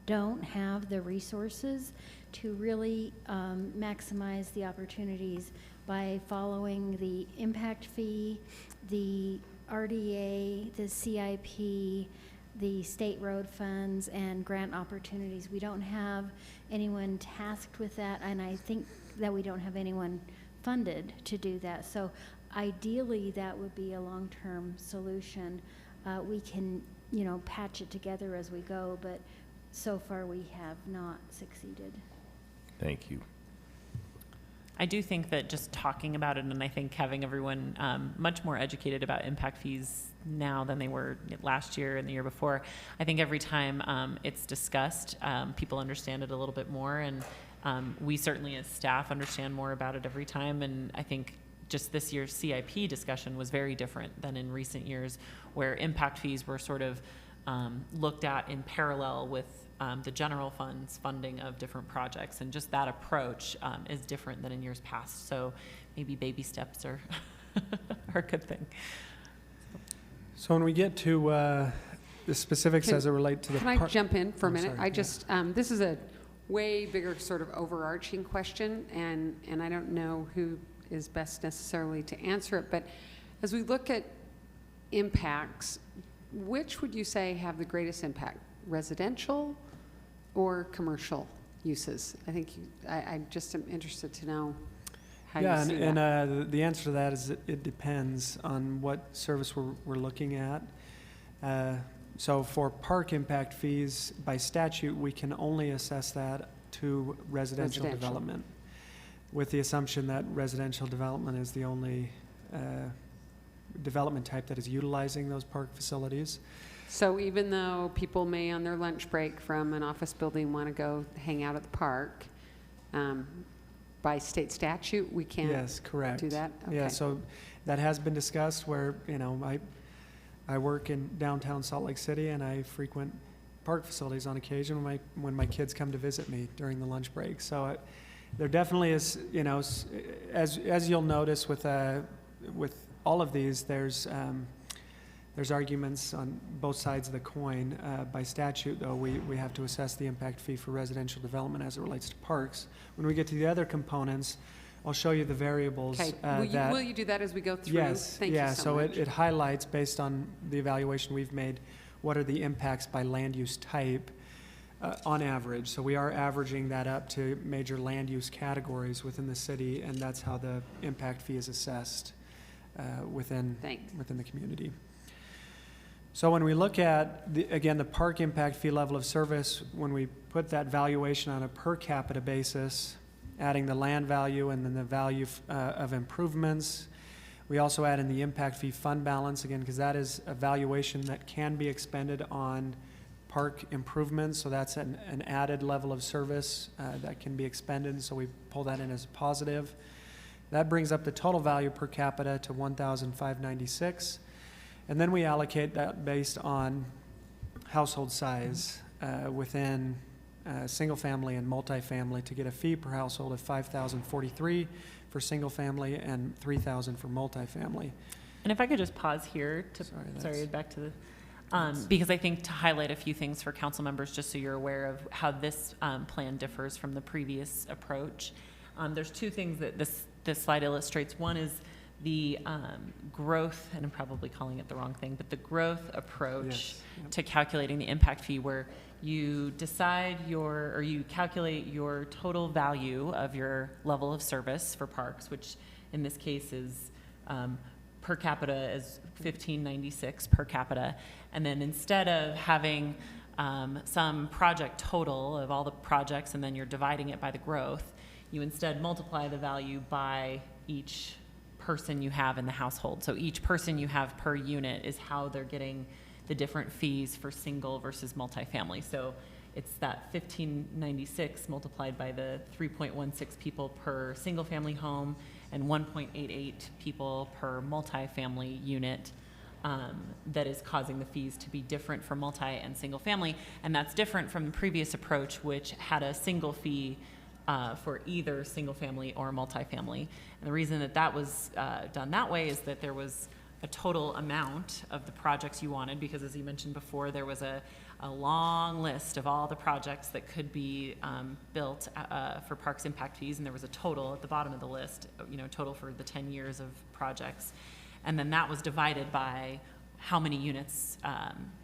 don't have the resources to really maximize the opportunities by following the impact fee, the RDA, the CIP, the state road funds, and grant opportunities. We don't have anyone tasked with that, and I think that we don't have anyone funded to do that. So ideally, that would be a long-term solution. We can, patch it together as we go, but so far we have not succeeded. Thank you. I do think that just talking about it, and I think having everyone much more educated about impact fees now than they were last year and the year before, I think every time it's discussed, people understand it a little bit more, and we certainly as staff understand more about it every time. And I think just this year's CIP discussion was very different than in recent years, where impact fees were sort of looked at in parallel with the general fund's funding of different projects, and just that approach is different than in years past. So maybe baby steps are are a good thing. So when we get to the specifics as it relate to the Can I jump in for a minute? sorry, I yeah. just, this is a way bigger sort of overarching question, and I don't know who is best necessarily to answer it, but as we look at impacts, which would you say have the greatest impact? Residential or commercial uses? I think I just am interested to know how you see that. and the answer to that is it depends on what service we're looking at. So for park impact fees, by statute, we can only assess that to residential development, with the assumption that residential development is the only development type that is utilizing those park facilities. So even though people may on their lunch break from an office building want to go hang out at the park, by state statute, we can't Yes, correct. do that? Yeah, Okay. so that has been discussed where, I work in downtown Salt Lake City, and I frequent park facilities on occasion when my kids come to visit me during the lunch break. So there definitely is, as you'll notice with all of these, there's arguments on both sides of the coin. By statute, though, we have to assess the impact fee for residential development as it relates to parks. When we get to the other components, I'll show you the variables. Okay, will you do that as we go through? Yes, Thank yeah, you so so much. it highlights, based on the evaluation we've made, what are the impacts by land use type on average. So we are averaging that up to major land use categories within the city, and that's how the impact fee is assessed within the community. So when we look at, again, the park impact fee level of service, when we put that valuation on a per capita basis, adding the land value and then the value of improvements, we also add in the impact fee fund balance, again, because that is a valuation that can be expended on park improvements. So that's an added level of service that can be expended, so we pull that in as a positive. That brings up the total value per capita to $1,596. And then we allocate that based on household size within single family and multifamily to get a fee per household of $5,043 for single family and $3,000 for multifamily. And if I could just pause here to, back to the, because I think to highlight a few things for council members, just so you're aware of how this plan differs from the previous approach. There's two things that this slide illustrates. One is the growth, and I'm probably calling it the wrong thing, but the growth approach to calculating the impact fee, where you decide you calculate your total value of your level of service for parks, which in this case is per capita is $1,596 per capita. And then instead of having some project total of all the projects and then you're dividing it by the growth, you instead multiply the value by each person you have in the household. So each person you have per unit is how they're getting the different fees for single versus multifamily. So it's that $1,596 multiplied by the 3.16 people per single family home and 1.88 people per multifamily unit. that is causing the fees to be different for multi and single family. And that's different from the previous approach, which had a single fee for either single family or multifamily. And the reason that that was done that way is that there was a total amount of the projects you wanted, because as you mentioned before, there was a long list of all the projects that could be built for parks impact fees, and there was a total at the bottom of the list, total for the 10 years of projects. And then that was divided by how many units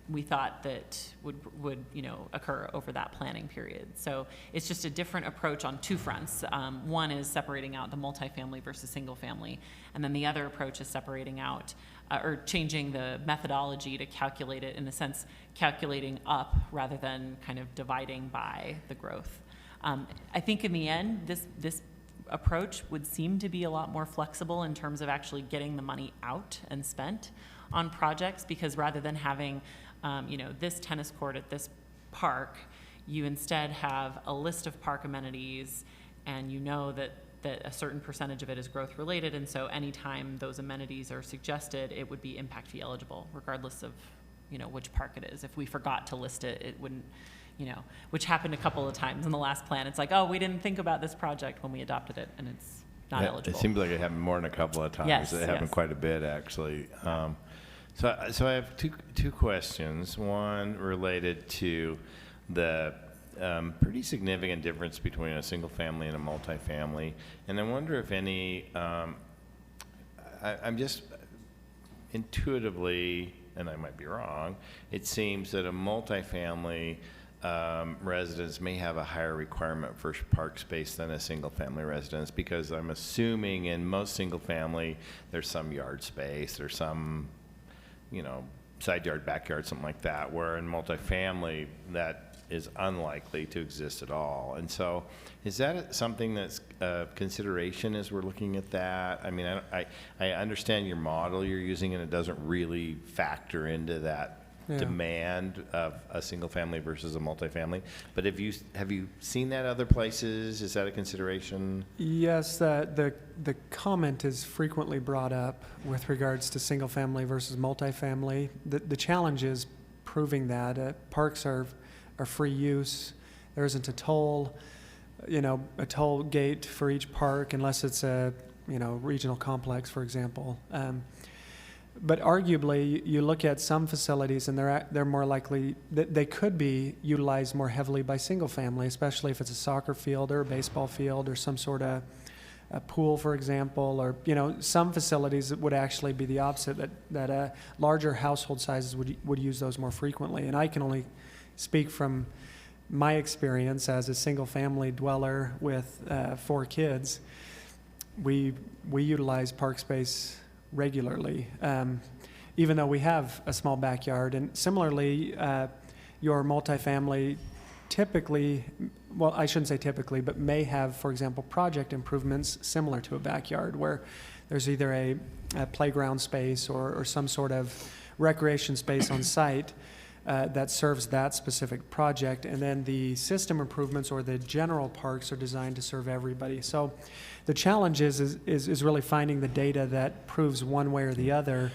we thought that would occur over that planning period. So it's just a different approach on two fronts. One is separating out the multifamily versus single family, and then the other approach is separating out or changing the methodology to calculate it, in a sense, calculating up rather than kind of dividing by the growth. I think in the end, this approach would seem to be a lot more flexible in terms of actually getting the money out and spent on projects, because rather than having this tennis court at this park, you instead have a list of park amenities, and that a certain percentage of it is growth related, and so anytime those amenities are suggested, it would be impact fee eligible, regardless of which park it is. If we forgot to list it, it wouldn't, which happened a couple of times in the last plan. It's like, oh, we didn't think about this project when we adopted it, and it's not eligible. It seems like it happened more than a couple of times. Yes, It happened quite a bit, actually. So I have two questions. One related to the pretty significant difference between a single family and a multifamily, and I wonder if any. I'm just intuitively, and I might be wrong, it seems that a multifamily residence may have a higher requirement for park space than a single family residence, because I'm assuming in most single family there's some yard space, there's some side yard, backyard, something like that, where in multifamily that is unlikely to exist at all. And so is that something that's consideration as we're looking at that? I mean, I understand your model you're using, and it doesn't really factor into that demand of a single family versus a multifamily. But have you seen that other places? Is that a consideration? Yes, the comment is frequently brought up with regards to single family versus multifamily. The challenge is proving that parks are free use. There isn't a toll gate for each park unless it's a regional complex, for example. But arguably, you look at some facilities, and they're more likely that they could be utilized more heavily by single family, especially if it's a soccer field or a baseball field or some sort of a pool, for example, or some facilities would actually be the opposite, that larger household sizes would use those more frequently. And I can only speak from my experience as a single family dweller with 4 kids. We utilize park space regularly, even though we have a small backyard. And similarly, your multifamily typically, well, I shouldn't say typically, but may have, for example, project improvements similar to a backyard, where there's either a playground space or some sort of recreation space on site that serves that specific project, and then the system improvements or the general parks are designed to serve everybody. So the challenge is really finding the data that proves one way or the other.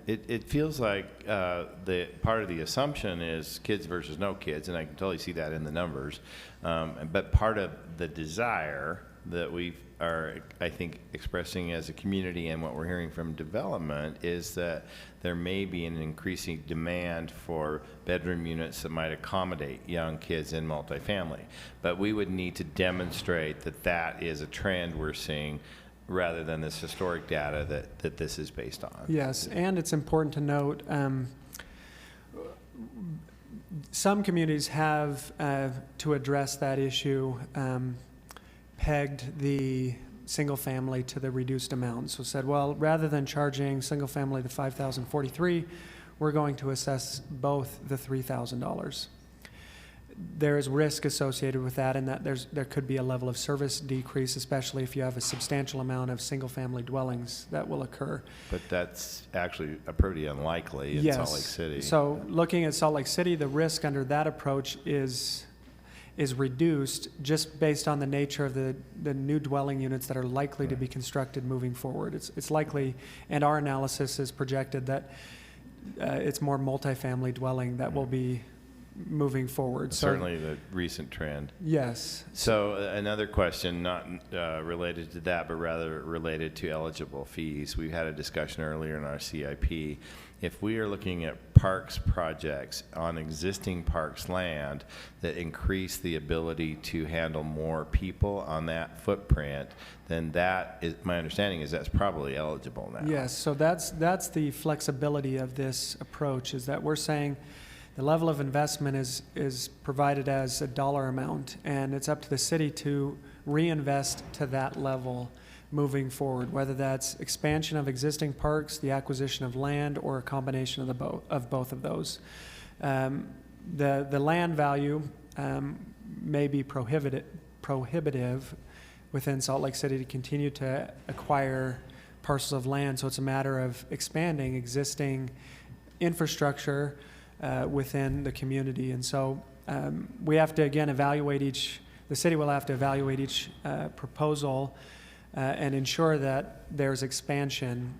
It feels like the part of the assumption is kids versus no kids, and I can totally see that in the numbers. But part of the desire that we are, I think, expressing as a community and what we're hearing from development is that there may be an increasing demand for bedroom units that might accommodate young kids in multifamily. But we would need to demonstrate that that is a trend we're seeing, rather than this historic data that this is based on. Yes, and it's important to note, some communities have, to address that issue, pegged the single family to the reduced amount. So said, well, rather than charging single family the $5,043, we're going to assess both the $3,000. There is risk associated with that, and that there could be a level of service decrease, especially if you have a substantial amount of single-family dwellings that will occur. But that's actually pretty unlikely in Salt Lake City. So looking at Salt Lake City, the risk under that approach is is reduced just based on the nature of the new dwelling units that are likely to be constructed moving forward. It's likely, and our analysis is projected that it's more multifamily dwelling that will be moving forward. So, Certainly the recent trend. yes. So another question, not related to that, but rather related to eligible fees. We had a discussion earlier in our CIP. If we are looking at parks projects on existing parks land that increase the ability to handle more people on that footprint, then that is, my understanding is that's probably eligible now. Yes, so that's the flexibility of this approach, is that we're saying the level of investment is provided as a dollar amount, and it's up to the city to reinvest to that level moving forward, whether that's expansion of existing parks, the acquisition of land, or a combination of both of those. The land value may be prohibitive within Salt Lake City to continue to acquire parcels of land, so it's a matter of expanding existing infrastructure within the community. And so we have to, again, the city will have to evaluate each proposal and ensure that there's expansion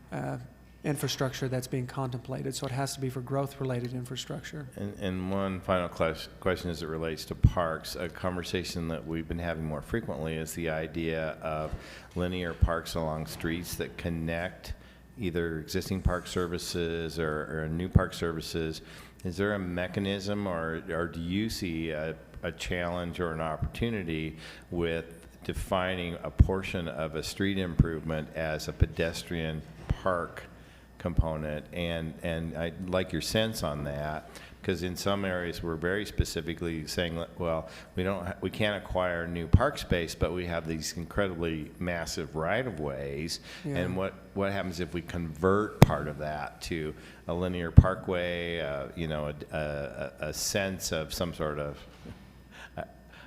infrastructure that's being contemplated. So it has to be for growth-related infrastructure. And one final question as it relates to parks. A conversation that we've been having more frequently is the idea of linear parks along streets that connect either existing park services or new park services. Is there a mechanism, or do you see a challenge or an opportunity with defining a portion of a street improvement as a pedestrian park component? And I'd like your sense on that, because in some areas we're very specifically saying, well, we can't acquire new park space, but we have these incredibly massive right-of-ways. Yeah. And what happens if we convert part of that to a linear parkway, a sense of some sort of,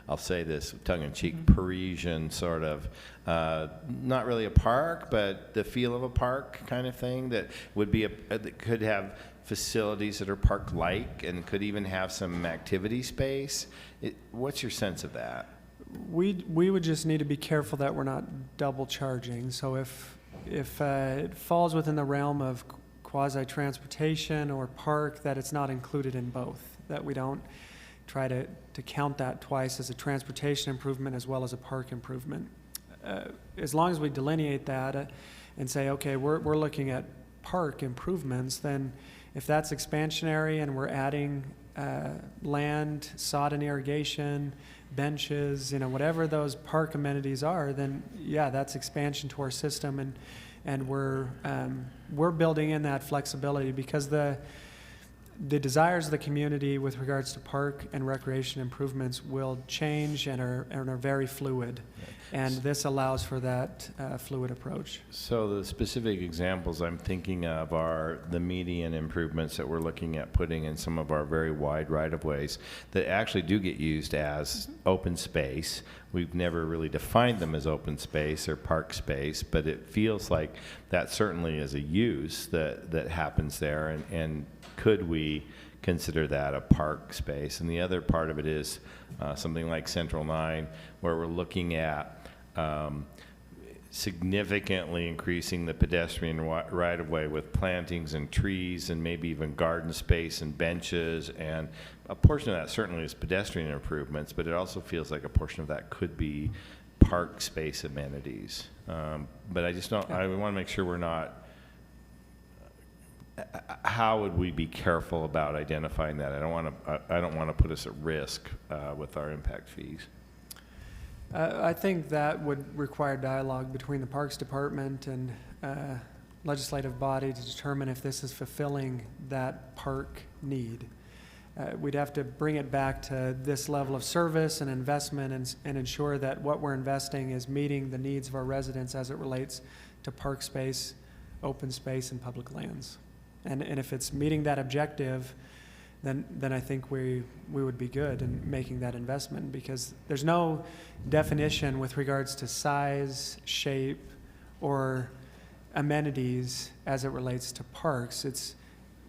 I'll say this tongue-in-cheek, Parisian sort of, not really a park, but the feel of a park kind of thing that would be that could have facilities that are park-like and could even have some activity space. What's your sense of that? We would just need to be careful that we're not double charging. So if it falls within the realm of quasi-transportation or park, that it's not included in both, that we don't try to count that twice as a transportation improvement as well as a park improvement. As long as we delineate that and say, okay, we're looking at park improvements, then if that's expansionary and we're adding land, sod and irrigation, benches, whatever those park amenities are, then yeah, that's expansion to our system, and we're building in that flexibility, because the desires of the community with regards to park and recreation improvements will change and are very fluid. And this allows for that fluid approach. So the specific examples I'm thinking of are the median improvements that we're looking at putting in some of our very wide right-of-ways that actually do get used as open space. We've never really defined them as open space or park space, but it feels like that certainly is a use that happens there, and could we consider that a park space? And the other part of it is something like Central 9, where we're looking at significantly increasing the pedestrian right-of-way with plantings and trees and maybe even garden space and benches, and a portion of that certainly is pedestrian improvements, but it also feels like a portion of that could be park space amenities. But I just don't, I want to make sure we're not, how would we be careful about identifying that? I don't want to put us at risk with our impact fees. I think that would require dialogue between the Parks Department and legislative body to determine if this is fulfilling that park need. We'd have to bring it back to this level of service and investment and ensure that what we're investing is meeting the needs of our residents as it relates to park space, open space, and public lands. And if it's meeting that objective, then I think we would be good in making that investment, because there's no definition with regards to size, shape, or amenities as it relates to parks.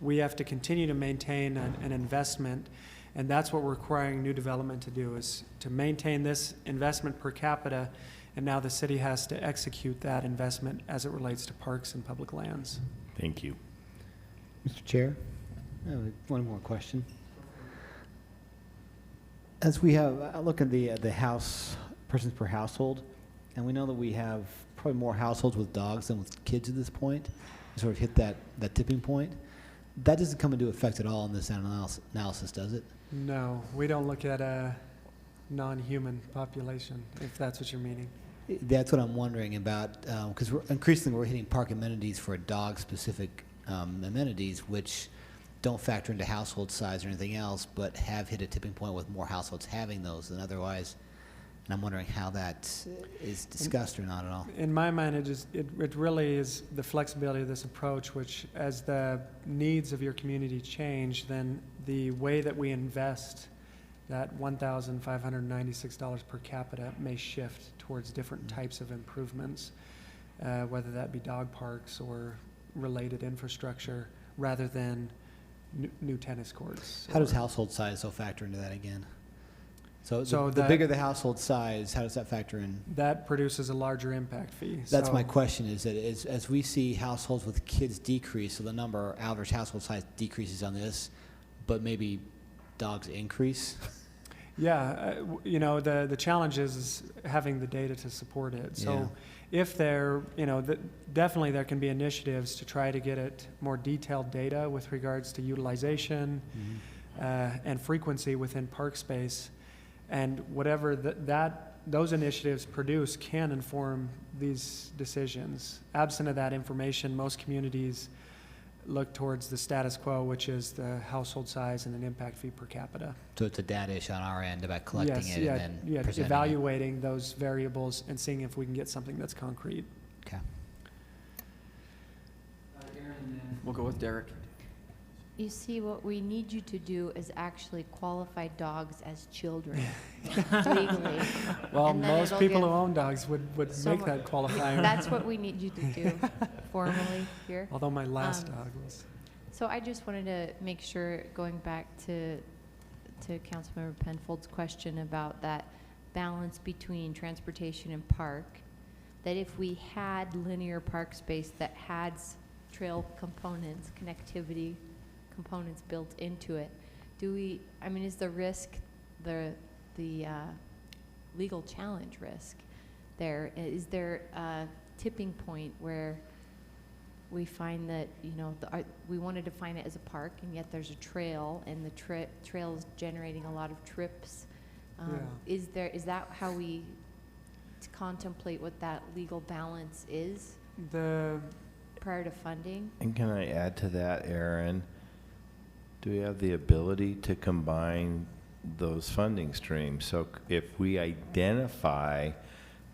We have to continue to maintain an investment And that's what we're requiring new development to do, is to maintain this investment per capita, and now the city has to execute that investment as it relates to parks and public lands. Thank you. Mr. Chair, I have one more question. As we have, I look at the house, persons per household, and we know that we have probably more households with dogs than with kids at this point. We sort of hit that tipping point. That doesn't come into effect at all in this analysis, does it? No, we don't look at a non-human population, if that's what you're meaning. That's what I'm wondering about, because increasingly we're hitting park amenities for dog-specific amenities, which don't factor into household size or anything else, but have hit a tipping point with more households having those than otherwise. And I'm wondering how that is discussed or not at all. In my mind, it really is the flexibility of this approach, which as the needs of your community change, then the way that we invest that $1,596 per capita may shift towards different types of improvements, whether that be dog parks or related infrastructure, rather than new tennis courts. How does household size factor into that again? So the that- bigger the household size, how does that factor in? That produces a larger impact fee. That's So- my question, is that as we see households with kids decrease, so the number, average household size decreases on this, but maybe dogs increase? Yeah, the challenge is having the data to support it. So if there, definitely there can be initiatives to try to get it more detailed data with regards to utilization and frequency within park space. And whatever those initiatives produce can inform these decisions. Absent of that information, most communities look towards the status quo, which is the household size and an impact fee per capita. So it's a data issue on our end about collecting Yes, it and then presenting evaluating those variables and seeing if we can get something that's concrete. it. Okay. We'll go with Derek. You see, what we need you to do is actually qualify dogs as children legally. Well, And then most it'll people give who own dogs would so make mu- that qualifying. That's what we need you to do formally here. Although my last Um, dog was. So I just wanted to make sure, going back to Councilmember Penfold's question about that balance between transportation and park, that if we had linear park space that had trail components, connectivity components built into it, is the risk, the legal challenge risk there? Is there a tipping point where we find that, we want to define it as a park, and yet there's a trail, and the trail is generating a lot of trips? Is that how we contemplate what that legal balance is prior to funding? And can I add to that, Aaron? Do we have the ability to combine those funding streams? So if we identify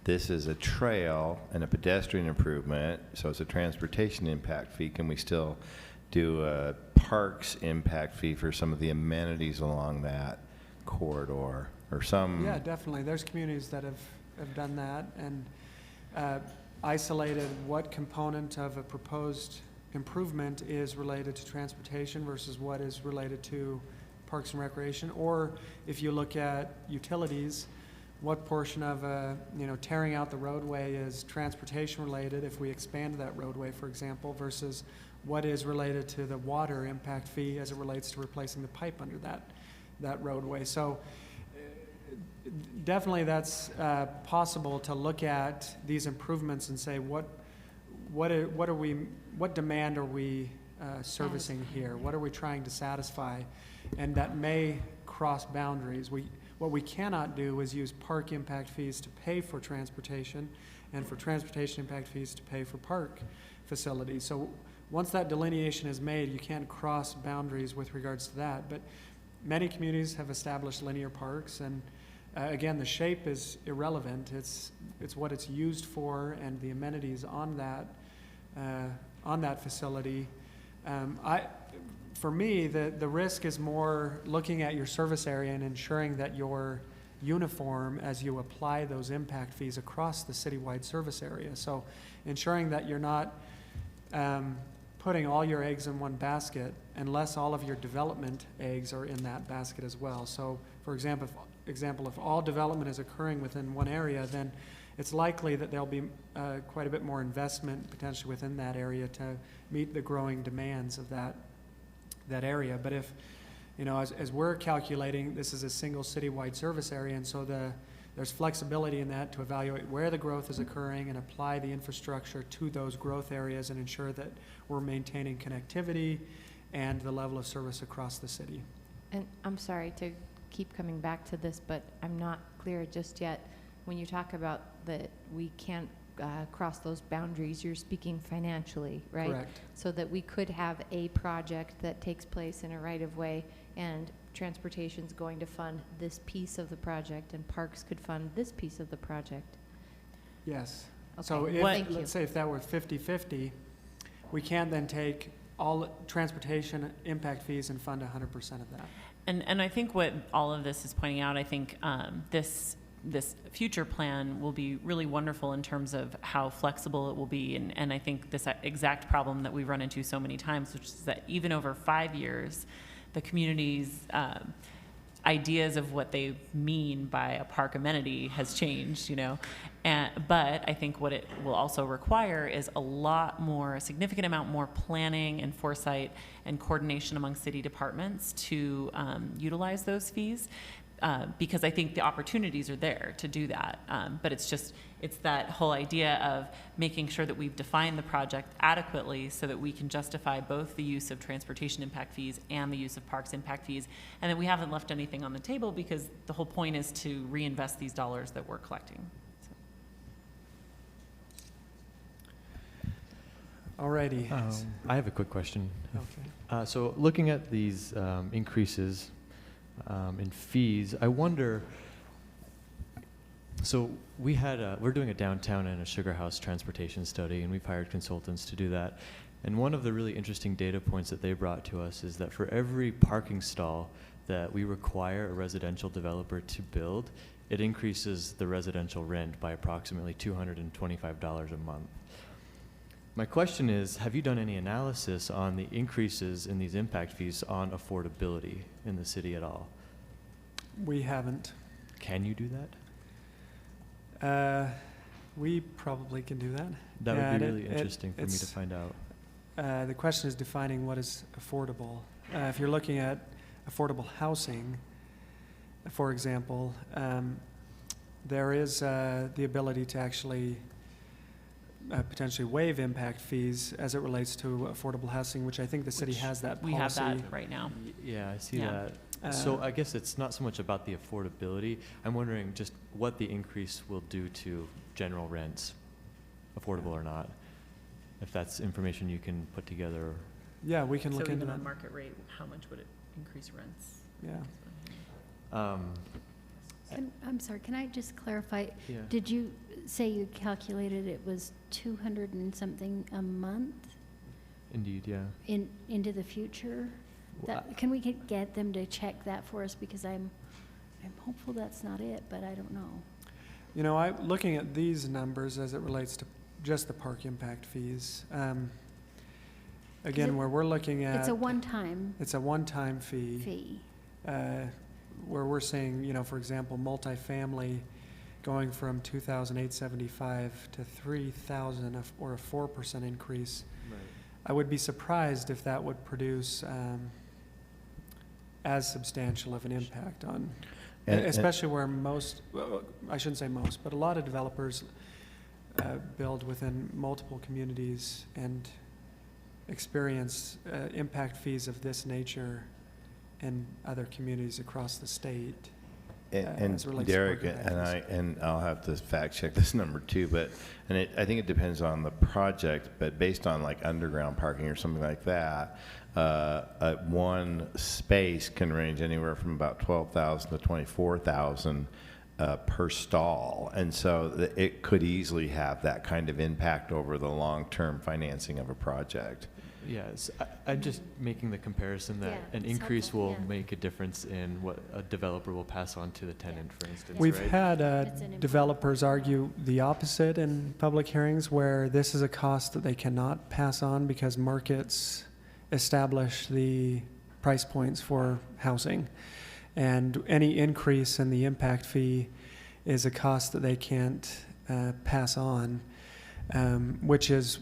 this as a trail and a pedestrian improvement, so it's a transportation impact fee, can we still do a parks impact fee for some of the amenities along that corridor or some? Yeah, definitely. There's communities that have done that and isolated what component of a proposed improvement is related to transportation versus what is related to parks and recreation. Or if you look at utilities, what portion of tearing out the roadway is transportation related if we expand that roadway, for example, versus what is related to the water impact fee as it relates to replacing the pipe under that roadway. So definitely that's possible to look at these improvements and say what demand are we servicing here? What are we trying to satisfy? And that may cross boundaries. What we cannot do is use park impact fees to pay for transportation, and for transportation impact fees to pay for park facilities. So once that delineation is made, you can't cross boundaries with regards to that. But many communities have established linear parks, and again, the shape is irrelevant. It's what it's used for and the amenities on that facility. For me, the risk is more looking at your service area and ensuring that you're uniform as you apply those impact fees across the citywide service area. So ensuring that you're not putting all your eggs in one basket unless all of your development eggs are in that basket as well. So, for example, if all development is occurring within one area, then it's likely that there'll be quite a bit more investment potentially within that area to meet the growing demands of that area. But if, as we're calculating, this is a single citywide service area, and so there's flexibility in that to evaluate where the growth is occurring and apply the infrastructure to those growth areas and ensure that we're maintaining connectivity and the level of service across the city. And I'm sorry to keep coming back to this, but I'm not clear just yet. When you talk about that we can't cross those boundaries, you're speaking financially, right? Correct. So that we could have a project that takes place in a right-of-way, and transportation's going to fund this piece of the project, and parks could fund this piece of the project. Yes. Okay. So if, Thank you. let's say if that were 50-50, we can then take all transportation impact fees and fund 100% of that. And I think what all of this is pointing out, I think this future plan will be really wonderful in terms of how flexible it will be. And I think this exact problem that we've run into so many times, which is that even over 5 years, the community's ideas of what they mean by a park amenity has changed, but I think what it will also require is a significant amount more planning and foresight and coordination among city departments to utilize those fees. Because I think the opportunities are there to do that. But it's that whole idea of making sure that we've defined the project adequately so that we can justify both the use of transportation impact fees and the use of parks impact fees, and that we haven't left anything on the table, because the whole point is to reinvest these dollars that we're collecting. Alrighty. I have a quick question. Okay. So looking at these increases in fees, I wonder, so we're doing a downtown and a sugar house transportation study, and we've hired consultants to do that. And one of the really interesting data points that they brought to us is that for every parking stall that we require a residential developer to build, it increases the residential rent by approximately $225 a month. My question is, have you done any analysis on the increases in these impact fees on affordability in the city at all? We haven't. Can you do that? We probably can do that. That would be really interesting for me to find out. The question is defining what is affordable. If you're looking at affordable housing, for example, there is the ability to actually potentially waive impact fees as it relates to affordable housing, which I think the city has that policy. We have that right now. Yeah, I see that. So I guess it's not so much about the affordability. I'm wondering just what the increase will do to general rents, affordable or not, if that's information you can put together. Yeah, we can look into even that. on market rate, how much would it increase rents? Yeah. I'm sorry, can I just clarify? Yeah. Did you say you calculated it was 200 and something a month? Indeed, yeah. Into the future? Can we get them to check that for us? Because I'm hopeful that's not it, but I don't know. Looking at these numbers as it relates to just the park impact fees, again, where we're looking at... It's a one-time... It's a one-time fee. Where we're saying, for example, multifamily going from $2,875 to $3,000 or a 4% increase. Right. I would be surprised if that would produce as substantial of an impact on, especially where I shouldn't say most, but a lot of developers build within multiple communities and experience impact fees of this nature in other communities across the state. And as it relates to Derek parking factors. and I'll have to fact check this number too, but I think it depends on the project, but based on like underground parking or something like that, one space can range anywhere from about $12,000 to $24,000 per stall, and so it could easily have that kind of impact over the long-term financing of a project. Yes, I'm just making the comparison that Yeah, an it's increase helpful, will yeah. make a difference in what a developer will pass on to the tenant, for instance, We've right? had It's an developers argue the opposite in public hearings, where this is a cost that they cannot pass on because markets establish the price points for housing. And any increase in the impact fee is a cost that they can't pass on, which is,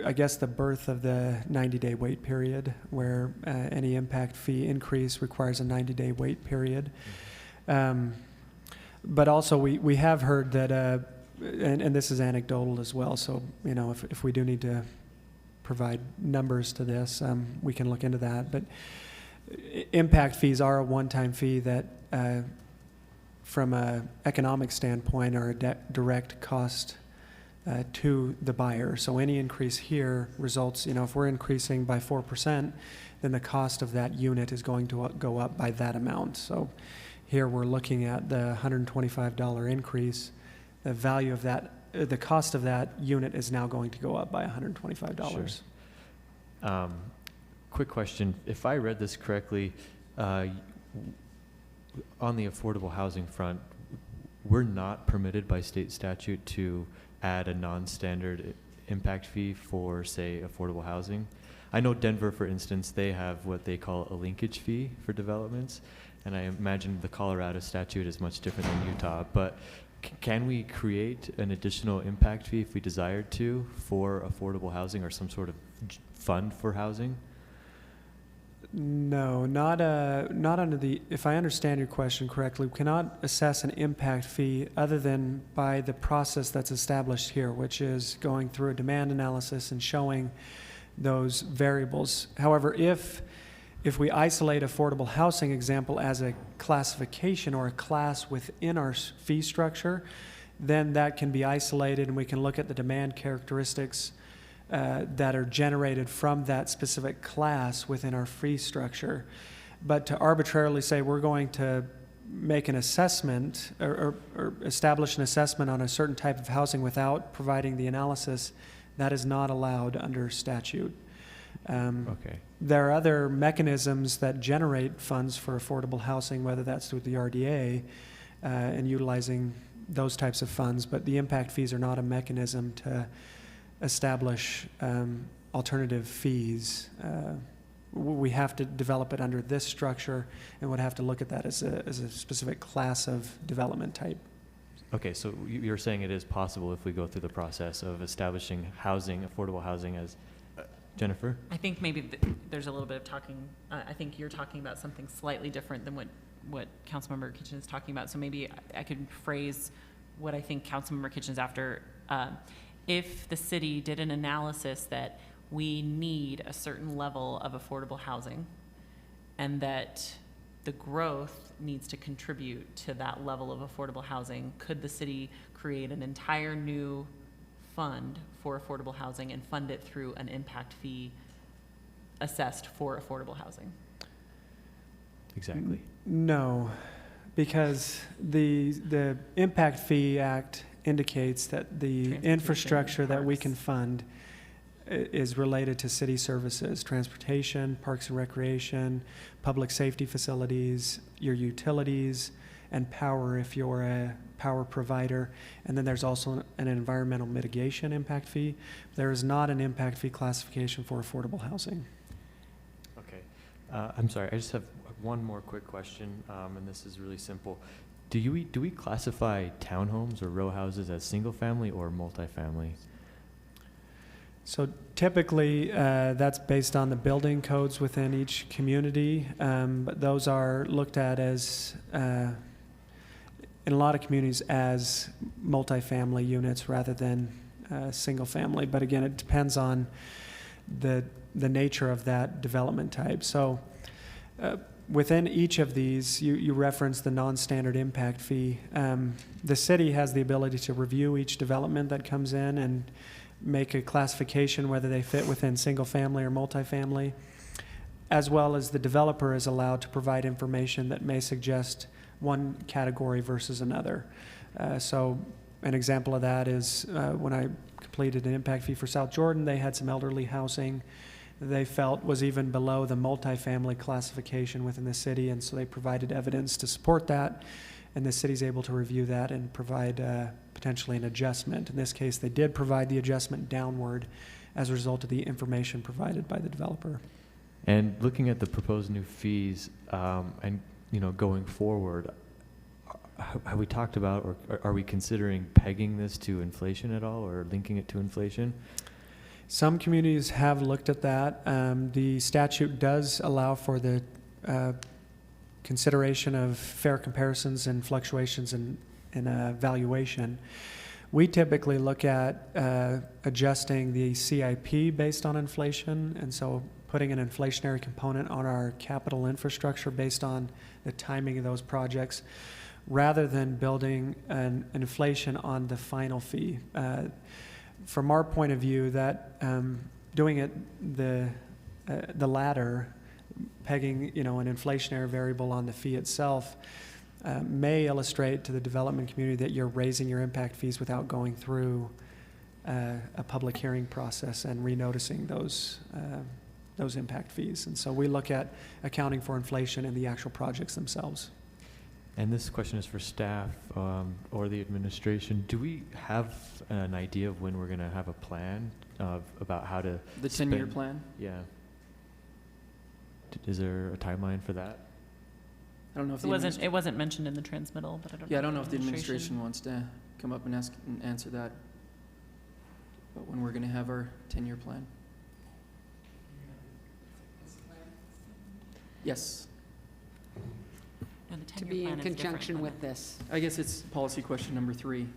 I guess, the birth of the 90-day wait period, where any impact fee increase requires a 90-day wait period. But also, we have heard that, and this is anecdotal as well, so, you know, if we do need to provide numbers to this, we can look into that. But impact fees are a one-time fee that, from an economic standpoint, are a direct cost to the buyer. So any increase here results, you know, if we're increasing by 4%, then the cost of that unit is going to go up by that amount. So here we're looking at the $125 increase. The value of that, the cost of that unit is now going to go up by $125. Sure. Quick question. If I read this correctly, on the affordable housing front, we're not permitted by state statute to add a non-standard impact fee for, say, affordable housing. I know Denver, for instance, they have what they call a linkage fee for developments, and I imagine the Colorado statute is much different than Utah, but can we create an additional impact fee if we desired to for affordable housing or some sort of fund for housing? No, not under the, if I understand your question correctly, we cannot assess an impact fee other than by the process that's established here, which is going through a demand analysis and showing those variables. However, if we isolate affordable housing example as a classification or a class within our fee structure, then that can be isolated and we can look at the demand characteristics that are generated from that specific class within our fee structure. But to arbitrarily say we're going to make an assessment or establish an assessment on a certain type of housing without providing the analysis, that is not allowed under statute. Okay. There are other mechanisms that generate funds for affordable housing, whether that's through the RDA and utilizing those types of funds, but the impact fees are not a mechanism to establish alternative fees. We have to develop it under this structure and would have to look at that as a specific class of development type. Okay, so you're saying it is possible if we go through the process of establishing housing, affordable housing as, Jennifer? I think maybe there's a little bit of talking, I think you're talking about something slightly different than what Councilmember Kitchen is talking about. So maybe I could phrase what I think Councilmember Kitchen's after. If the city did an analysis that we need a certain level of affordable housing and that the growth needs to contribute to that level of affordable housing, could the city create an entire new fund for affordable housing and fund it through an impact fee assessed for affordable housing? Exactly. No, because the Impact Fee Act indicates that the infrastructure that we can fund is related to city services, transportation, parks and recreation, public safety facilities, your utilities, and power if you're a power provider. And then there's also an environmental mitigation impact fee. There is not an impact fee classification for affordable housing. Okay. I'm sorry, I just have one more quick question, and this is really simple. Do we classify townhomes or row houses as single family or multifamily? So typically, that's based on the building codes within each community, but those are looked at as, in a lot of communities, as multifamily units rather than single family. But again, it depends on the nature of that development type. So within each of these, you reference the non-standard impact fee. The city has the ability to review each development that comes in and make a classification whether they fit within single family or multifamily, as well as the developer is allowed to provide information that may suggest one category versus another. So an example of that is when I completed an impact fee for South Jordan, they had some elderly housing they felt was even below the multifamily classification within the city, and so they provided evidence to support that, and the city's able to review that and provide potentially an adjustment. In this case, they did provide the adjustment downward as a result of the information provided by the developer. And looking at the proposed new fees, and, you know, going forward, have we talked about, or are we considering pegging this to inflation at all, or linking it to inflation? Some communities have looked at that. The statute does allow for the consideration of fair comparisons and fluctuations in valuation. We typically look at adjusting the CIP based on inflation, and so putting an inflationary component on our capital infrastructure based on the timing of those projects, rather than building an inflation on the final fee. From our point of view, that doing it the latter, pegging, you know, an inflationary variable on the fee itself, may illustrate to the development community that you're raising your impact fees without going through a public hearing process and renoticing those impact fees. And so we look at accounting for inflation in the actual projects themselves. And this question is for staff or the administration. Do we have an idea of when we're going to have a plan about how to The 10-year plan? Yeah. Is there a timeline for that? I don't know if It wasn't mentioned in the transmittal, but I don't know. Yeah, I don't know if the administration wants to come up and answer that. But when we're going to have our 10-year plan? Yes. No, the To 10-year be plan in is different conjunction than with this. I guess it's policy question number 3.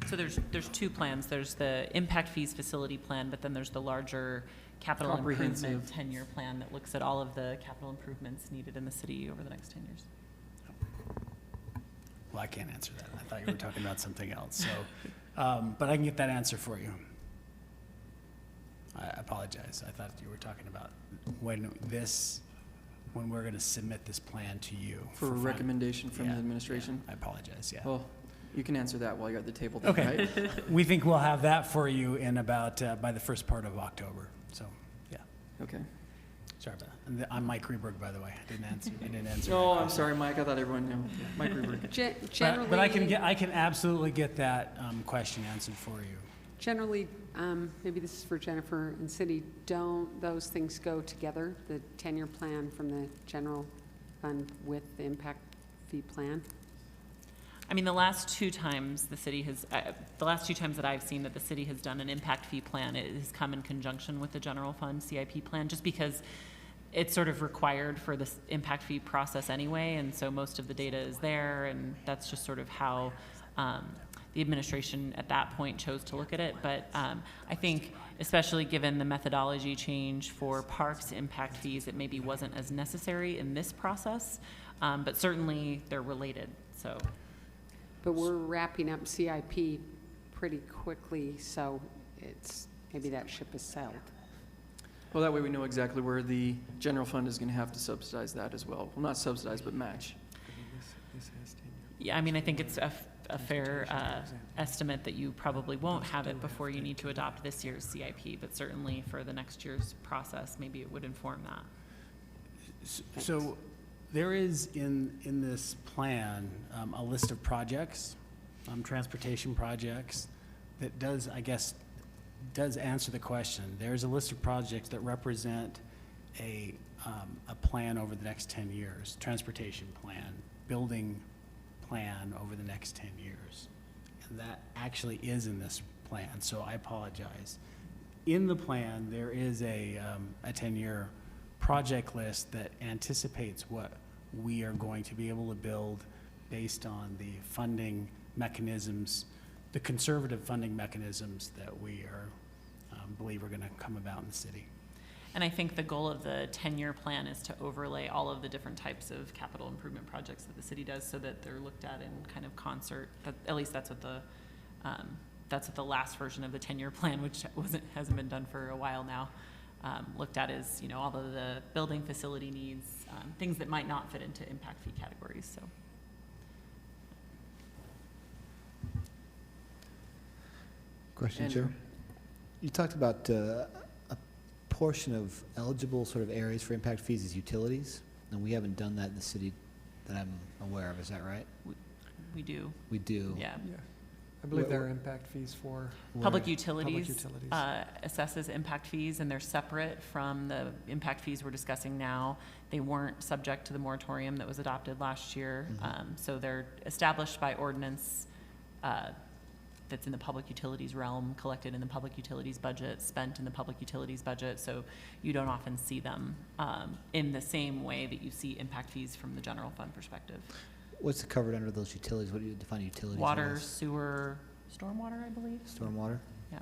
So there's two plans. There's the impact fees facility plan, but then there's the larger capital improvement Comprehensive. 10-year plan that looks at all of the capital improvements needed in the city over the next 10 years. Well, I can't answer that. I thought you were talking about something else. So, but I can get that answer for you. I apologize. I thought you were talking about when we're going to submit this plan to you. For a recommendation from the administration? I apologize, yeah. Well, you can answer that while you're at the table. Then, Okay. Right? We think we'll have that for you in about, by the first part of October. So, yeah. Okay. Sorry about that. I'm Mike Reberg, by the way. I didn't answer. No, I'm sorry, Mike. I thought everyone knew. Mike Reberg. Generally, But I can absolutely get that question answered for you. Generally, maybe this is for Jennifer and City, don't those things go together, the 10-year plan from the general fund with the impact fee plan? I mean, the last two times that I've seen that the city has done an impact fee plan, it has come in conjunction with the general fund CIP plan, just because it's sort of required for this impact fee process anyway, and so most of the data is there, and that's just sort of how the administration at that point chose to look at it. But I think, especially given the methodology change for parks impact fees, it maybe wasn't as necessary in this process, but certainly they're related, so. But we're wrapping up CIP pretty quickly, so maybe that ship has sailed. Well, that way we know exactly where the general fund is going to have to subsidize that as well. Well, not subsidize, but match. Yeah, I mean, I think it's a fair estimate that you probably won't have it before you need to adopt this year's CIP, but certainly for the next year's process, maybe it would inform that. So there is in this plan a list of projects, transportation projects, that does answer the question. There's a list of projects that represent a plan over the next 10 years, transportation plan, building plan over the next 10 years. And that actually is in this plan, so I apologize. In the plan, there is a 10-year project list that anticipates what we are going to be able to build based on the funding mechanisms, the conservative funding mechanisms that we believe are going to come about in the city. And I think the goal of the 10-year plan is to overlay all of the different types of capital improvement projects that the city does, so that they're looked at in kind of concert. At least that's what the last version of the 10-year plan, which hasn't been done for a while now, looked at, is, you know, all of the building facility needs, things that might not fit into impact fee categories. So. Question, Andrew. Chair. You talked about portion of eligible sort of areas for impact fees is utilities, and we haven't done that in the city that I'm aware of. Is that right? We do. We do. Yeah. Yeah. I believe there are impact fees for Public utilities, utilities. Assesses impact fees, and they're separate from the impact fees we're discussing now. They weren't subject to the moratorium that was adopted last year. So they're established by ordinance that's in the public utilities realm, collected in the public utilities budget, spent in the public utilities budget. So you don't often see them in the same way that you see impact fees from the general fund perspective. What's covered under those utilities? What do you define utilities Water, as? sewer, stormwater, I believe. Stormwater? Yeah.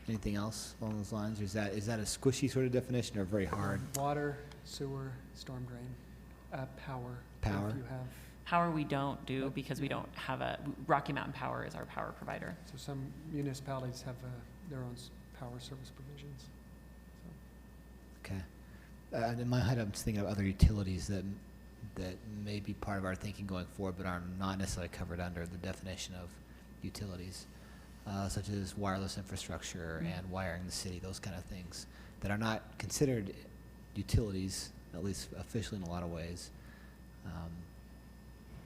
Anything else along those lines? Or is that a squishy sort of definition or very hard? Water, sewer, storm drain, power. Power? If you have, Power we don't do because we don't have Rocky Mountain Power is our power provider. so some municipalities have their own power service provisions. Okay. In my head, I'm just thinking of other utilities that may be part of our thinking going forward, but are not necessarily covered under the definition of utilities, such as wireless infrastructure and wiring the city, those kind of things that are not considered utilities, at least officially in a lot of ways.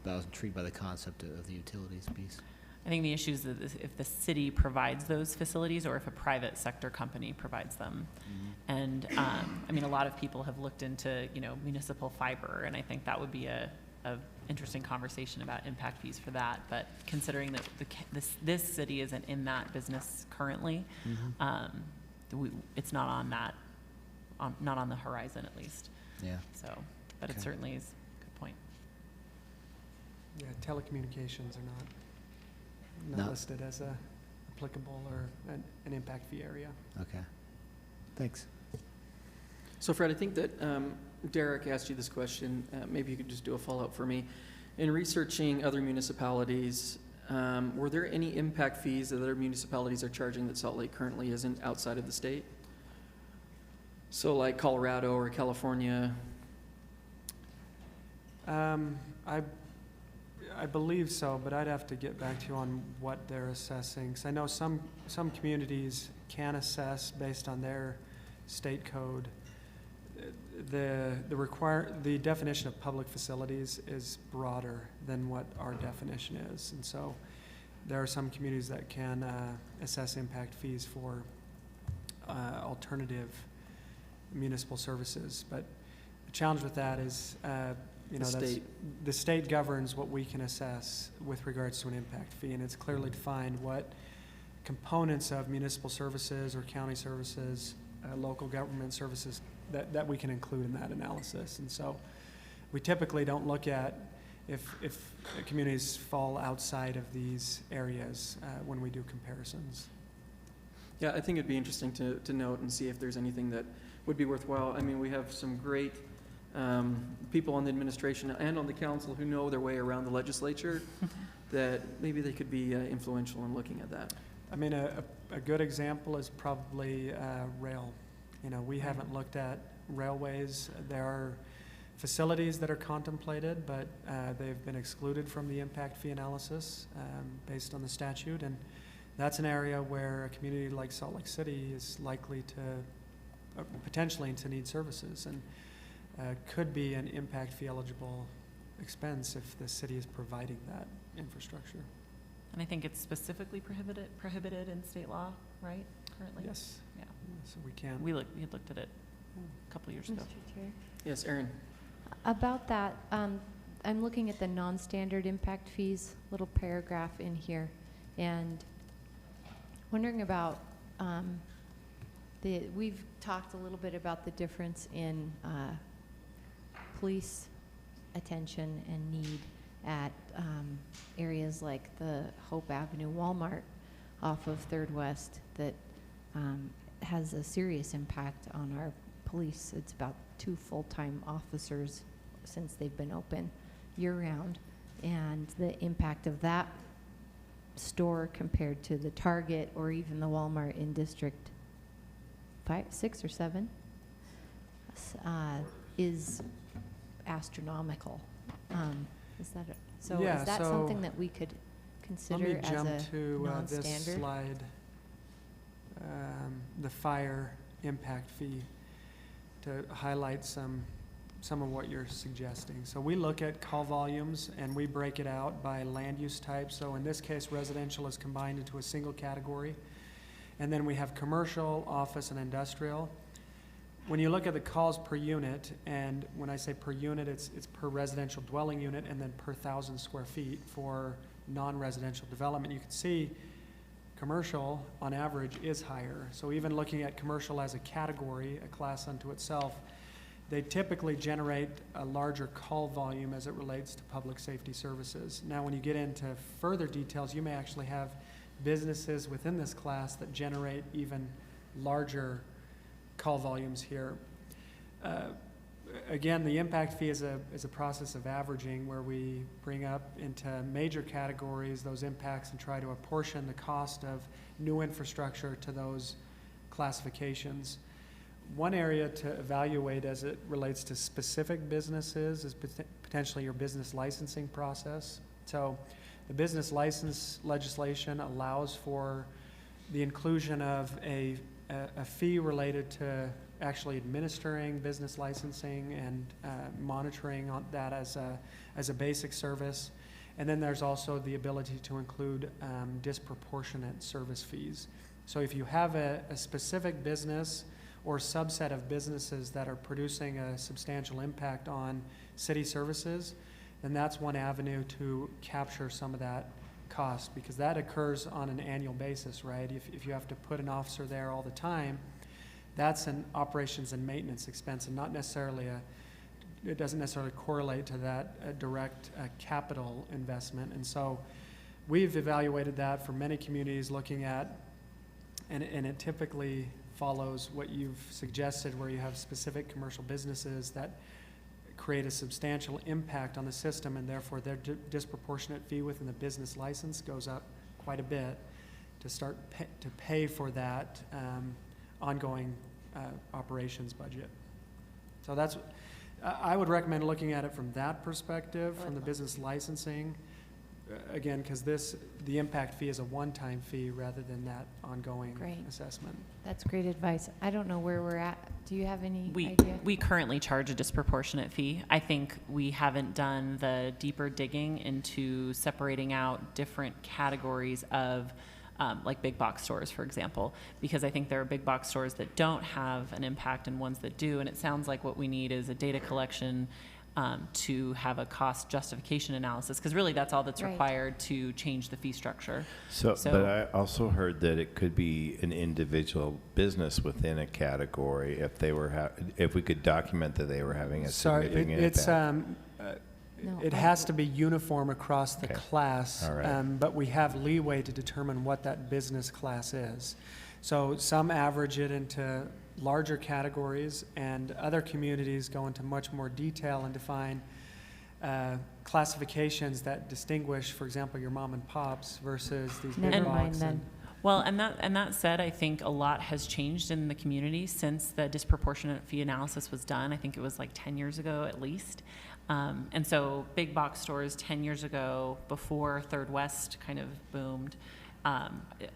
But I was intrigued by the concept of the utilities piece. I think the issue is that if the city provides those facilities or if a private sector company provides them. And, I mean, a lot of people have looked into, municipal fiber, and I think that would be a interesting conversation about impact fees for that. But considering that this city isn't in that business currently, it's not on that, not on the horizon at least. Yeah. So, but it certainly is a good point. Yeah, telecommunications are not listed as a applicable or an impact fee area. Okay. Thanks. So Fred, I think that Derek asked you this question. Maybe you could just do a follow-up for me. In researching other municipalities, were there any impact fees that other municipalities are charging that Salt Lake currently isn't outside of the state? So like Colorado or California? I believe so, but I'd have to get back to you on what they're assessing. 'Cause I know some communities can assess based on their state code. The definition of public facilities is broader than what our definition is. And so there are some communities that can assess impact fees for alternative municipal services. But the challenge with that is, the state governs what we can assess with regards to an impact fee, and it's clearly defined what components of municipal services or county services, local government services that we can include in that analysis. And so we typically don't look at if communities fall outside of these areas when we do comparisons. Yeah, I think it'd be interesting to note and see if there's anything that would be worthwhile. I mean, we have some great people on the administration and on the council who know their way around the legislature that maybe they could be influential in looking at that. I mean, a good example is probably rail. We haven't looked at railways. There are facilities that are contemplated, but they've been excluded from the impact fee analysis based on the statute. And that's an area where a community like Salt Lake City is likely to, potentially to need services. And could be an impact fee eligible expense if the city is providing that infrastructure. And I think it's specifically prohibited in state law, right, currently? Yes. Yeah. So we can't. We had looked at it a couple years ago. Mr. Chair. Yes, Erin. About that, I'm looking at the non-standard impact fees, little paragraph in here, and wondering about we've talked a little bit about the difference in police attention and need at areas like the Hope Avenue Walmart off of 3rd West that has a serious impact on our police. It's about 2 full-time officers since they've been open year-round, and the impact of that store compared to the Target or even the Walmart in District 5, 6, or 7 is astronomical. Is that is that something that we could consider as a Let me jump to non-standard? this slide, the fire impact fee. to highlight some of what you're suggesting. So we look at call volumes and we break it out by land use type. So in this case, residential is combined into a single category. And then we have commercial, office, and industrial. When you look at the calls per unit, and when I say per unit, it's per residential dwelling unit and then per 1,000 square feet for non-residential development, you can see commercial on average is higher. So even looking at commercial as a category, a class unto itself, they typically generate a larger call volume as it relates to public safety services. Now, when you get into further details, you may actually have businesses within this class that generate even larger call volumes here. Again, the impact fee is a process of averaging where we bring up into major categories those impacts and try to apportion the cost of new infrastructure to those classifications. One area to evaluate as it relates to specific businesses is potentially your business licensing process. So the business license legislation allows for the inclusion of a fee related to actually administering business licensing and monitoring on that as a basic service. And then there's also the ability to include disproportionate service fees. So if you have a specific business or subset of businesses that are producing a substantial impact on city services, then that's one avenue to capture some of that cost, because that occurs on an annual basis, right? If you have to put an officer there all the time, that's an operations and maintenance expense, and not necessarily it doesn't necessarily correlate to that direct capital investment. And so we've evaluated that for many communities, looking at, and it typically follows what you've suggested, where you have specific commercial businesses that create a substantial impact on the system, and therefore their disproportionate fee within the business license goes up quite a bit to start to pay for that ongoing operations budget. So that's, I would recommend looking at it from that perspective, from the business licensing. Again, because the impact fee is a one-time fee rather than that ongoing assessment. That's great advice. I don't know where we're at. Do you have any We idea? currently charge a disproportionate fee. I think we haven't done the deeper digging into separating out different categories of like big box stores, for example, because I think there are big box stores that don't have an impact and ones that do. And it sounds like what we need is a data collection to have a cost justification analysis, because really that's all that's required to change the fee structure. So, but I also heard that it could be an individual business within a category if they were if we could document that they were having a significant impact. It has to be uniform across the class, All right. but we have leeway to determine what that business class is. So some average it into larger categories, and other communities go into much more detail and define classifications that distinguish, for example, your mom and pops versus these big box. Well, and that said, I think a lot has changed in the community since the disproportionate fee analysis was done. I think it was like 10 years ago at least. And so big box stores 10 years ago, before Third West kind of boomed,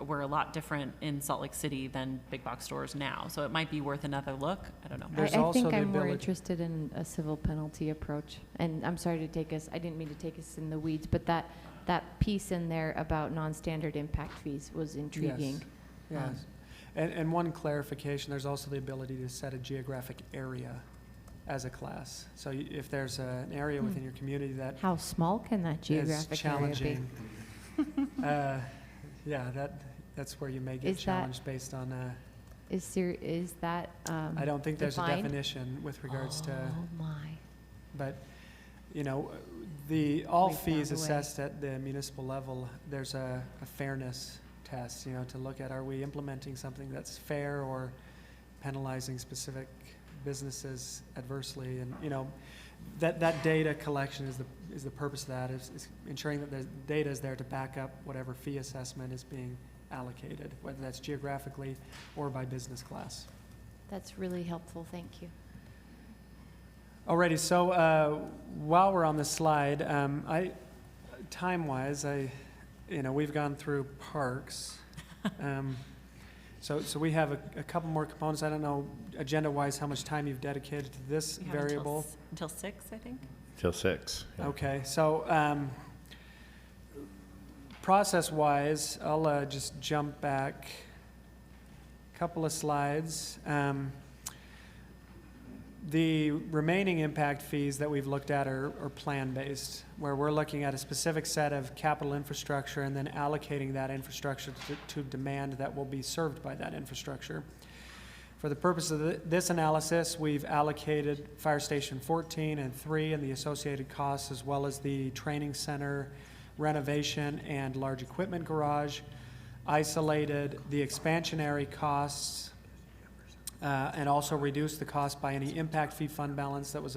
were a lot different in Salt Lake City than big box stores now. So it might be worth another look. I don't know. I think I'm more interested in a civil penalty approach. And I'm sorry to take us, I didn't mean to take us in the weeds, but that piece in there about non-standard impact fees was intriguing. Yes. And one clarification, there's also the ability to set a geographic area as a class. So if there's an area within your community that how small can that geographic area be? Yeah, that's where you may get challenged based on. Is that? I don't think there's defined? a definition with regards to. Oh my! But, all fees assessed at the municipal level, there's a fairness test. To look at, are we implementing something that's fair or penalizing specific businesses adversely? And that data collection is the purpose of that, is ensuring that the data is there to back up whatever fee assessment is being allocated, whether that's geographically or by business class. That's really helpful. Thank you. Alrighty, so while we're on the slide, time-wise, we've gone through parks. So we have a couple more components. I don't know, agenda-wise, how much time you've dedicated to this We have until variable. Until 6, I think. Till 6. yeah. Okay, so process-wise, I'll just jump back a couple of slides. The remaining impact fees that we've looked at are plan-based, where we're looking at a specific set of capital infrastructure and then allocating that infrastructure to demand that will be served by that infrastructure. For the purpose of this analysis, we've allocated Fire Station 14 and 3 and the associated costs, as well as the training center renovation and large equipment garage, isolated the expansionary costs, and also reduced the cost by any impact fee fund balance that was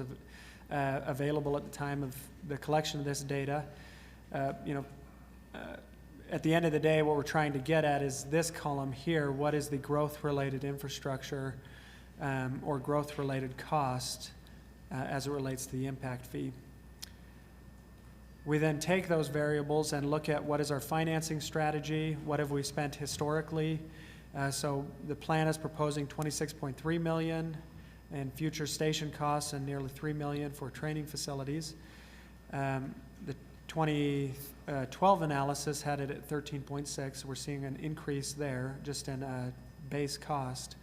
available at the time of the collection of this data. At the end of the day, what we're trying to get at is this column here. What is the growth-related infrastructure or growth-related cost as it relates to the impact fee? We then take those variables and look at what is our financing strategy, what have we spent historically. So the plan is proposing $26.3 million in future station costs and nearly $3 million for training facilities. The 2012 analysis had it at 13.6. We're seeing an increase there just in base cost.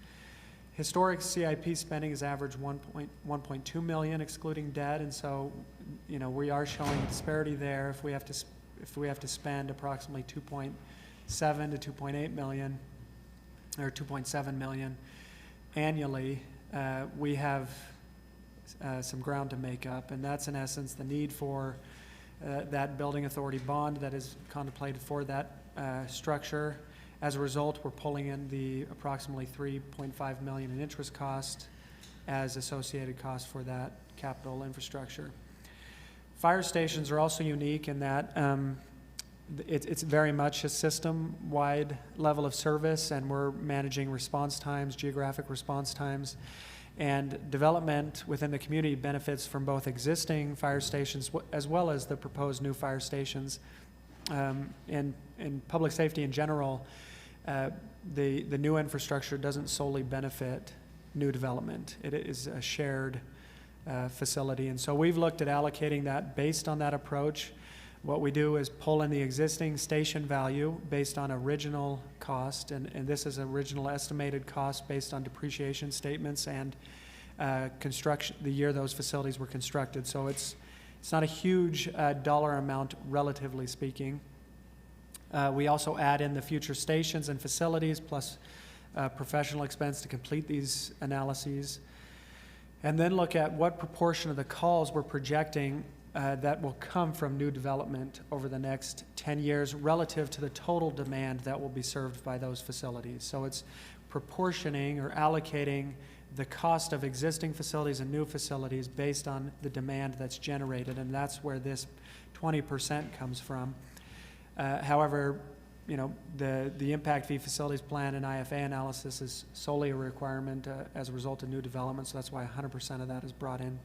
Historic CIP spending has averaged 1.2 million, excluding debt, and so we are showing a disparity there. If we have to spend approximately 2.7 to 2.8 million, or 2.7 million annually, we have some ground to make up, and that's in essence the need for that building authority bond that is contemplated for that structure. As a result, we're pulling in the approximately 3.5 million in interest cost as associated costs for that capital infrastructure. Fire stations are also unique in that it's very much a system-wide level of service, and we're managing response times, geographic response times, and development within the community benefits from both existing fire stations as well as the proposed new fire stations. In public safety in general, the new infrastructure doesn't solely benefit new development. It is a shared facility, and so we've looked at allocating that based on that approach. What we do is pull in the existing station value based on original cost, and this is original estimated cost based on depreciation statements and construction, the year those facilities were constructed. So it's not a huge dollar amount, relatively speaking. We also add in the future stations and facilities, plus professional expense to complete these analyses, and then look at what proportion of the calls we're projecting that will come from new development over the next 10 years relative to the total demand that will be served by those facilities. So it's proportioning or allocating the cost of existing facilities and new facilities based on the demand that's generated, and that's where this 20% comes from. However, the impact fee facilities plan and IFA analysis is solely a requirement as a result of new development, so that's why 100% of that is brought in.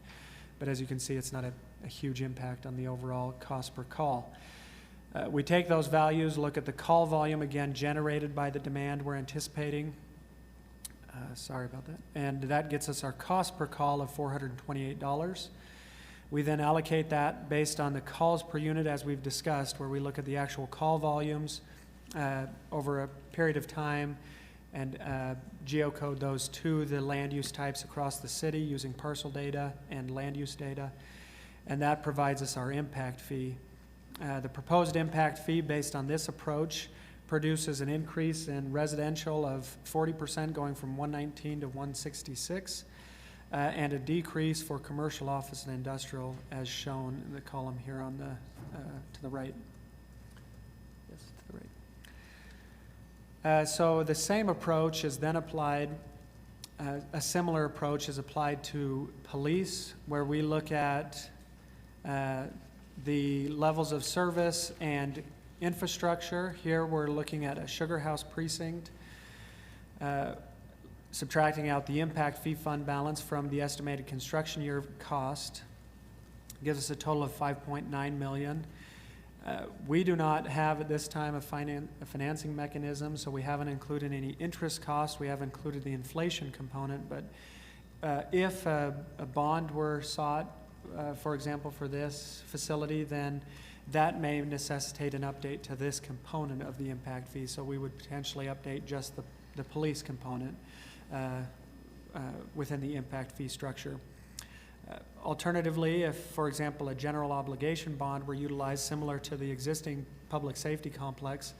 But as you can see, it's not a huge impact on the overall cost per call. We take those values, look at the call volume, again, generated by the demand we're anticipating. Sorry about that. And that gets us our cost per call of $428. We then allocate that based on the calls per unit, as we've discussed, where we look at the actual call volumes over a period of time and geocode those to the land use types across the city using parcel data and land use data, and that provides us our impact fee. The proposed impact fee based on this approach produces an increase in residential of 40%, going from 119 to 166, and a decrease for commercial, office, and industrial, as shown in the column here on the to the right. Yes, to the right. So the same approach is then applied. A similar approach is applied to police, where we look at the levels of service and infrastructure. Here we're looking at a Sugar House precinct, subtracting out the impact fee fund balance from the estimated construction year cost gives us a total of $5.9 million. We do not have at this time a financing mechanism, so we haven't included any interest costs. We have included the inflation component, but if a bond were sought, for example, for this facility, then that may necessitate an update to this component of the impact fee. So we would potentially update just the police component within the impact fee structure. Alternatively, if, for example, a general obligation bond were utilized similar to the existing public safety complex,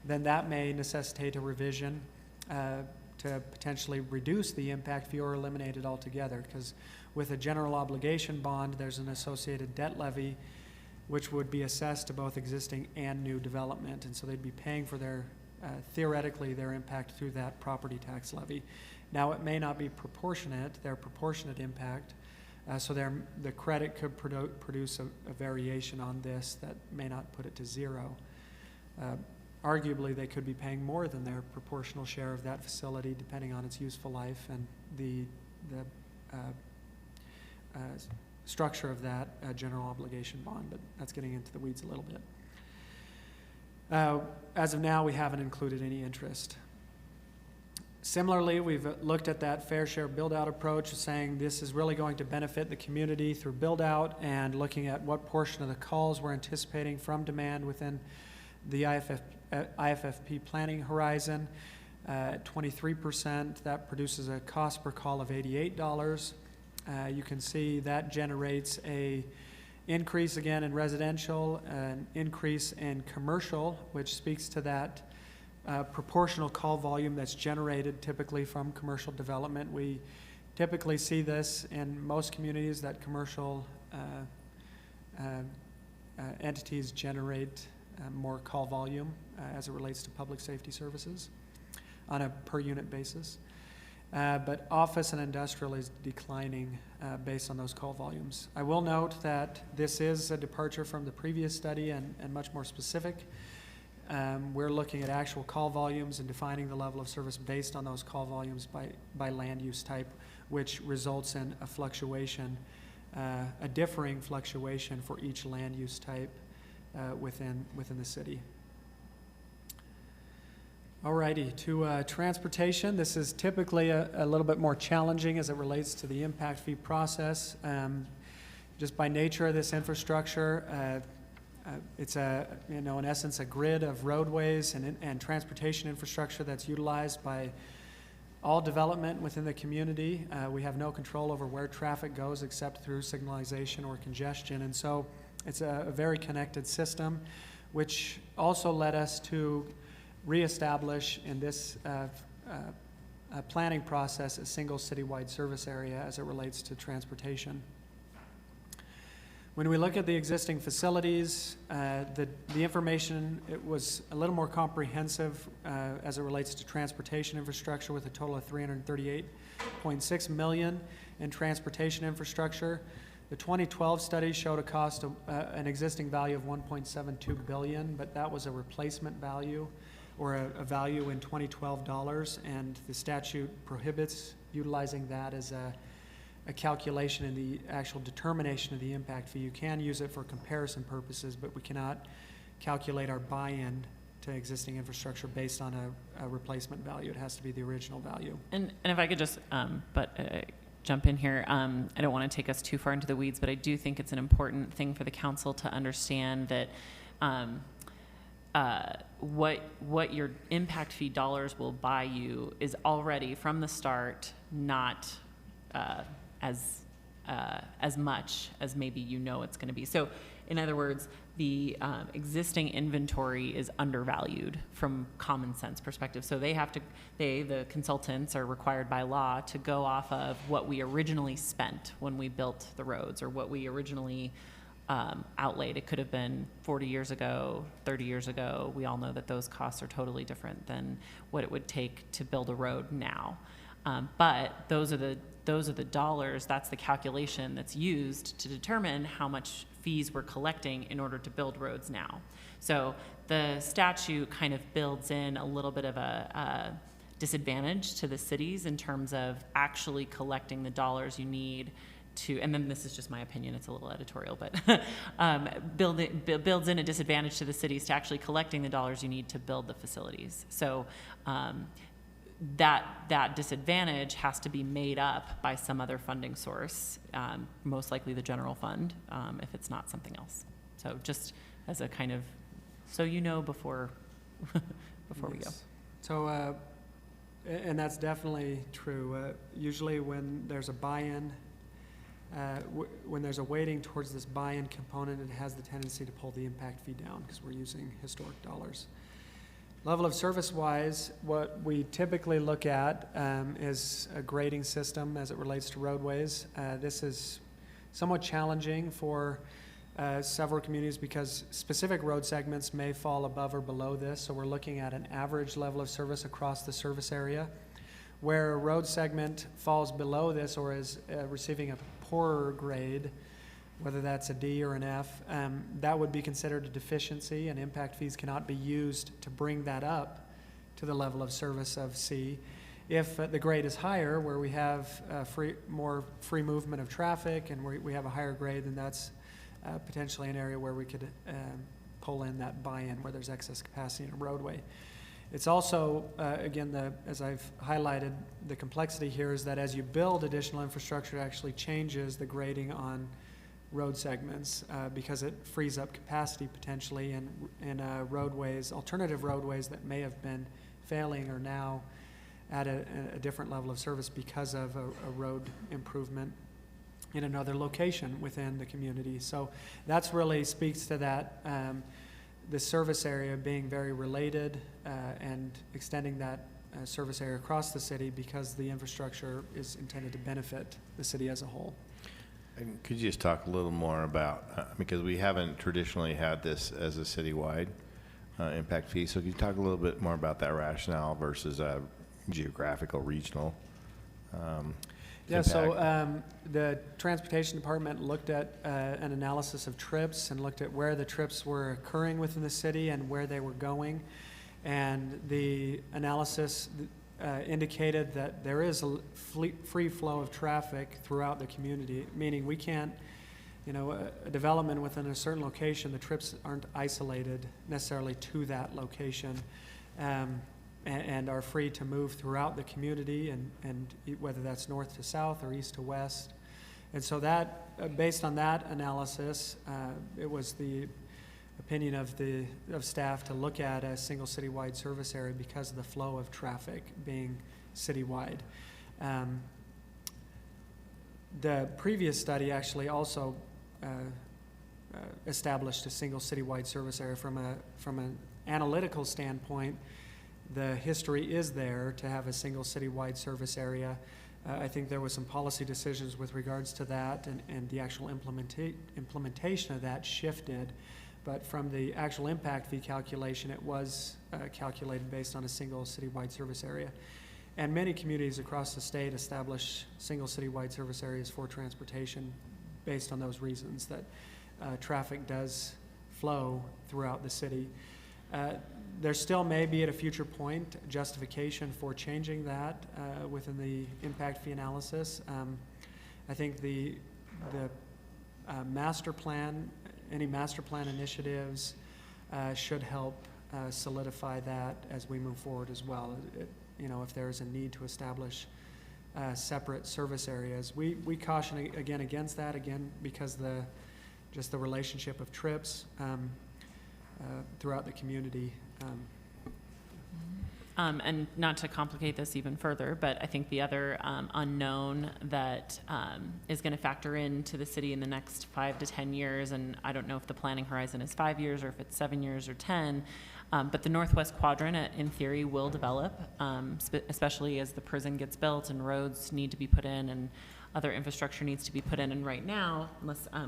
then that may necessitate a revision to potentially reduce the impact fee or eliminate it altogether. Because with a general obligation bond, there's an associated debt levy which would be assessed to both existing and new development. And so they'd be paying for their, theoretically, their impact through that property tax levy. Now, it may not be proportionate, their proportionate impact, so the credit could produce a variation on this that may not put it to zero. Arguably, they could be paying more than their proportional share of that facility, depending on its useful life and the structure of that general obligation bond, but that's getting into the weeds a little bit. As of now, we haven't included any interest. Similarly, we've looked at that fair share build-out approach, saying this is really going to benefit the community through build-out, and looking at what portion of the calls we're anticipating from demand within the IFFP planning horizon. At 23%, that produces a cost per call of $88. You can see that generates a increase again in residential, an increase in commercial, which speaks to that proportional call volume that's generated typically from commercial development. We typically see this in most communities, that commercial entities generate more call volume as it relates to public safety services on a per unit basis. But office and industrial is declining based on those call volumes. I will note that this is a departure from the previous study and much more specific. We're looking at actual call volumes and defining the level of service based on those call volumes by land use type, which results in a fluctuation, a differing fluctuation for each land use type within the city. Alrighty, to transportation. This is typically a little bit more challenging as it relates to the impact fee process. Just by nature of this infrastructure, it's in essence, a grid of roadways and transportation infrastructure that's utilized by all development within the community. We have no control over where traffic goes except through signalization or congestion. And so it's a very connected system, which also led us to reestablish in this planning process a single citywide service area as it relates to transportation. When we look at the existing facilities, the information, it was a little more comprehensive as it relates to transportation infrastructure, with a total of $338.6 million in transportation infrastructure. The 2012 study showed a cost of an existing value of $1.72 billion, but that was a replacement value, or a value in 2012 dollars, and the statute prohibits utilizing that as a calculation in the actual determination of the impact fee. You can use it for comparison purposes, but we cannot calculate our buy-in to existing infrastructure based on a replacement value. It has to be the original value. And if I could just jump in here, I don't want to take us too far into the weeds, but I do think it's an important thing for the council to understand that what your impact fee dollars will buy you is already from the start not as much as maybe it's going to be. So in other words, the existing inventory is undervalued from common sense perspective. So the consultants are required by law to go off of what we originally spent when we built the roads, or what we originally outlaid. It could have been 40 years ago, 30 years ago. We all know that those costs are totally different than what it would take to build a road now. But those are the dollars, that's the calculation that's used to determine how much fees we're collecting in order to build roads now. So the statute kind of builds in a little bit of a disadvantage to the cities in terms of actually collecting the dollars you need to, and then this is just my opinion, it's a little editorial, but builds in a disadvantage to the cities to actually collecting the dollars you need to build the facilities. So that disadvantage has to be made up by some other funding source, most likely the general fund, if it's not something else. So just as a kind of, so you know before before we go. So, and that's definitely true. Usually when there's a buy-in, when there's a weighting towards this buy-in component, it has the tendency to pull the impact fee down because we're using historic dollars. Level of service-wise, what we typically look at is a grading system as it relates to roadways. This is somewhat challenging for several communities because specific road segments may fall above or below this, so we're looking at an average level of service across the service area. Where a road segment falls below this or is receiving a poorer grade, whether that's a D or an F, that would be considered a deficiency, and impact fees cannot be used to bring that up to the level of service of C. If the grade is higher, where we have more free movement of traffic and we have a higher grade, then that's potentially an area where we could pull in that buy-in where there's excess capacity in a roadway. It's also, again, as I've highlighted, the complexity here is that as you build additional infrastructure, it actually changes the grading on road segments because it frees up capacity potentially in roadways, alternative roadways that may have been failing are now at a different level of service because of a road improvement in another location within the community. So that's really speaks to that, the service area being very related and extending that service area across the city because the infrastructure is intended to benefit the city as a whole. And could you just talk a little more about, because we haven't traditionally had this as a citywide impact fee, so could you talk a little bit more about that rationale versus geographical, regional Yeah, impact? so the Transportation Department looked at an analysis of trips and looked at where the trips were occurring within the city and where they were going. And the analysis indicated that there is a free flow of traffic throughout the community, meaning we can't, a development within a certain location, the trips aren't isolated necessarily to that location. And are free to move throughout the community and whether that's north to south or east to west. And so that, based on that analysis, it was the opinion of staff to look at a single citywide service area because of the flow of traffic being citywide. The previous study actually also established a single citywide service area from an analytical standpoint. The history is there to have a single citywide service area. I think there was some policy decisions with regards to that, and the actual implementation of that shifted. But from the actual impact fee calculation, it was calculated based on a single citywide service area. And many communities across the state establish single citywide service areas for transportation based on those reasons, that traffic does flow throughout the city. There still may be at a future point justification for changing that within the impact fee analysis. I think the master plan, any master plan initiatives should help solidify that as we move forward as well. If there is a need to establish separate service areas, we caution again against that, because just the relationship of trips throughout the community. And not to complicate this even further, but I think the other unknown that is going to factor into the city in the next 5 to 10 years, and I don't know if the planning horizon is 5 years or if it's 7 years or 10, but the Northwest Quadrant, in theory, will develop, especially as the prison gets built and roads need to be put in and other infrastructure needs to be put in. And right now, unless I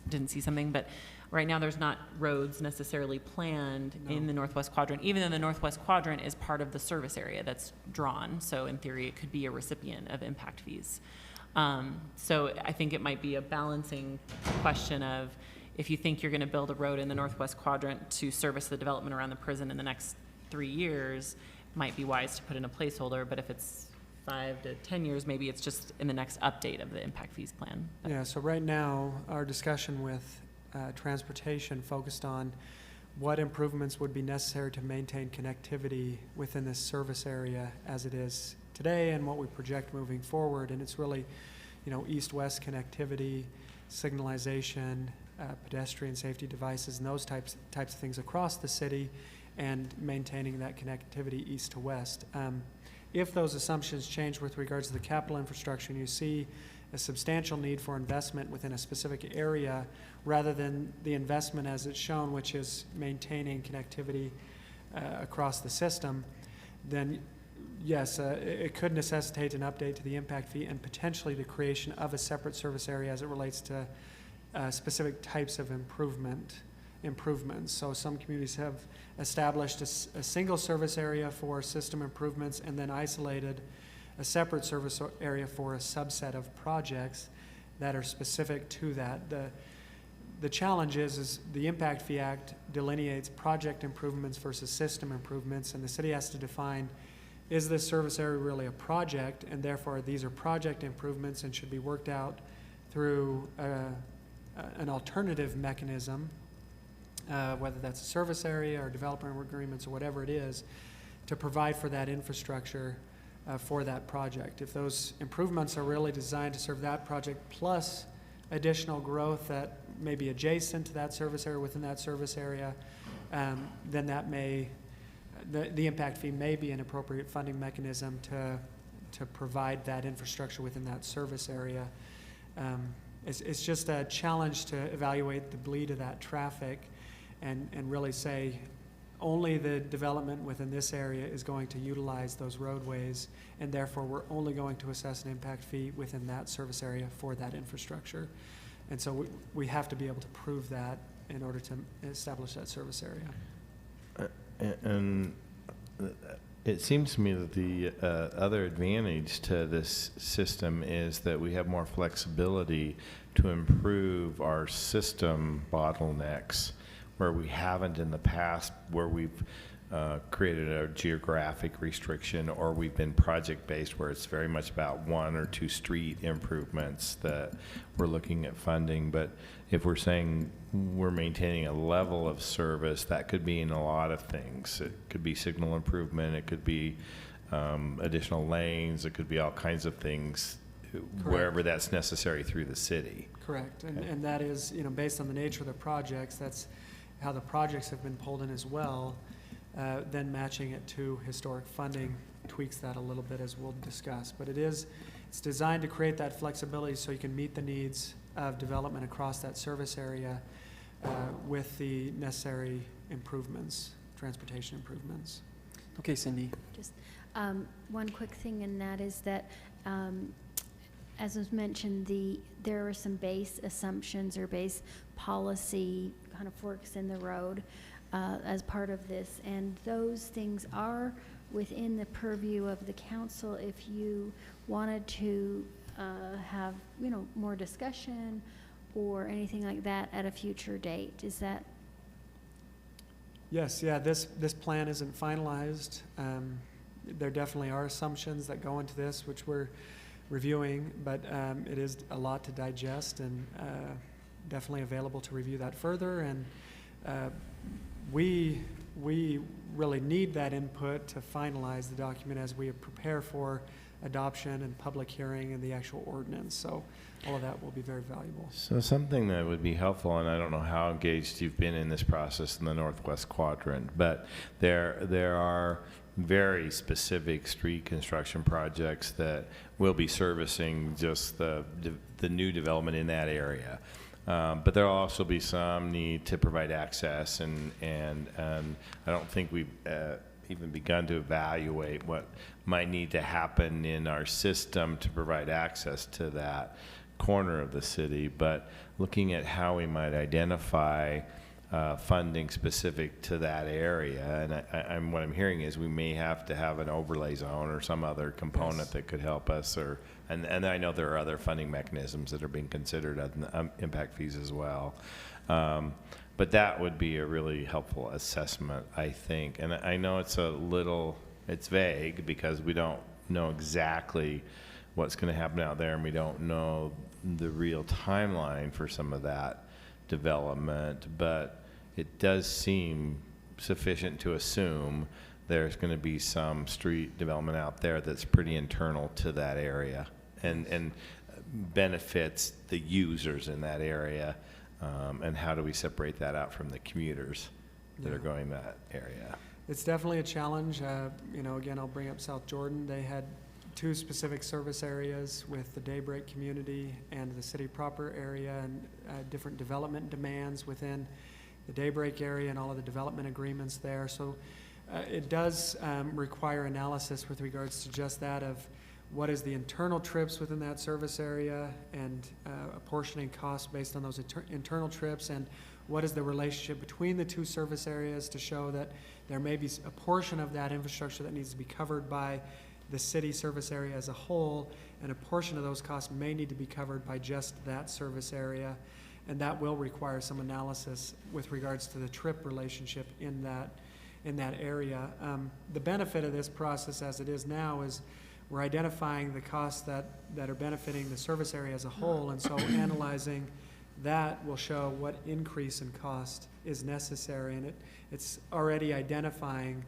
didn't see something, but right now there's not roads necessarily planned in the Northwest Quadrant, even though the Northwest Quadrant is part of the service area that's drawn. So in theory, it could be a recipient of impact fees. So I think it might be a balancing question of, if you think you're going to build a road in the Northwest Quadrant to service the development around the prison in the next 3 years, it might be wise to put in a placeholder. But if it's 5 to 10 years, maybe it's just in the next update of the impact fees plan. But- Yeah, so right now, our discussion with transportation focused on what improvements would be necessary to maintain connectivity within this service area as it is today and what we project moving forward. And it's really, east-west connectivity, signalization, pedestrian safety devices, and those types of things across the city, and maintaining that connectivity east to west. If those assumptions change with regards to the capital infrastructure, and you see a substantial need for investment within a specific area, rather than the investment as it's shown, which is maintaining connectivity across the system, then yes, it could necessitate an update to the impact fee and potentially the creation of a separate service area as it relates to specific types of improvements. So some communities have established a single service area for system improvements and then isolated a separate service area for a subset of projects that are specific to that. The challenge is the Impact Fee Act delineates project improvements versus system improvements, and the city has to define, is this service area really a project, and therefore these are project improvements and should be worked out through an alternative mechanism, whether that's a service area or developer agreements or whatever it is, to provide for that infrastructure for that project. If those improvements are really designed to serve that project plus additional growth that may be adjacent to that service area within that service area, then that may, the impact fee may be an appropriate funding mechanism to provide that infrastructure within that service area. It's just a challenge to evaluate the bleed of that traffic and really say only the development within this area is going to utilize those roadways, and therefore we're only going to assess an impact fee within that service area for that infrastructure. And so we have to be able to prove that in order to establish that service area. And it seems to me that the other advantage to this system is that we have more flexibility to improve our system bottlenecks where we haven't in the past, where we've created a geographic restriction, or we've been project-based where it's very much about one or two street improvements that we're looking at funding. But if we're saying we're maintaining a level of service, that could be in a lot of things. It could be signal improvement, it could be additional lanes, it could be all kinds of things, wherever that's necessary through the city. Correct, and that is, based on the nature of the projects, that's how the projects have been pulled in as well. Then matching it to historic funding tweaks that a little bit, as we'll discuss. But it's designed to create that flexibility so you can meet the needs of development across that service area with the necessary improvements, transportation improvements. Okay, Cindy. Just one quick thing, and that is that, as was mentioned, there are some base assumptions or base policy kind of forks in the road as part of this, and those things are within the purview of the council if you wanted to have more discussion or anything like that at a future date. Is that? Yes, yeah, this plan isn't finalized. There definitely are assumptions that go into this, which we're reviewing, but it is a lot to digest, and definitely available to review that further. And we really need that input to finalize the document as we prepare for adoption and public hearing and the actual ordinance. So all of that will be very valuable. So something that would be helpful, and I don't know how engaged you've been in this process in the Northwest Quadrant, but there are very specific street construction projects that will be servicing just the new development in that area. But there'll also be some need to provide access, and I don't think we've even begun to evaluate what might need to happen in our system to provide access to that corner of the city. But looking at how we might identify funding specific to that area, and what I'm hearing is we may have to have an overlay zone or some other component that could help us, and I know there are other funding mechanisms that are being considered on impact fees as well. But that would be a really helpful assessment, I think. And I know it's vague because we don't know exactly what's going to happen out there, and we don't know the real timeline for some of that development, but it does seem sufficient to assume there's going to be some street development out there that's pretty internal to that area and benefits the users in that area. And how do we separate that out from the commuters that are going that area? It's definitely a challenge. You know, again, I'll bring up South Jordan. They had 2 specific service areas with the Daybreak community and the city proper area, and different development demands within the Daybreak area and all of the development agreements there. So it does require analysis with regards to just that of what is the internal trips within that service area, and apportioning costs based on those internal trips, and what is the relationship between the 2 service areas to show that there may be a portion of that infrastructure that needs to be covered by the city service area as a whole, and a portion of those costs may need to be covered by just that service area, and that will require some analysis with regards to the trip relationship in that area. The benefit of this process as it is now is we're identifying the costs that are benefiting the service area as a whole, and so analyzing that will show what increase in cost is necessary, and it's already identifying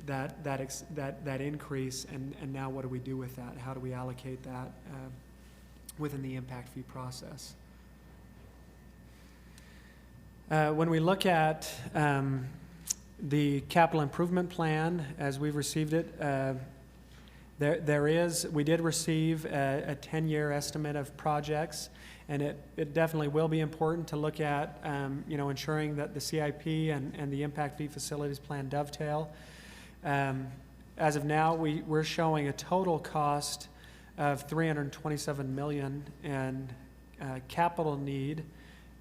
that increase, and now what do we do with that? How do we allocate that within the impact fee process? When we look at the capital improvement plan as we've received it, we did receive a 10-year estimate of projects, and it definitely will be important to look at ensuring that the CIP and the impact fee facilities plan dovetail. As of now, we're showing a total cost of $327 million in capital need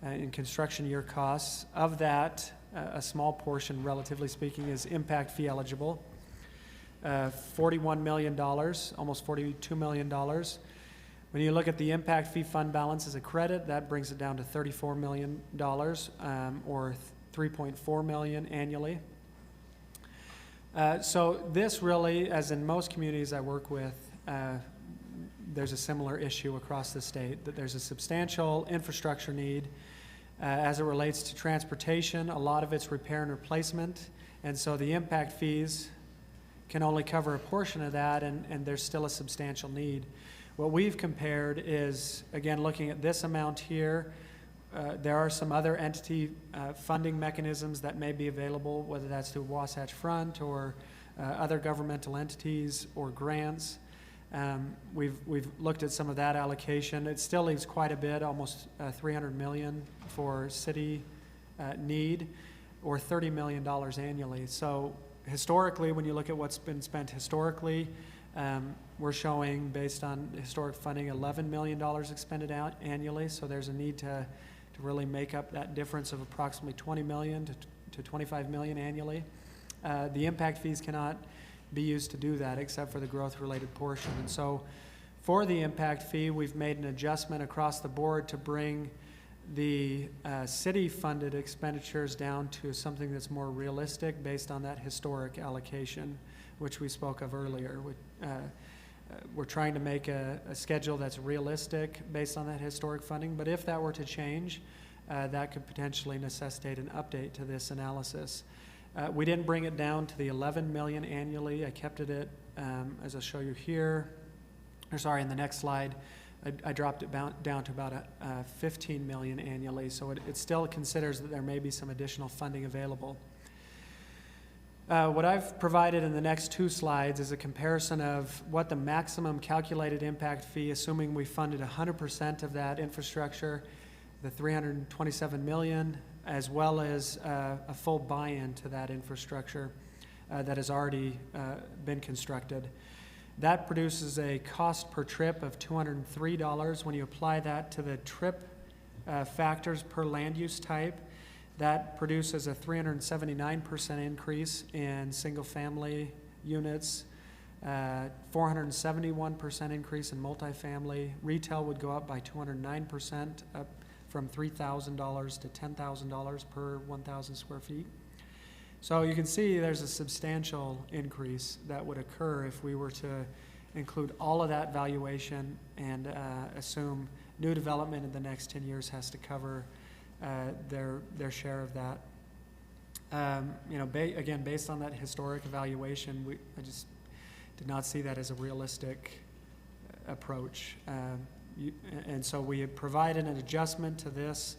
in construction year costs. Of that, a small portion, relatively speaking, is impact fee eligible. $41 million, almost $42 million. When you look at the impact fee fund balance as a credit, that brings it down to $34 million, or $3.4 million annually. So this really, as in most communities I work with, there's a similar issue across the state, that there's a substantial infrastructure need as it relates to transportation. A lot of it's repair and replacement, and so the impact fees can only cover a portion of that, and there's still a substantial need. What we've compared is, again, looking at this amount here, there are some other entity funding mechanisms that may be available, whether that's through Wasatch Front or other governmental entities or grants. We've looked at some of that allocation. It still leaves quite a bit, almost $300 million for city need, or $30 million annually. So historically, when you look at what's been spent historically, we're showing, based on historic funding, $11 million expended out annually. So there's a need to really make up that difference of approximately $20 million to $25 million annually. The impact fees cannot be used to do that except for the growth-related portion. And so for the impact fee, we've made an adjustment across the board to bring the city-funded expenditures down to something that's more realistic based on that historic allocation, which we spoke of earlier. We're trying to make a schedule that's realistic based on that historic funding, but if that were to change, that could potentially necessitate an update to this analysis. We didn't bring it down to the $11 million annually. I kept it at, as I'll show you here, or sorry, in the next slide, I dropped it down to about $15 million annually. So it still considers that there may be some additional funding available. What I've provided in the next 2 slides is a comparison of what the maximum calculated impact fee, assuming we funded 100% of that infrastructure, the $327 million, as well as a full buy-in to that infrastructure that has already been constructed. That produces a cost per trip of $203. When you apply that to the trip factors per land use type, that produces a 379% increase in single-family units, 471% increase in multifamily. Retail would go up by 209%, up from $3,000 to $10,000 per 1,000 square feet. So you can see there's a substantial increase that would occur if we were to include all of that valuation and assume new development in the next 10 years has to cover their share of that. You know, again, based on that historic evaluation, I just did not see that as a realistic approach. And so we have provided an adjustment to this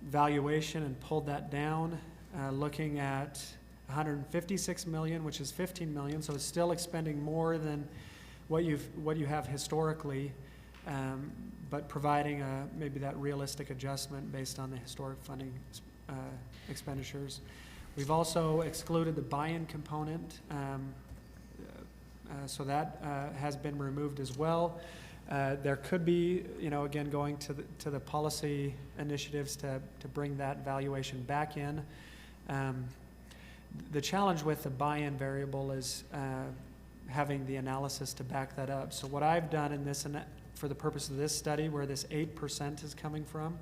valuation and pulled that down, looking at 156 million, which is 15 million, so it's still expending more than what you have historically, but providing maybe that realistic adjustment based on the historic funding expenditures. We've also excluded the buy-in component, so that has been removed as well. There could be, you know, again, going to the policy initiatives to bring that valuation back in. The challenge with the buy-in variable is having the analysis to back that up. So what I've done in this, for the purpose of this study, where this 8% is coming from,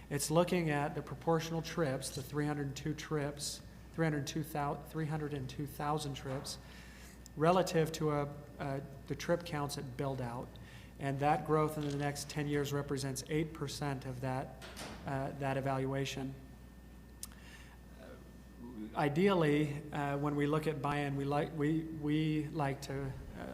it's looking at the proportional trips, the 302 trips, 302,000 trips, relative to the trip counts at build-out. And that growth in the next 10 years represents 8% of that evaluation. Ideally, when we look at buy-in, we like to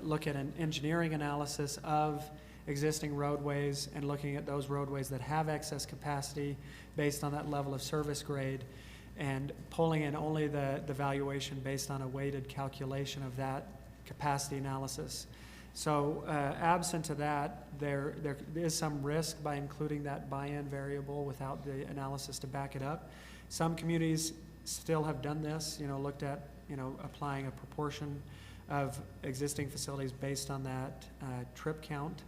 look at an engineering analysis of existing roadways and looking at those roadways that have excess capacity based on that level of service grade, and pulling in only the valuation based on a weighted calculation of that capacity analysis. So absent to that, there is some risk by including that buy-in variable without the analysis to back it up. Some communities still have done this, you know, looked at, you know, applying a proportion of existing facilities based on that trip count.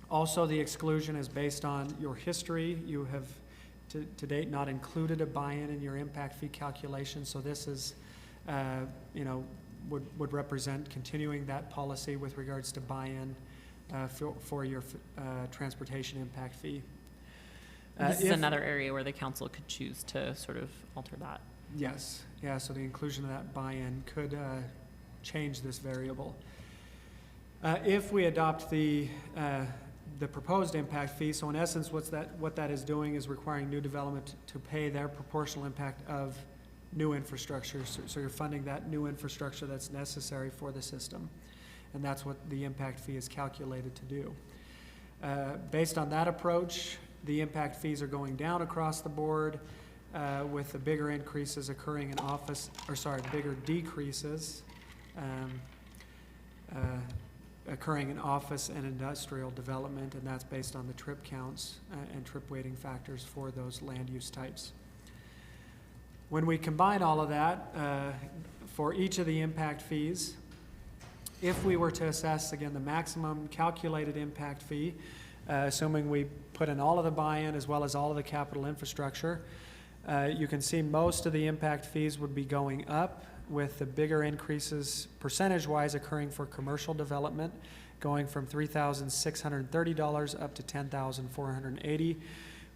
Also, the exclusion is based on your history. You have to date not included a buy-in in your impact fee calculation, so this is, you know, would represent continuing that policy with regards to buy-in for your transportation impact fee. This is another area where the council could choose to sort of alter that. Yes, yeah, so the inclusion of that buy-in could change this variable. If we adopt the proposed impact fee, so in essence what that is doing is requiring new development to pay their proportional impact of new infrastructure. So you're funding that new infrastructure that's necessary for the system. And that's what the impact fee is calculated to do. Based on that approach, the impact fees are going down across the board, with the bigger increases occurring in bigger decreases occurring in office and industrial development, and that's based on the trip counts and trip weighting factors for those land use types. When we combine all of that for each of the impact fees, if we were to assess, again, the maximum calculated impact fee, assuming we put in all of the buy-in as well as all of the capital infrastructure, you can see most of the impact fees would be going up, with the bigger increases percentage-wise occurring for commercial development, going from $3,630 up to $10,480,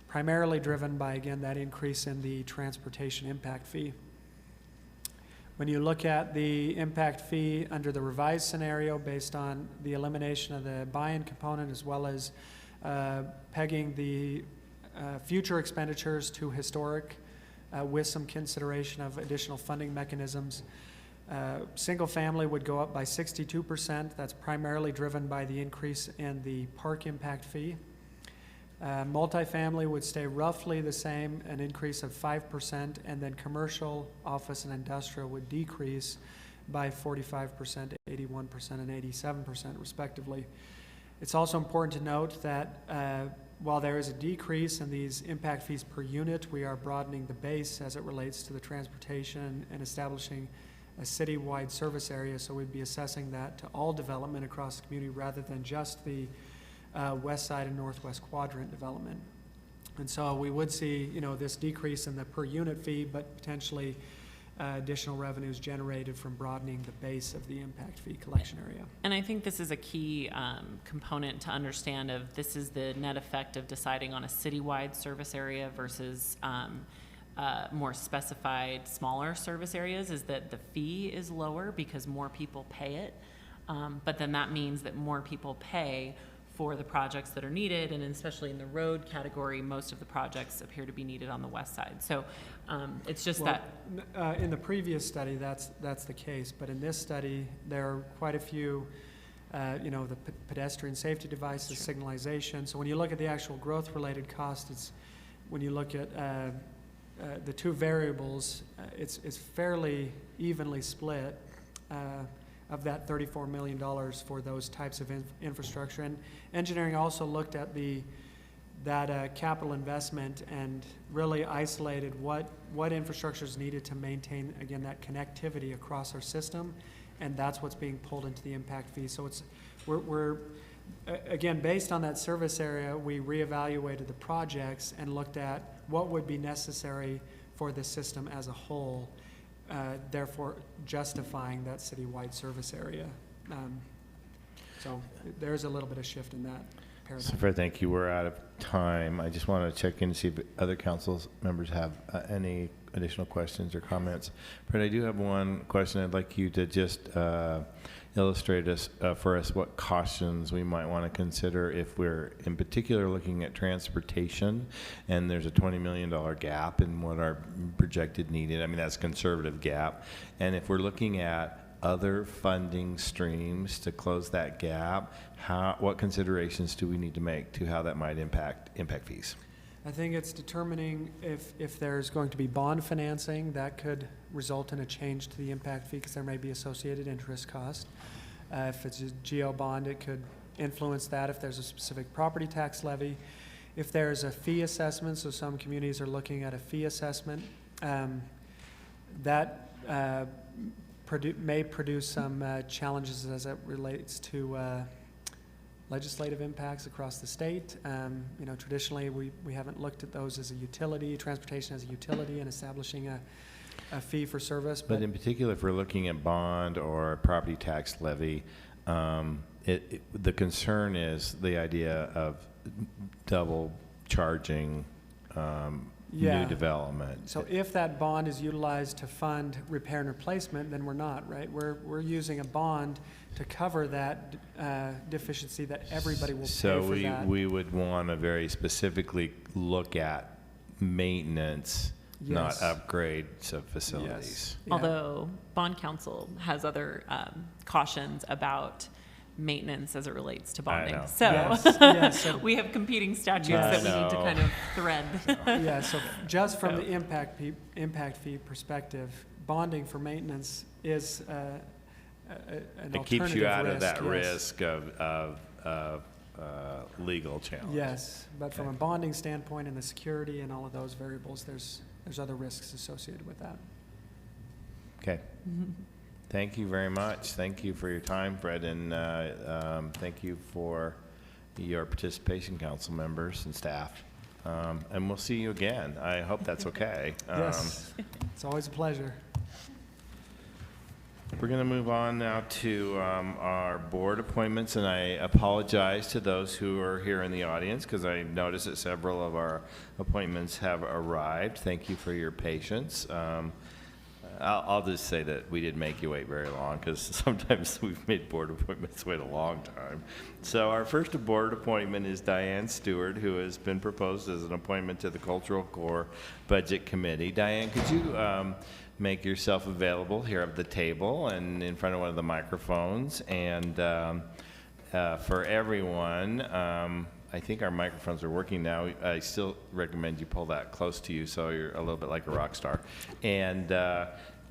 primarily driven by, again, that increase in the transportation impact fee. When you look at the impact fee under the revised scenario based on the elimination of the buy-in component as well as pegging the future expenditures to historic with some consideration of additional funding mechanisms, single family would go up by 62%. That's primarily driven by the increase in the park impact fee. Multifamily would stay roughly the same, an increase of 5%, and then commercial, office, and industrial would decrease by 45%, 81%, and 87% respectively. It's also important to note that while there is a decrease in these impact fees per unit, we are broadening the base as it relates to the transportation and establishing a city-wide service area, so we'd be assessing that to all development across the community rather than just the west side and northwest quadrant development. And so we would see, you know, this decrease in the per unit fee, but potentially additional revenues generated from broadening the base of the impact fee collection area. And I think this is a key component to understand of this is the net effect of deciding on a citywide service area versus more specified, smaller service areas, is that the fee is lower because more people pay it. But then that means that more people pay for the projects that are needed, and especially in the road category, most of the projects appear to be needed on the west side. So it's just Well, that. in the previous study, that's the case, but in this study, there are quite a few, the pedestrian safety devices, signalization. So when you look at the actual growth-related cost, it's when you look at the two variables, it's fairly evenly split. Of that $34 million for those types of infrastructure. And engineering also looked at that capital investment and really isolated what infrastructure is needed to maintain, again, that connectivity across our system, and that's what's being pulled into the impact fee. So we're again, based on that service area, we reevaluated the projects and looked at what would be necessary for the system as a whole, therefore justifying that citywide service area. So there's a little bit of shift in that paradigm. So Fred, thank you. We're out of time. I just want to check in to see if other council members have any additional questions or comments. Fred, I do have one question. I'd like you to just illustrate for us what cautions we might want to consider if we're in particular looking at transportation and there's a $20 million gap in what our projected needed. I mean, that's conservative gap. And if we're looking at other funding streams to close that gap, what considerations do we need to make to how that might impact fees? I think it's determining if there's going to be bond financing, that could result in a change to the impact fee because there may be associated interest cost. If it's a geo bond, it could influence that if there's a specific property tax levy. If there's a fee assessment, so some communities are looking at a fee assessment, that may produce some challenges as it relates to legislative impacts across the state. Traditionally we haven't looked at those as a utility, transportation as a utility, and establishing a fee for service. But in particular, if we're looking at bond or property tax levy, the concern is the idea of double charging new development. So if that bond is utilized to fund repair and replacement, then we're not, right? We're using a bond to cover that deficiency that everybody will pay for that. So we would want to very specifically look at maintenance, not upgrades of facilities. Yes. Yeah. Although Bond Council has other cautions about maintenance as it relates to bonding. I know. So so we have competing statutes that we need to kind of thread. Yeah, so just from the impact fee perspective, bonding for maintenance is an alternative It keeps you out of that risk of legal challenge. Yes, but from a bonding standpoint and the security and all of those variables, there's other risks associated with that. Okay. Thank you very much. Thank you for your time, Fred, and thank you for your participation, council members and staff. And we'll see you again. I hope that's okay. Yes, it's always a pleasure. We're going to move on now to our board appointments, and I apologize to those who are here in the audience because I noticed that several of our appointments have arrived. Thank you for your patience. I'll just say that we didn't make you wait very long because sometimes we've made board appointments wait a long time. So our first board appointment is Diane Stewart, who has been proposed as an appointment to the Cultural Core Budget Committee. Diane, could you make yourself available here at the table and in front of one of the microphones? And for everyone, I think our microphones are working now. I still recommend you pull that close to you so you're a little bit like a rock star. And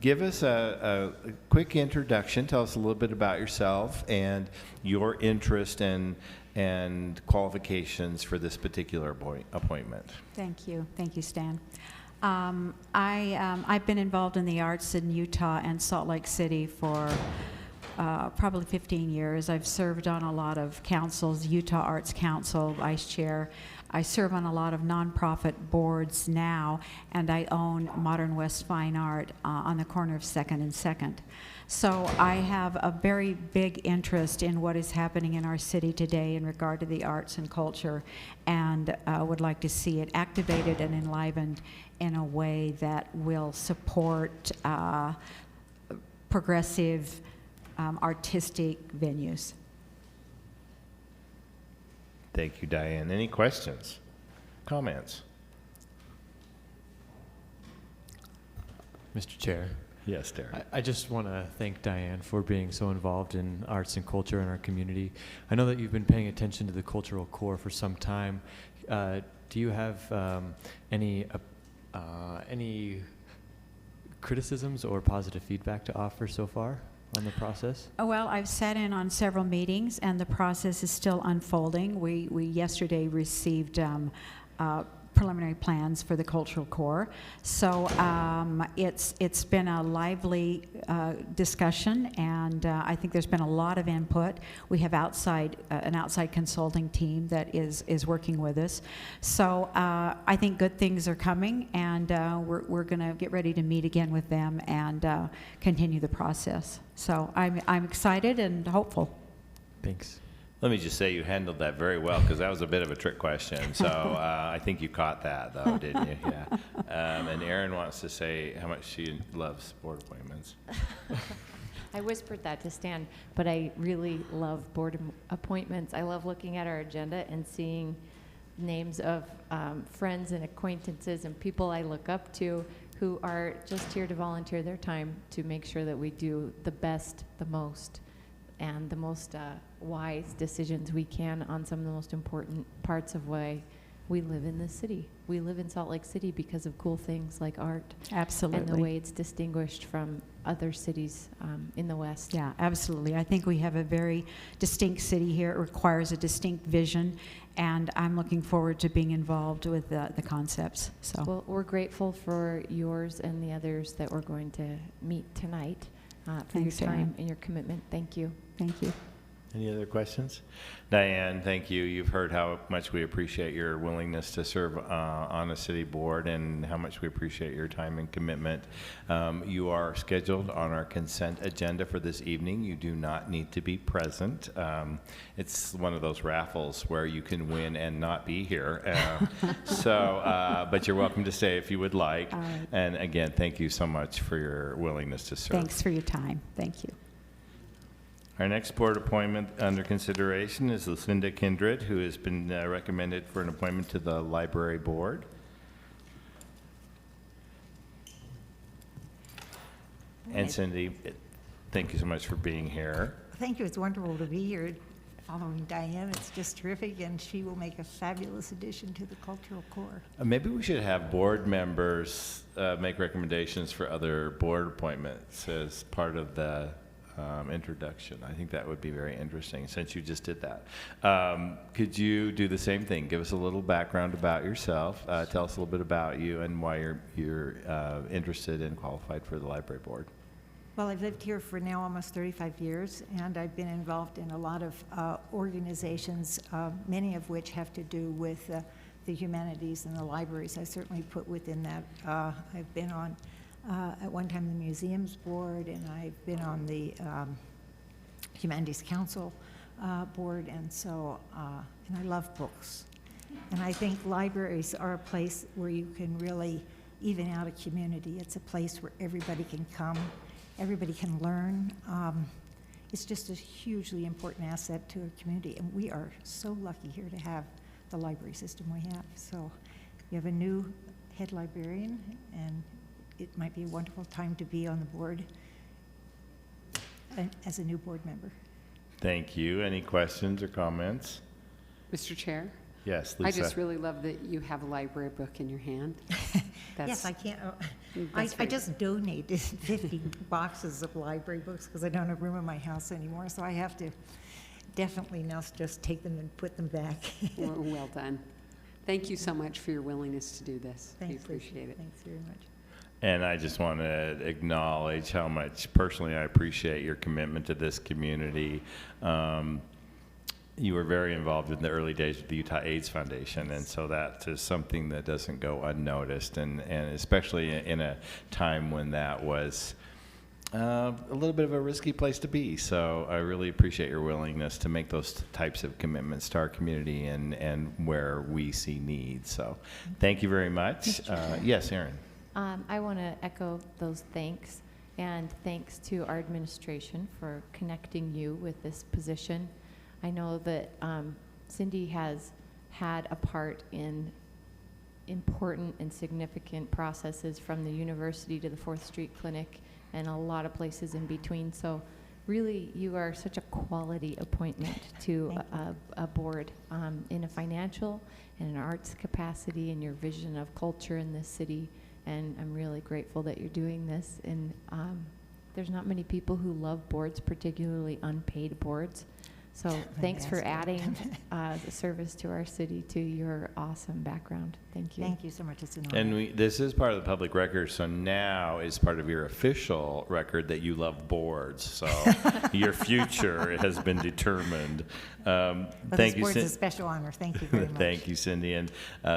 give us a quick introduction. Tell us a little bit about yourself and your interest and qualifications for this particular appointment. Thank you. Thank you, Stan. I've been involved in the arts in Utah and Salt Lake City for probably 15 years. I've served on a lot of councils, Utah Arts Council, vice chair. I serve on a lot of nonprofit boards now, and I own Modern West Fine Art on the corner of 2nd and 2nd. So I have a very big interest in what is happening in our city today in regard to the arts and culture, and would like to see it activated and enlivened in a way that will support progressive artistic venues. Thank you, Diane. Any questions, comments? Mr. Chair. Yes, Derek. I just want to thank Diane for being so involved in arts and culture in our community. I know that you've been paying attention to the cultural core for some time. Do you have any criticisms or positive feedback to offer so far on the process? Well, I've sat in on several meetings, and the process is still unfolding. We yesterday received preliminary plans for the cultural core. So it's been a lively discussion, and I think there's been a lot of input. We have an outside consulting team that is working with us. So I think good things are coming, and we're going to get ready to meet again with them and continue the process. So I'm excited and hopeful. Thanks. Let me just say you handled that very well, because that was a bit of a trick question. So I think you caught that, though, didn't you? Yeah. And Erin wants to say how much she loves board appointments. I whispered that to Stan, but I really love board appointments. I love looking at our agenda and seeing names of friends and acquaintances and people I look up to who are just here to volunteer their time to make sure that we do the best, the most, and the most wise decisions we can on some of the most important parts of why we live in this city. We live in Salt Lake City because of cool things like art. Absolutely. And the way it's distinguished from other cities in the West. Yeah, absolutely. I think we have a very distinct city here. It requires a distinct vision, and I'm looking forward to being involved with the concepts. So. Well, we're grateful for yours and the others that we're going to meet tonight for Thanks, your time Erin. and your commitment. Thank you. Thank you. Any other questions? Diane, thank you. You've heard how much we appreciate your willingness to serve on a city board and how much we appreciate your time and commitment. You are scheduled on our consent agenda for this evening. You do not need to be present. It's one of those raffles where you can win and not be here. But you're welcome to stay if you would like. And again, thank you so much for your willingness to serve. Thanks for your time. Thank you. Our next board appointment under consideration is Lucinda Kindred, who has been recommended for an appointment to the library board. And Cindy, thank you so much for being here. Thank you. It's wonderful to be here following Diane. It's just terrific, and she will make a fabulous addition to the cultural core. Maybe we should have board members make recommendations for other board appointments as part of the introduction. I think that would be very interesting since you just did that. Could you do the same thing? Give us a little background about yourself. Tell us a little bit about you and why you're interested and qualified for the library board. Well, I've lived here for now almost 35 years, and I've been involved in a lot of organizations, many of which have to do with the humanities and the libraries. I certainly put within that. I've been on at one time the museums board, and I've been on the Humanities Council board, and so and I love books. And I think libraries are a place where you can really even out a community. It's a place where everybody can come, everybody can learn. It's just a hugely important asset to a community, and we are so lucky here to have the library system we have. So we have a new head librarian, and it might be a wonderful time to be on the board as a new board member. Thank you. Any questions or comments? Mr. Chair? Yes, Lisa. I just really love that you have a library book in your hand. Yes, I can't. I just donated 50 boxes of library books because I don't have room in my house anymore, so I have to definitely now just take them and put them back. Well done. Thank you so much for your willingness to do this. Thanks, we appreciate it. Thanks very much. And I just want to acknowledge how much personally I appreciate your commitment to this community. You were very involved in the early days of the Utah AIDS Foundation, and so that is something that doesn't go unnoticed, and especially in a time when that was a little bit of a risky place to be. So I really appreciate your willingness to make those types of commitments to our community and where we see needs. So thank you very much. Yes, Erin. I want to echo those thanks, and thanks to our administration for connecting you with this position. I know that Cindy has had a part in important and significant processes from the university to the 4th Street Clinic and a lot of places in between. So really, you are such a quality appointment to a board in a financial and an arts capacity, and your vision of culture in this city. And I'm really grateful that you're doing this. And there's not many people who love boards, particularly unpaid boards. So thanks for adding the service to our city to your awesome background. Thank you. Thank you so much. It's an honor. And this is part of the public record, so now is part of your official record that you love boards. So your future has been determined. Well, Thank this you, board's a special honor. Thank you very much. Thank you, Cindy. And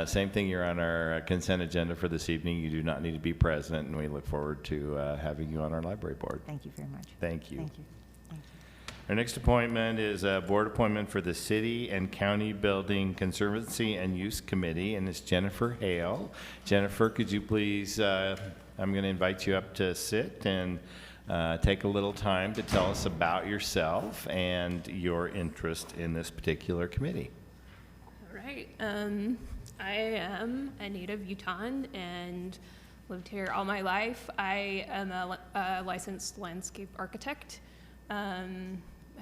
same thing, you're on our consent agenda for this evening. You do not need to be present, and we look forward to having you on our library board. Thank you very much. Thank you. Thank you. Our next appointment is a board appointment for the City and County Building Conservancy and Use Committee, and it's Jennifer Hale. Jennifer, could you please, I'm going to invite you up to sit and take a little time to tell us about yourself and your interest in this particular committee. All right. I am a native Utahn and lived here all my life. I am a licensed landscape architect.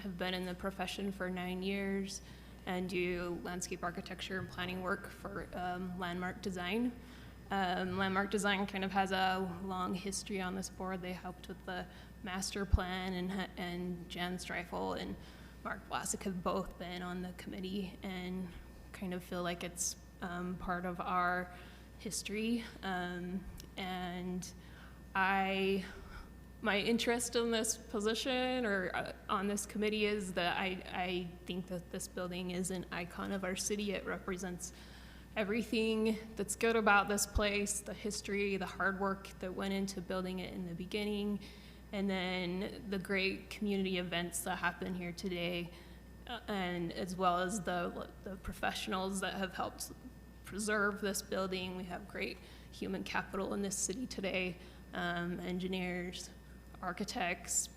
Have been in the profession for 9 years and do landscape architecture and planning work for Landmark Design. Landmark Design kind of has a long history on this board. They helped with the master plan, and Jan Streifel and Mark Vlasic have both been on the committee and kind of feel like it's part of our history. And my interest in this position or on this committee is that I think that this building is an icon of our city. It represents everything that's good about this place, the history, the hard work that went into building it in the beginning, and then the great community events that happen here today, and as well as the professionals that have helped preserve this building. We have great human capital in this city today, engineers, architects,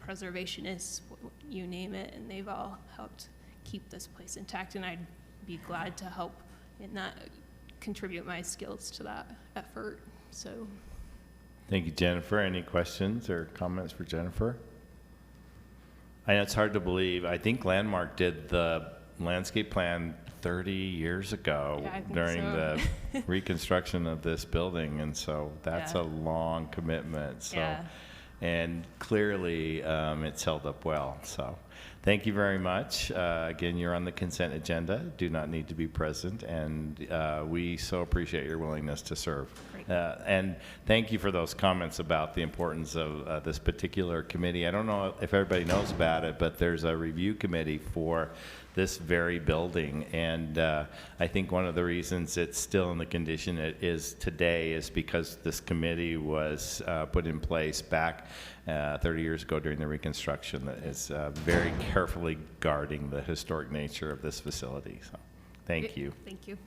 preservationists, you name it, and they've all helped keep this place intact, and I'd be glad to help in that, contribute my skills to that effort. So Thank you, Jennifer. Any questions or comments for Jennifer? I know it's hard to believe. I think Landmark did the landscape plan 30 years ago during the reconstruction of this building, and so that's a long commitment. So, and clearly it's held up well. So thank you very much. Again, you're on the consent agenda, do not need to be present, and we so appreciate your willingness to serve. And thank you for those comments about the importance of this particular committee. I don't know if everybody knows about it, but there's a review committee for this very building, and I think one of the reasons it's still in the condition it is today is because this committee was put in place back 30 years ago during the reconstruction that is very carefully guarding the historic nature of this facility. So thank you. Thank you.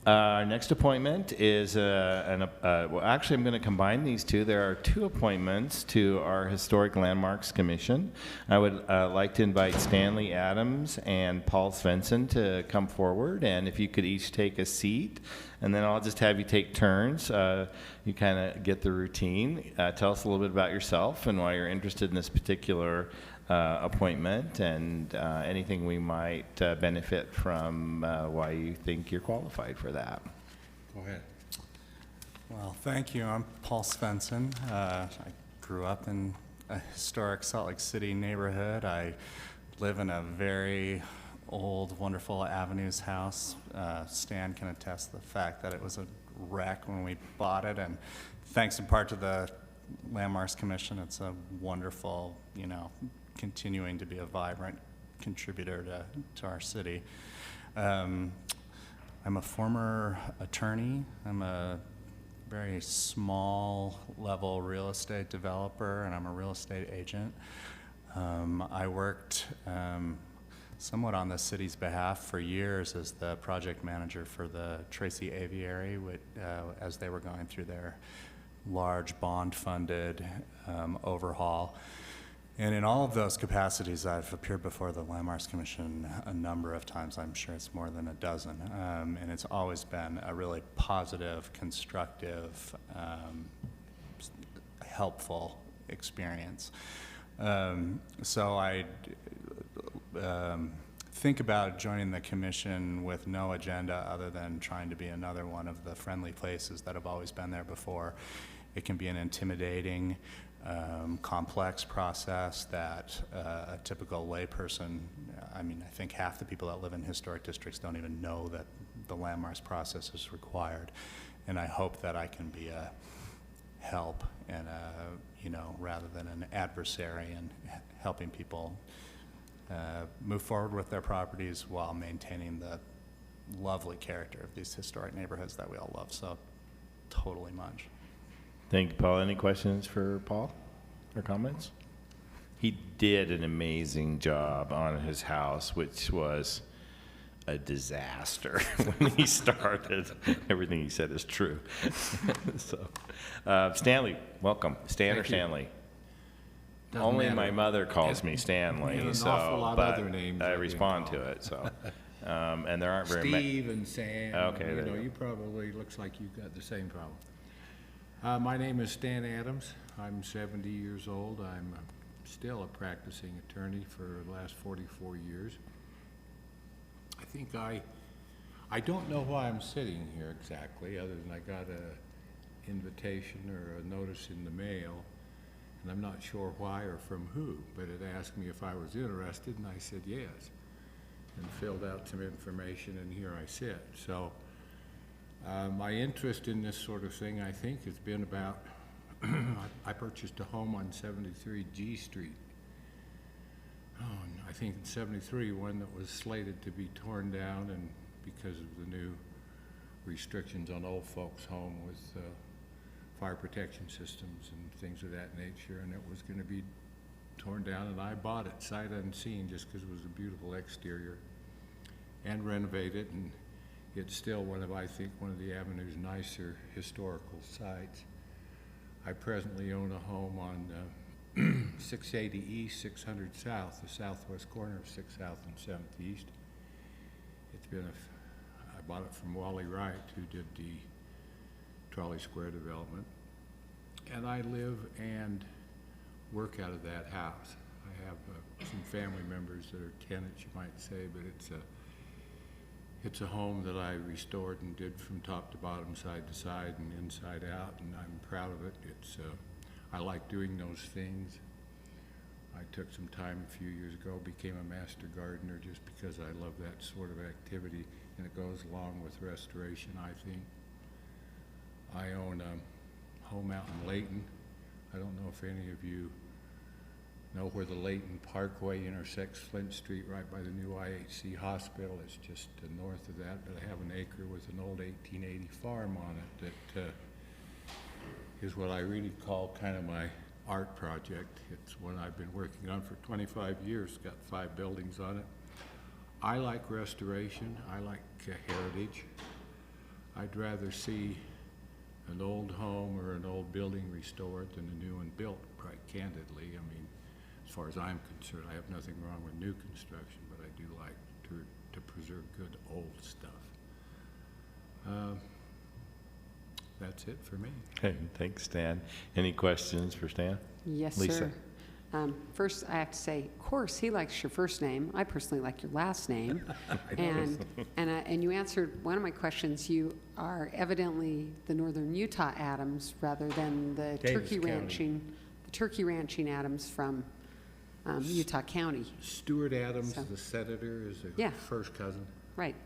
Our next appointment is, well, actually, I'm going to combine these two. There are two appointments to our Historic Landmarks Commission. I would like to invite Stanley Adams and Paul Svensson to come forward, and if you could each take a seat, and then I'll just have you take turns. You kind of get the routine. Tell us a little bit about yourself and why you're interested in this particular appointment, and anything we might benefit from why you think you're qualified for that. Go ahead. Well, thank you. I'm Paul Svensson. I grew up in a historic Salt Lake City neighborhood. I live in a very old, wonderful Avenues house. Stan can attest to the fact that it was a wreck when we bought it, and thanks in part to the Landmarks Commission, it's a wonderful, you know, continuing to be a vibrant contributor to our city. I'm a former attorney. I'm a very small level real estate developer, and I'm a real estate agent. I worked somewhat on the city's behalf for years as the project manager for the Tracy Aviary as they were going through their large bond-funded overhaul. And in all of those capacities, I've appeared before the Landmarks Commission a number of times. I'm sure it's more than a dozen. And it's always been a really positive, constructive, helpful experience. So I think about joining the commission with no agenda other than trying to be another one of the friendly places that have always been there before. It can be an intimidating, complex process that a typical layperson, I mean, I think half the people that live in historic districts don't even know that the landmarks process is required. And I hope that I can be a help and you know, rather than an adversary, and helping people move forward with their properties while maintaining the lovely character of these historic neighborhoods that we all love so totally much. Thank you, Paul. Any questions for Paul or comments? He did an amazing job on his house, which was a disaster when he started. Everything he said is true. So, Stanley, welcome. Stan or Stanley? Doesn't Only matter. my mother calls me Stanley, And an so awful lot of but other names I I've been respond to called. it. So, and there aren't very many. Steve and Sam. Okay, You there know, you you probably, looks like you've got the same problem. My name is Stan Adams. I'm 70 years old. I'm still a practicing attorney for the last 44 years. I think I don't know why I'm sitting here exactly, other than I got a invitation or a notice in the mail, and I'm not sure why or from who, but it asked me if I was interested, and I said yes, and filled out some information, and here I sit. So my interest in this sort of thing, I think, has been about, I purchased a home on 73 G Street. I think in 73, one that was slated to be torn down, and because of the new restrictions on old folks' home with fire protection systems and things of that nature, and it was going to be torn down, and I bought it sight unseen just because it was a beautiful exterior, and renovated, and it's still one of, I think, one of the Avenue's nicer historical sites. I presently own a home on 680 East, 600 South, the southwest corner of 6th South and 7th East. It's been I bought it from Wally Wright, who did the Trolley Square development. And I live and work out of that house. I have some family members that are tenants, you might say, but it's a home that I restored and did from top to bottom, side to side, and inside out, and I'm proud of it. I like doing those things. I took some time a few years ago, became a master gardener just because I love that sort of activity, and it goes along with restoration, I think. I own a home out in Layton. I don't know if any of you know where the Layton Parkway intersects Flint Street right by the new IHC hospital. It's just north of that, but I have an acre with an old 1880 farm on it that is what I really call kind of my art project. It's one I've been working on for 25 years. It's got 5 buildings on it. I like restoration. I like heritage. I'd rather see an old home or an old building restored than a new one built, quite candidly. I mean, as far as I'm concerned, I have nothing wrong with new construction, but I do like to preserve good old stuff. That's it for me. Okay, thanks, Stan. Any questions for Stan? Yes, Lisa. sir. First, I have to say, of course, he likes your first name. I personally like your last name. And you answered one of my questions. You are evidently the Northern Utah Adams rather than the Davis County. turkey ranching Adams from Utah County. Stuart Adams, So- the senator, is a Yeah. first cousin. Right.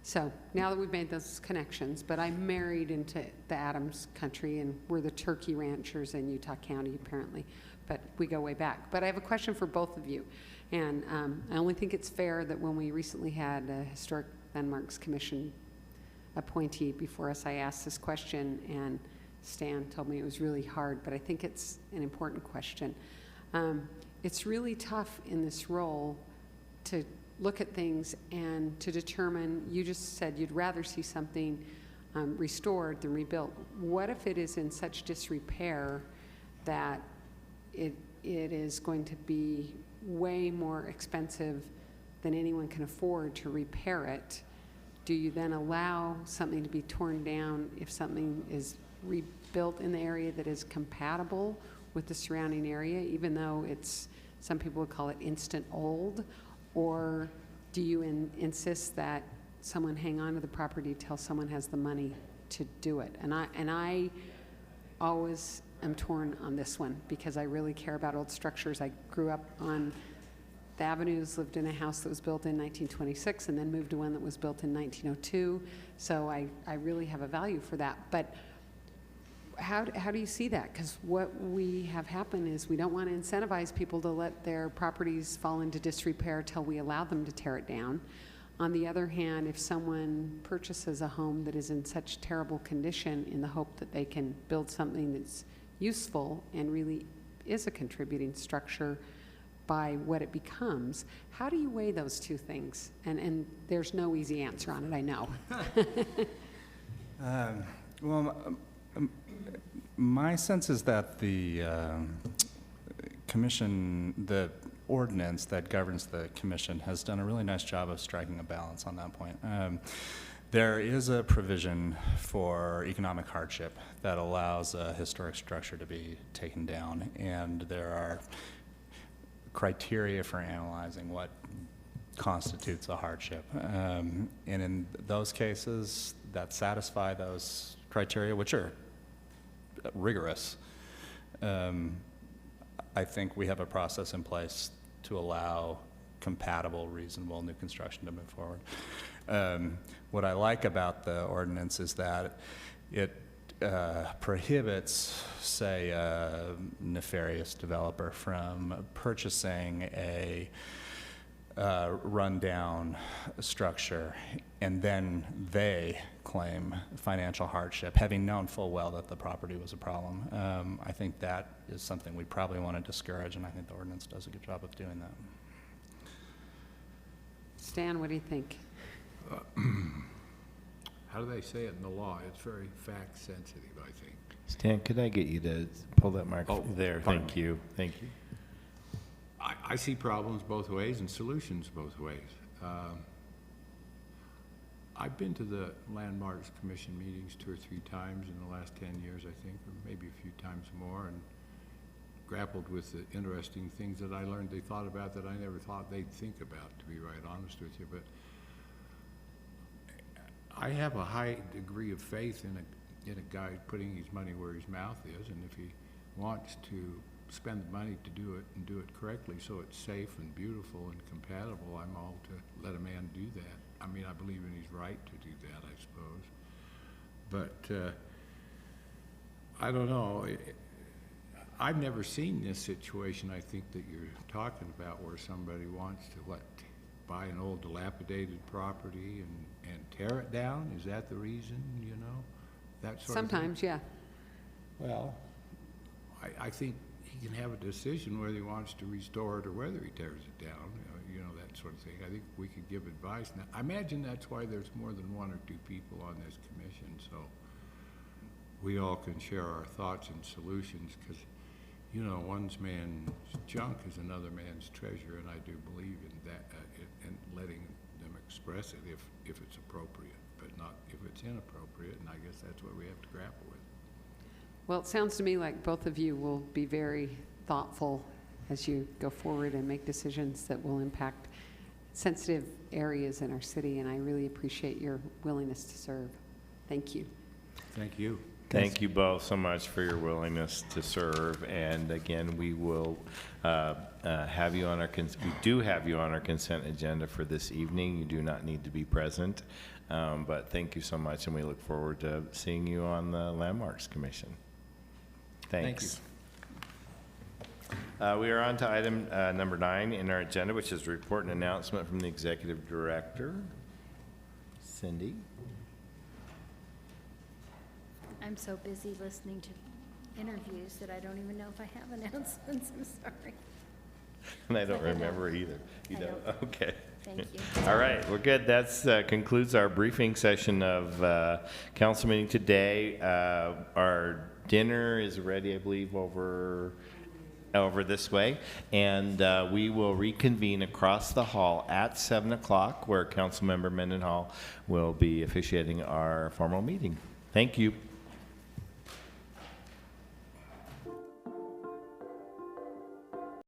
So now that we've made those connections, but I married into the Adams country, and we're the turkey ranchers in Utah County, apparently, but we go way back. But I have a question for both of you. And I only think it's fair that when we recently had a Historic Landmarks Commission appointee before us, I asked this question, and Stan told me it was really hard, but I think it's an important question. It's really tough in this role to look at things and to determine, you just said you'd rather see something restored than rebuilt. What if it is in such disrepair that it is going to be way more expensive than anyone can afford to repair it? Do you then allow something to be torn down if something is rebuilt in the area that is compatible with the surrounding area, even though it's, some people would call it instant old? Or do you insist that someone hang on to the property till someone has the money to do it? And I always am torn on this one because I really care about old structures. I grew up on the avenues, lived in a house that was built in 1926 and then moved to one that was built in 1902. So I really have a value for that. But how do you see that? Because what we have happen is we don't want to incentivize people to let their properties fall into disrepair till we allow them to tear it down. On the other hand, if someone purchases a home that is in such terrible condition in the hope that they can build something that's useful and really is a contributing structure by what it becomes, how do you weigh those two things? And there's no easy answer on it, I know. My sense is that the commission, the ordinance that governs the commission has done a really nice job of striking a balance on that point. There is a provision for economic hardship that allows a historic structure to be taken down, and there are criteria for analyzing what constitutes a hardship. And in those cases that satisfy those criteria, which are rigorous, I think we have a process in place to allow compatible, reasonable new construction to move forward. What I like about the ordinance is that it prohibits, say, a nefarious developer from purchasing a rundown structure and then they claim financial hardship, having known full well that the property was a problem. I think that is something we probably want to discourage, and I think the ordinance does a good job of doing that. Stan, what do you think? How do they say it in the law? It's very fact sensitive, I think. Stan, could I get you to pull that microphone? There, pardon thank me. you, thank you. I see problems both ways and solutions both ways. I've been to the Landmarks Commission meetings 2 or 3 times in the last 10 years, I think, or maybe a few times more, and grappled with the interesting things that I learned they thought about that I never thought they'd think about, to be right honest with you. But I have a high degree of faith in a guy putting his money where his mouth is, and if he wants to spend the money to do it and do it correctly so it's safe and beautiful and compatible, I'm all to let a man do that. I mean, I believe in his right to do that, I suppose. But I don't know. I've never seen this situation, I think, that you're talking about, where somebody wants to buy an old dilapidated property and tear it down. Is that the reason, you know? That sort Sometimes, of thing? yeah. Well, I think he can have a decision whether he wants to restore it or whether he tears it down, you know, that sort of thing. I think we could give advice. Now, I imagine that's why there's more than 1 or 2 people on this commission, so we all can share our thoughts and solutions, because, you know, one man's junk is another man's treasure, and I do believe in that, and letting them express it if it's appropriate, but not if it's inappropriate, and I guess that's what we have to grapple with. Well, it sounds to me like both of you will be very thoughtful as you go forward and make decisions that will impact sensitive areas in our city, and I really appreciate your willingness to serve. Thank you. Thank you. Thank you both so much for your willingness to serve. And again, we will have you on our, we do have you on our consent agenda for this evening. You do not need to be present. But thank you so much, and we look forward to seeing you on the Landmarks Commission. Thanks. We are on to item number 9 in our agenda, which is report and announcement from the Executive Director. Cindy? I'm so busy listening to interviews that I don't even know if I have announcements. I'm sorry. And I don't remember either. You I don't? don't. Okay. Thank you. All right, we're good. That concludes our briefing session of council meeting today. Our dinner is ready, I believe, over this way, and we will reconvene across the hall at 7 o'clock, where Councilmember Mendenhall will be officiating our formal meeting. Thank you.